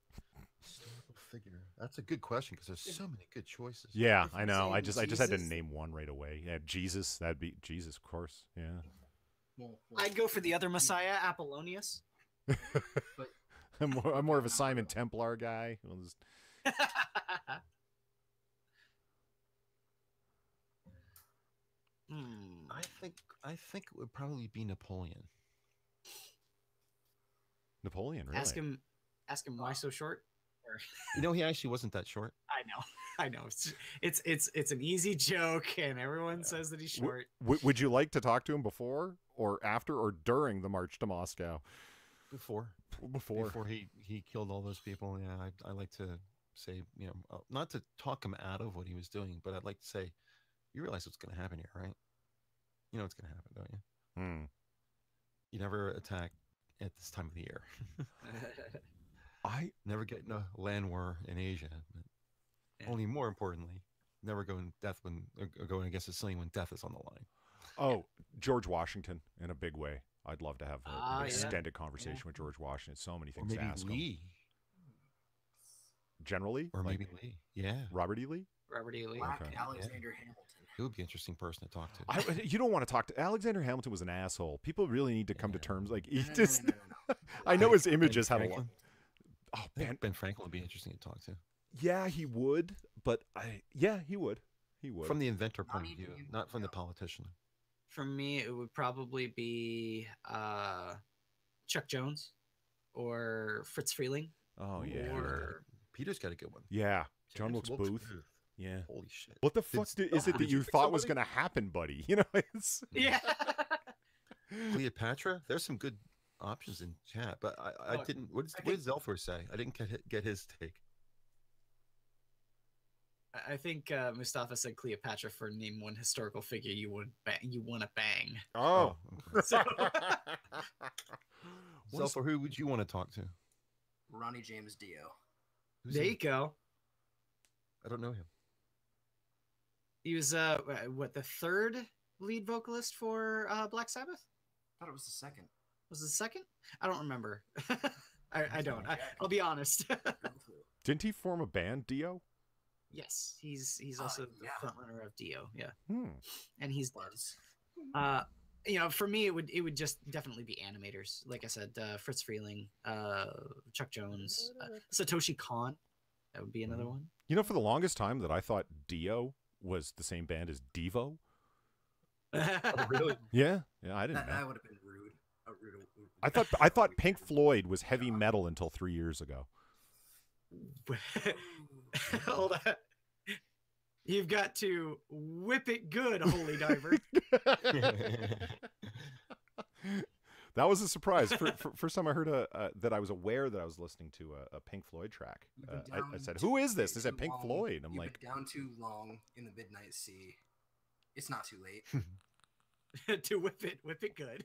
Speaker 3: Historical figure. That's a good question because there's so many good choices.
Speaker 1: Yeah,
Speaker 5: If
Speaker 1: I
Speaker 5: you
Speaker 1: know.
Speaker 5: say
Speaker 1: I just had to
Speaker 5: Jesus-
Speaker 1: name one right away. Yeah, Jesus. That'd be Jesus, of course. Yeah.
Speaker 4: Well,
Speaker 2: I'd go for the other Messiah, Apollonius.
Speaker 1: I'm more of a Simon Templar guy. We'll just...
Speaker 3: I think it would probably be Napoleon.
Speaker 1: Napoleon, really?
Speaker 2: Ask him why so short.
Speaker 3: You know, he actually wasn't that short.
Speaker 2: I know. It's an easy joke, and everyone says that he's short.
Speaker 1: Would you like to talk to him before or after or during the march to Moscow?
Speaker 3: Before he killed all those people. Yeah, I like to say, you know, not to talk him out of what he was doing, but I'd like to say, you realize what's going to happen here, right? You know what's going to happen, don't you?
Speaker 1: Hmm.
Speaker 3: You never attack at this time of the year.
Speaker 1: I
Speaker 3: Never get in a land war in Asia. But
Speaker 2: Yeah.
Speaker 3: Only more importantly, never go in death when or go against a Sicilian when death is on the line.
Speaker 1: Oh, George Washington in a big way. I'd love to have an
Speaker 2: Yeah.
Speaker 1: extended conversation with George Washington. So many
Speaker 3: Or
Speaker 1: things to
Speaker 3: maybe
Speaker 1: ask him.
Speaker 3: Lee.
Speaker 1: Generally,
Speaker 3: Or
Speaker 1: like
Speaker 3: maybe Lee. Yeah.
Speaker 1: Robert E. Lee.
Speaker 2: Robert E. Lee.
Speaker 4: Black
Speaker 1: Okay.
Speaker 4: Alexander Hamilton.
Speaker 3: He would be an interesting person to talk to.
Speaker 1: You don't want to talk to Alexander Hamilton. Was an asshole. People really need to come to
Speaker 3: Yeah.
Speaker 1: terms. Like
Speaker 4: No,
Speaker 1: he
Speaker 4: no, no,
Speaker 1: just.
Speaker 4: no, no, no.
Speaker 1: I know his
Speaker 3: Ben
Speaker 1: images had a lot.
Speaker 3: Franklin.
Speaker 1: Oh,
Speaker 3: I
Speaker 1: Ben.
Speaker 3: think Ben Franklin would be interesting to talk to.
Speaker 1: Yeah, he would. But he would. He would.
Speaker 3: From the inventor
Speaker 4: Not
Speaker 3: point of
Speaker 4: even
Speaker 3: view,
Speaker 4: you,
Speaker 3: not from the
Speaker 4: no.
Speaker 3: politician.
Speaker 2: For me, it would probably be Chuck Jones or Fritz Freeling.
Speaker 1: Oh yeah.
Speaker 2: Or
Speaker 3: Peter's got a good one.
Speaker 1: Yeah. John
Speaker 3: James
Speaker 1: Wilkes Booth. Yeah.
Speaker 3: Holy shit.
Speaker 1: What the fuck is it that
Speaker 3: did
Speaker 1: you
Speaker 3: you pick
Speaker 1: thought was
Speaker 3: somebody?
Speaker 1: going to happen, buddy? You know, it's
Speaker 2: yeah.
Speaker 3: Cleopatra? There's some good options in chat, but I
Speaker 2: Look,
Speaker 3: didn't. What
Speaker 2: I
Speaker 3: did Zelthor say? I didn't get his take.
Speaker 2: I think Mustafa said Cleopatra for name one historical figure you want to bang.
Speaker 1: Oh.
Speaker 2: So,
Speaker 3: Zelthor, who would you want to talk to?
Speaker 4: Ronnie James Dio.
Speaker 3: Who's
Speaker 2: there
Speaker 3: he?
Speaker 2: you go.
Speaker 3: I don't know him.
Speaker 2: He was what, the third lead vocalist for Black Sabbath?
Speaker 4: I thought it was the second.
Speaker 2: Was it the second? I don't remember. I don't. I'll be honest.
Speaker 1: Didn't he form a band, Dio?
Speaker 2: Yes, he's also the
Speaker 4: yeah.
Speaker 2: frontrunner of Dio. Yeah,
Speaker 1: Hmm.
Speaker 2: and he's
Speaker 4: Was.
Speaker 2: for me it would just definitely be animators. Like I said, Fritz Freeling, Chuck Jones, Satoshi Kon. That would be another one.
Speaker 1: You know, for the longest time that I thought Dio was the same band as Devo.
Speaker 3: Oh, really?
Speaker 1: Yeah. Yeah, I didn't know.
Speaker 4: That would have been rude. Rude.
Speaker 1: I thought Pink Floyd was heavy metal until 3 years ago.
Speaker 2: Hold on. You've got to whip it good, Holy Diver.
Speaker 1: That was a surprise. First time I heard that I was aware that I was listening to a Pink Floyd track. I said, "Who is this?" They said, "Pink Floyd." I'm
Speaker 4: You've
Speaker 1: like,
Speaker 4: been down too long in the midnight sea. It's not too late.
Speaker 2: To whip it good.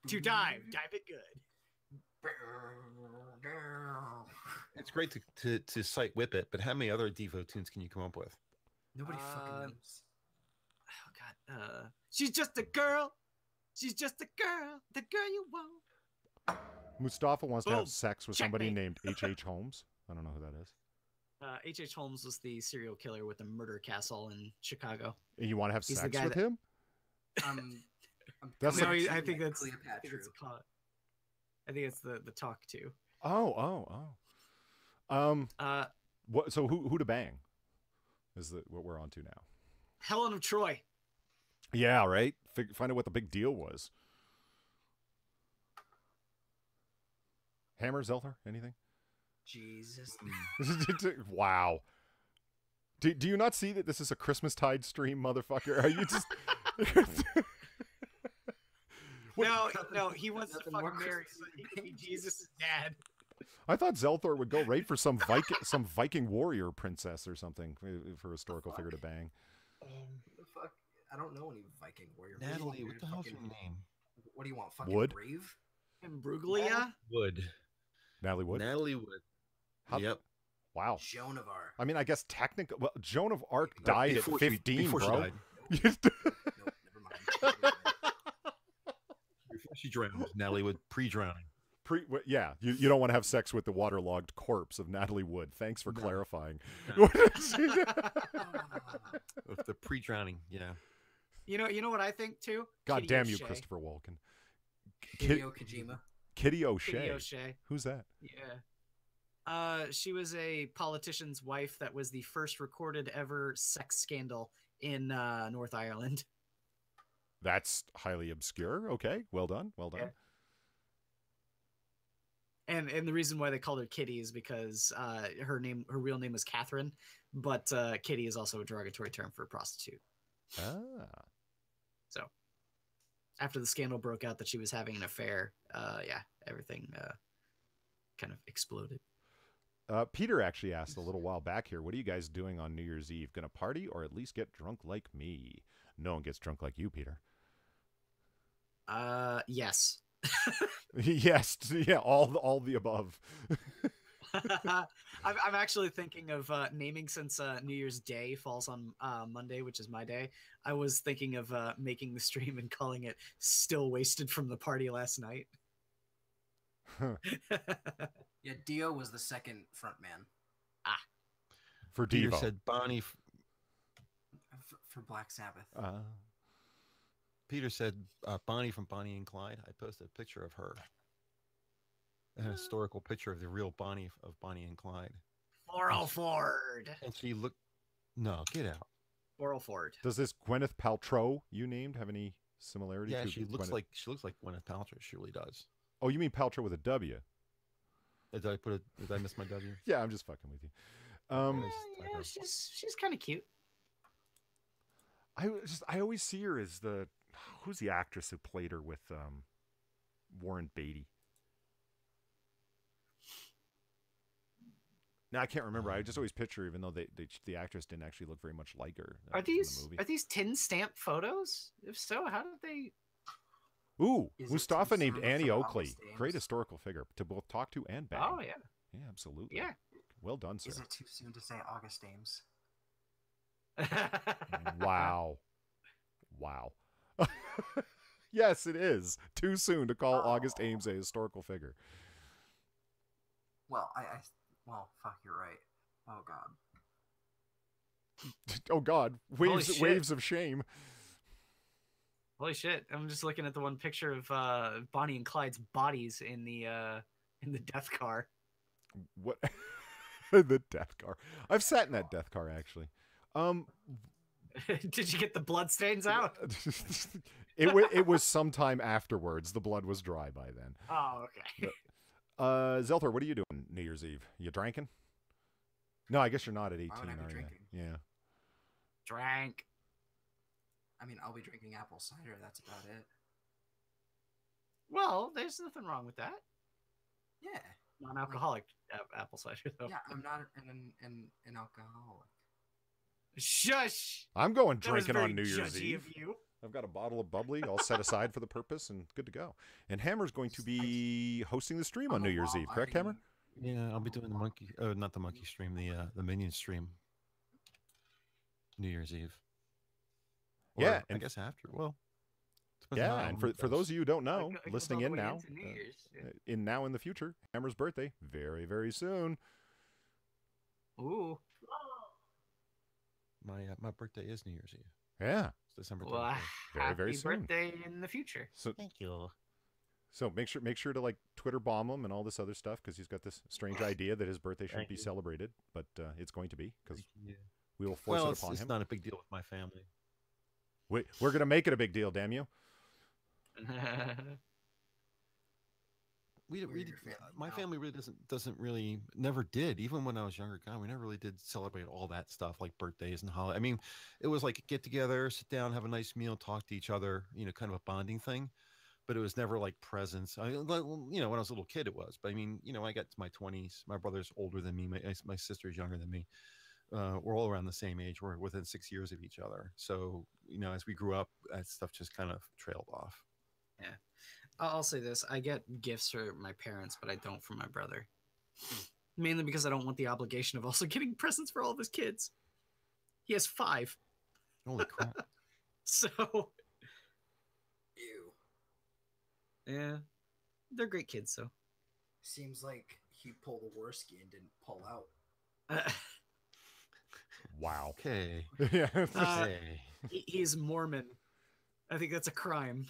Speaker 2: To dive it good.
Speaker 3: It's great to cite Whip It, but how many other Devo tunes can you come up with?
Speaker 4: Nobody fucking knows.
Speaker 2: Oh God. She's just a girl. She's just a girl. The girl you want.
Speaker 1: Mustafa wants to
Speaker 2: Boom.
Speaker 1: have sex with somebody
Speaker 2: Checkmate.
Speaker 1: named H.H. Holmes. I don't know who that is.
Speaker 2: H.H. Holmes was the serial killer with the murder castle in Chicago.
Speaker 1: You want to have
Speaker 2: He's the
Speaker 1: sex
Speaker 2: guy
Speaker 1: with
Speaker 2: that-
Speaker 1: him?
Speaker 4: I'm
Speaker 1: That's
Speaker 2: No,
Speaker 1: like-
Speaker 2: I think that's
Speaker 4: Cleopatra.
Speaker 2: I think it's the talk too.
Speaker 1: Oh. What? So who to bang? Is what we're on to now?
Speaker 2: Helen of Troy.
Speaker 1: Yeah, right. Find out what the big deal was. Hammer, Zelthor, anything?
Speaker 4: Jesus.
Speaker 1: Wow. Do you not see that this is a Christmastide stream, motherfucker? Are you just?
Speaker 2: No, he wants to
Speaker 4: Nothing
Speaker 2: fucking
Speaker 4: more
Speaker 2: marry
Speaker 4: Christmas
Speaker 2: so he
Speaker 4: than
Speaker 2: can be
Speaker 4: babies.
Speaker 2: Jesus' dad.
Speaker 1: I thought Zelthor would go right for some Viking warrior princess or something for a historical figure to bang.
Speaker 4: What the fuck? I don't know any Viking warrior.
Speaker 3: Natalie, what the hell's your
Speaker 4: fucking,
Speaker 3: name?
Speaker 4: What do you want? Fucking
Speaker 1: Wood?
Speaker 4: Brave?
Speaker 2: And Bruglia.
Speaker 3: Wood.
Speaker 1: Natalie Wood.
Speaker 3: Natalie Wood.
Speaker 1: How-
Speaker 3: Yep.
Speaker 1: Wow.
Speaker 4: Joan of Arc.
Speaker 1: I mean, I guess technically, well, Joan of Arc died at
Speaker 3: Before
Speaker 1: 15,
Speaker 3: before
Speaker 1: bro.
Speaker 3: she died.
Speaker 4: Nope, never mind.
Speaker 3: Before she drowned. Natalie Wood pre-drowning.
Speaker 1: Yeah, you don't want to have sex with the waterlogged corpse of Natalie Wood. Thanks for
Speaker 3: No.
Speaker 1: clarifying.
Speaker 3: No. With the pre-drowning, yeah.
Speaker 2: You know what I think too?
Speaker 1: God
Speaker 2: Kitty
Speaker 1: damn you,
Speaker 2: O'Shea.
Speaker 1: Christopher Walken.
Speaker 4: Hideo Kojima.
Speaker 1: Kitty O'Shea.
Speaker 2: Kitty O'Shea.
Speaker 1: Who's that?
Speaker 2: Yeah. She was a politician's wife that was the first recorded ever sex scandal in North Ireland.
Speaker 1: That's highly obscure. Okay, well done. Well done.
Speaker 2: Yeah. And the reason why they called her Kitty is because her real name was Catherine, but Kitty is also a derogatory term for a prostitute.
Speaker 1: Ah.
Speaker 2: So after the scandal broke out that she was having an affair, everything kind of exploded.
Speaker 1: Peter actually asked a little while back here, what are you guys doing on New Year's Eve? Gonna party or at least get drunk like me? No one gets drunk like you, Peter.
Speaker 2: Yes.
Speaker 1: Yes, yeah, all the above.
Speaker 2: I'm actually thinking of naming, since New Year's Day falls on Monday, which is my day. I was thinking of making the stream and calling it "Still Wasted from the Party Last Night."
Speaker 4: Yeah, Dio was the second front man
Speaker 1: For
Speaker 3: Peter
Speaker 1: Devo.
Speaker 3: said Bonnie.
Speaker 4: for Black Sabbath.
Speaker 3: Peter said Bonnie from Bonnie and Clyde. I posted a picture of her. A historical picture of the real Bonnie of Bonnie and Clyde.
Speaker 2: Laurel Ford.
Speaker 3: And she looked. No, get out.
Speaker 2: Laurel Ford.
Speaker 1: Does this Gwyneth Paltrow you named have any similarity
Speaker 3: Yeah,
Speaker 1: to
Speaker 3: she looks
Speaker 1: Gwyneth?
Speaker 3: like Gwyneth Paltrow. She really does.
Speaker 1: Oh, you mean Paltrow with a W?
Speaker 3: Did I miss my W?
Speaker 1: Yeah, I'm just fucking with you.
Speaker 2: Yeah, she's kind of cute.
Speaker 1: I always see her as who's the actress who played her with Warren Beatty? No, I can't remember. I just always picture her, even though the actress didn't actually look very much like her.
Speaker 2: Are
Speaker 1: in the
Speaker 2: these
Speaker 1: movie.
Speaker 2: tin stamp photos? If so, how did they?
Speaker 1: Ooh,
Speaker 4: Is it
Speaker 1: Mustafa
Speaker 4: too
Speaker 1: named
Speaker 4: soon
Speaker 1: Annie
Speaker 4: for
Speaker 1: Oakley.
Speaker 4: August Ames?
Speaker 1: Great historical figure to both talk to and bang.
Speaker 2: Oh yeah,
Speaker 1: Yeah, absolutely.
Speaker 2: yeah.
Speaker 1: Well done, sir.
Speaker 4: Is it too soon to say August Ames?
Speaker 1: Wow. Wow. Yes, it is. Too soon to call August Ames a historical figure.
Speaker 4: Well, well, fuck, you're right. Oh god.
Speaker 1: Oh God,
Speaker 2: Holy
Speaker 1: waves
Speaker 2: shit.
Speaker 1: waves of shame.
Speaker 2: Holy shit! I'm just looking at the one picture of Bonnie and Clyde's bodies in the death car.
Speaker 1: What? The death car. I've sat in that death car actually.
Speaker 2: Did you get the blood stains out?
Speaker 1: It was sometime afterwards. The blood was dry by then.
Speaker 2: Oh, okay.
Speaker 1: Zelthor, what are you doing New Year's Eve? You drinking? No, I guess you're not at 18,
Speaker 4: Why would I be
Speaker 1: are you?
Speaker 4: drinking?
Speaker 1: Yeah.
Speaker 2: Drank.
Speaker 4: I mean, I'll be drinking apple cider. That's about it.
Speaker 2: Well, there's nothing wrong with that.
Speaker 4: Yeah.
Speaker 2: Non-alcoholic apple cider, though.
Speaker 4: Yeah, I'm not an alcoholic.
Speaker 2: Shush.
Speaker 1: I'm going
Speaker 2: That was
Speaker 1: drinking
Speaker 2: very
Speaker 1: on New Year's
Speaker 2: judgy
Speaker 1: Eve.
Speaker 2: of you.
Speaker 1: I've got a bottle of bubbly all set aside for the purpose and good to go. And Hammer's going to be hosting the stream on New Year's Eve, correct, Hammer?
Speaker 3: Yeah, I'll be doing the monkey. Oh, not the monkey stream. The minion stream. New Year's Eve. Or,
Speaker 1: Yeah,
Speaker 3: I
Speaker 1: and-
Speaker 3: guess after. Well. depends
Speaker 1: Yeah,
Speaker 3: on
Speaker 1: and
Speaker 3: how
Speaker 1: for those of you who don't know,
Speaker 2: It goes
Speaker 1: listening
Speaker 2: all
Speaker 1: in
Speaker 2: the way
Speaker 1: now,
Speaker 2: into New Year's. Yeah.
Speaker 1: in the future, Hammer's birthday, very, very soon.
Speaker 2: Ooh.
Speaker 3: my birthday is New Year's Eve.
Speaker 1: Yeah.
Speaker 3: It's December 31st.
Speaker 2: Well,
Speaker 1: Very,
Speaker 2: happy
Speaker 1: very soon.
Speaker 2: birthday in the future.
Speaker 1: So
Speaker 3: Thank you.
Speaker 1: So make sure to like Twitter bomb him and all this other stuff because he's got this strange idea that his birthday shouldn't
Speaker 3: Thank
Speaker 1: be
Speaker 3: you.
Speaker 1: celebrated, but it's going to be because
Speaker 3: Yeah.
Speaker 1: we will force
Speaker 3: Well,
Speaker 1: it
Speaker 3: it's,
Speaker 1: upon
Speaker 3: it's
Speaker 1: him.
Speaker 3: not a big deal with my family.
Speaker 1: We're going to make it a big deal, damn you.
Speaker 3: We
Speaker 4: We're your family
Speaker 3: my
Speaker 4: now.
Speaker 3: family really doesn't really never did. Even when I was younger, God, we never really did celebrate all that stuff like birthdays and holidays. I mean, it was like get together, sit down, have a nice meal, talk to each other. Kind of a bonding thing. But it was never like presents. When I was a little kid, it was. But I mean, I got to my 20s. My brother's older than me. My sister's younger than me. We're all around the same age. We're within 6 years of each other. So as we grew up, that stuff just kind of trailed off.
Speaker 2: I'll say this. I get gifts for my parents, but I don't for my brother. Mainly because I don't want the obligation of also getting presents for all of his kids. He has 5.
Speaker 3: Holy crap!
Speaker 2: So,
Speaker 4: Ew.
Speaker 2: yeah. They're great kids, so.
Speaker 4: Seems like he pulled a Worski and didn't pull out.
Speaker 1: Wow.
Speaker 3: Okay.
Speaker 1: Yeah.
Speaker 3: Okay.
Speaker 2: He's Mormon. I think that's a crime.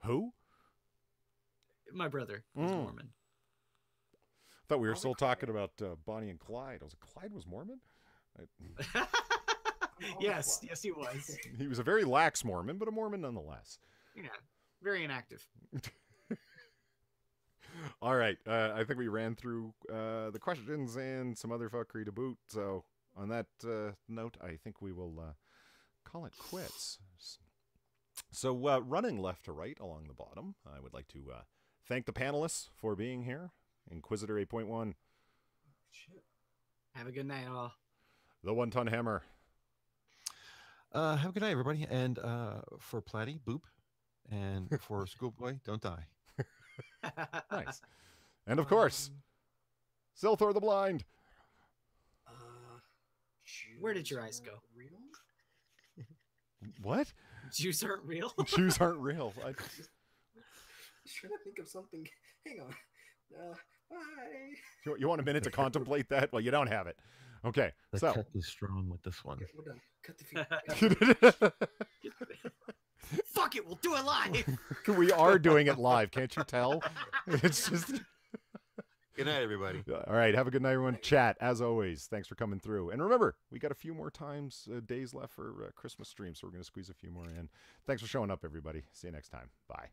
Speaker 1: Who?
Speaker 2: My brother is
Speaker 1: Mm.
Speaker 2: Mormon.
Speaker 1: Thought we were
Speaker 4: Only
Speaker 1: still
Speaker 4: Clyde.
Speaker 1: talking about Bonnie and Clyde. I was like, Clyde was Mormon?
Speaker 2: Yes, yes, he was.
Speaker 1: He was a very lax Mormon, but a Mormon nonetheless.
Speaker 2: Yeah, very inactive.
Speaker 1: All right. I think we ran through the questions and some other fuckery to boot. So on that note, I think we will call it quits. So running left to right along the bottom, I would like to thank the panelists for being here. Inquisitor 8.1,
Speaker 4: Shit.
Speaker 2: Have a good night, all.
Speaker 1: the One-Ton Hammer,
Speaker 3: Have a good night, everybody. And for Platty, boop. And for Schoolboy, don't die.
Speaker 1: nice, and of course, Zilthor the Blind.
Speaker 2: Where did your eyes
Speaker 4: Jews
Speaker 2: go?
Speaker 4: aren't Real?
Speaker 1: What?
Speaker 2: Jews aren't real.
Speaker 1: Jews aren't real.
Speaker 4: Just trying to think of something. Hang on. Bye.
Speaker 1: You want a minute to contemplate that? Well, you don't have it. Okay,
Speaker 3: The
Speaker 1: so
Speaker 3: cut is strong with this one.
Speaker 4: Okay, we're done. Cut the feed.
Speaker 2: Fuck it, we'll do it live.
Speaker 1: we are doing it live. Can't you tell? It's just.
Speaker 3: Good night, everybody.
Speaker 1: All right. Have a good night, everyone. Chat, as always. Thanks for coming through. And remember, we got a few more days left for Christmas stream, so we're going to squeeze a few more in. Thanks for showing up, everybody. See you next time. Bye.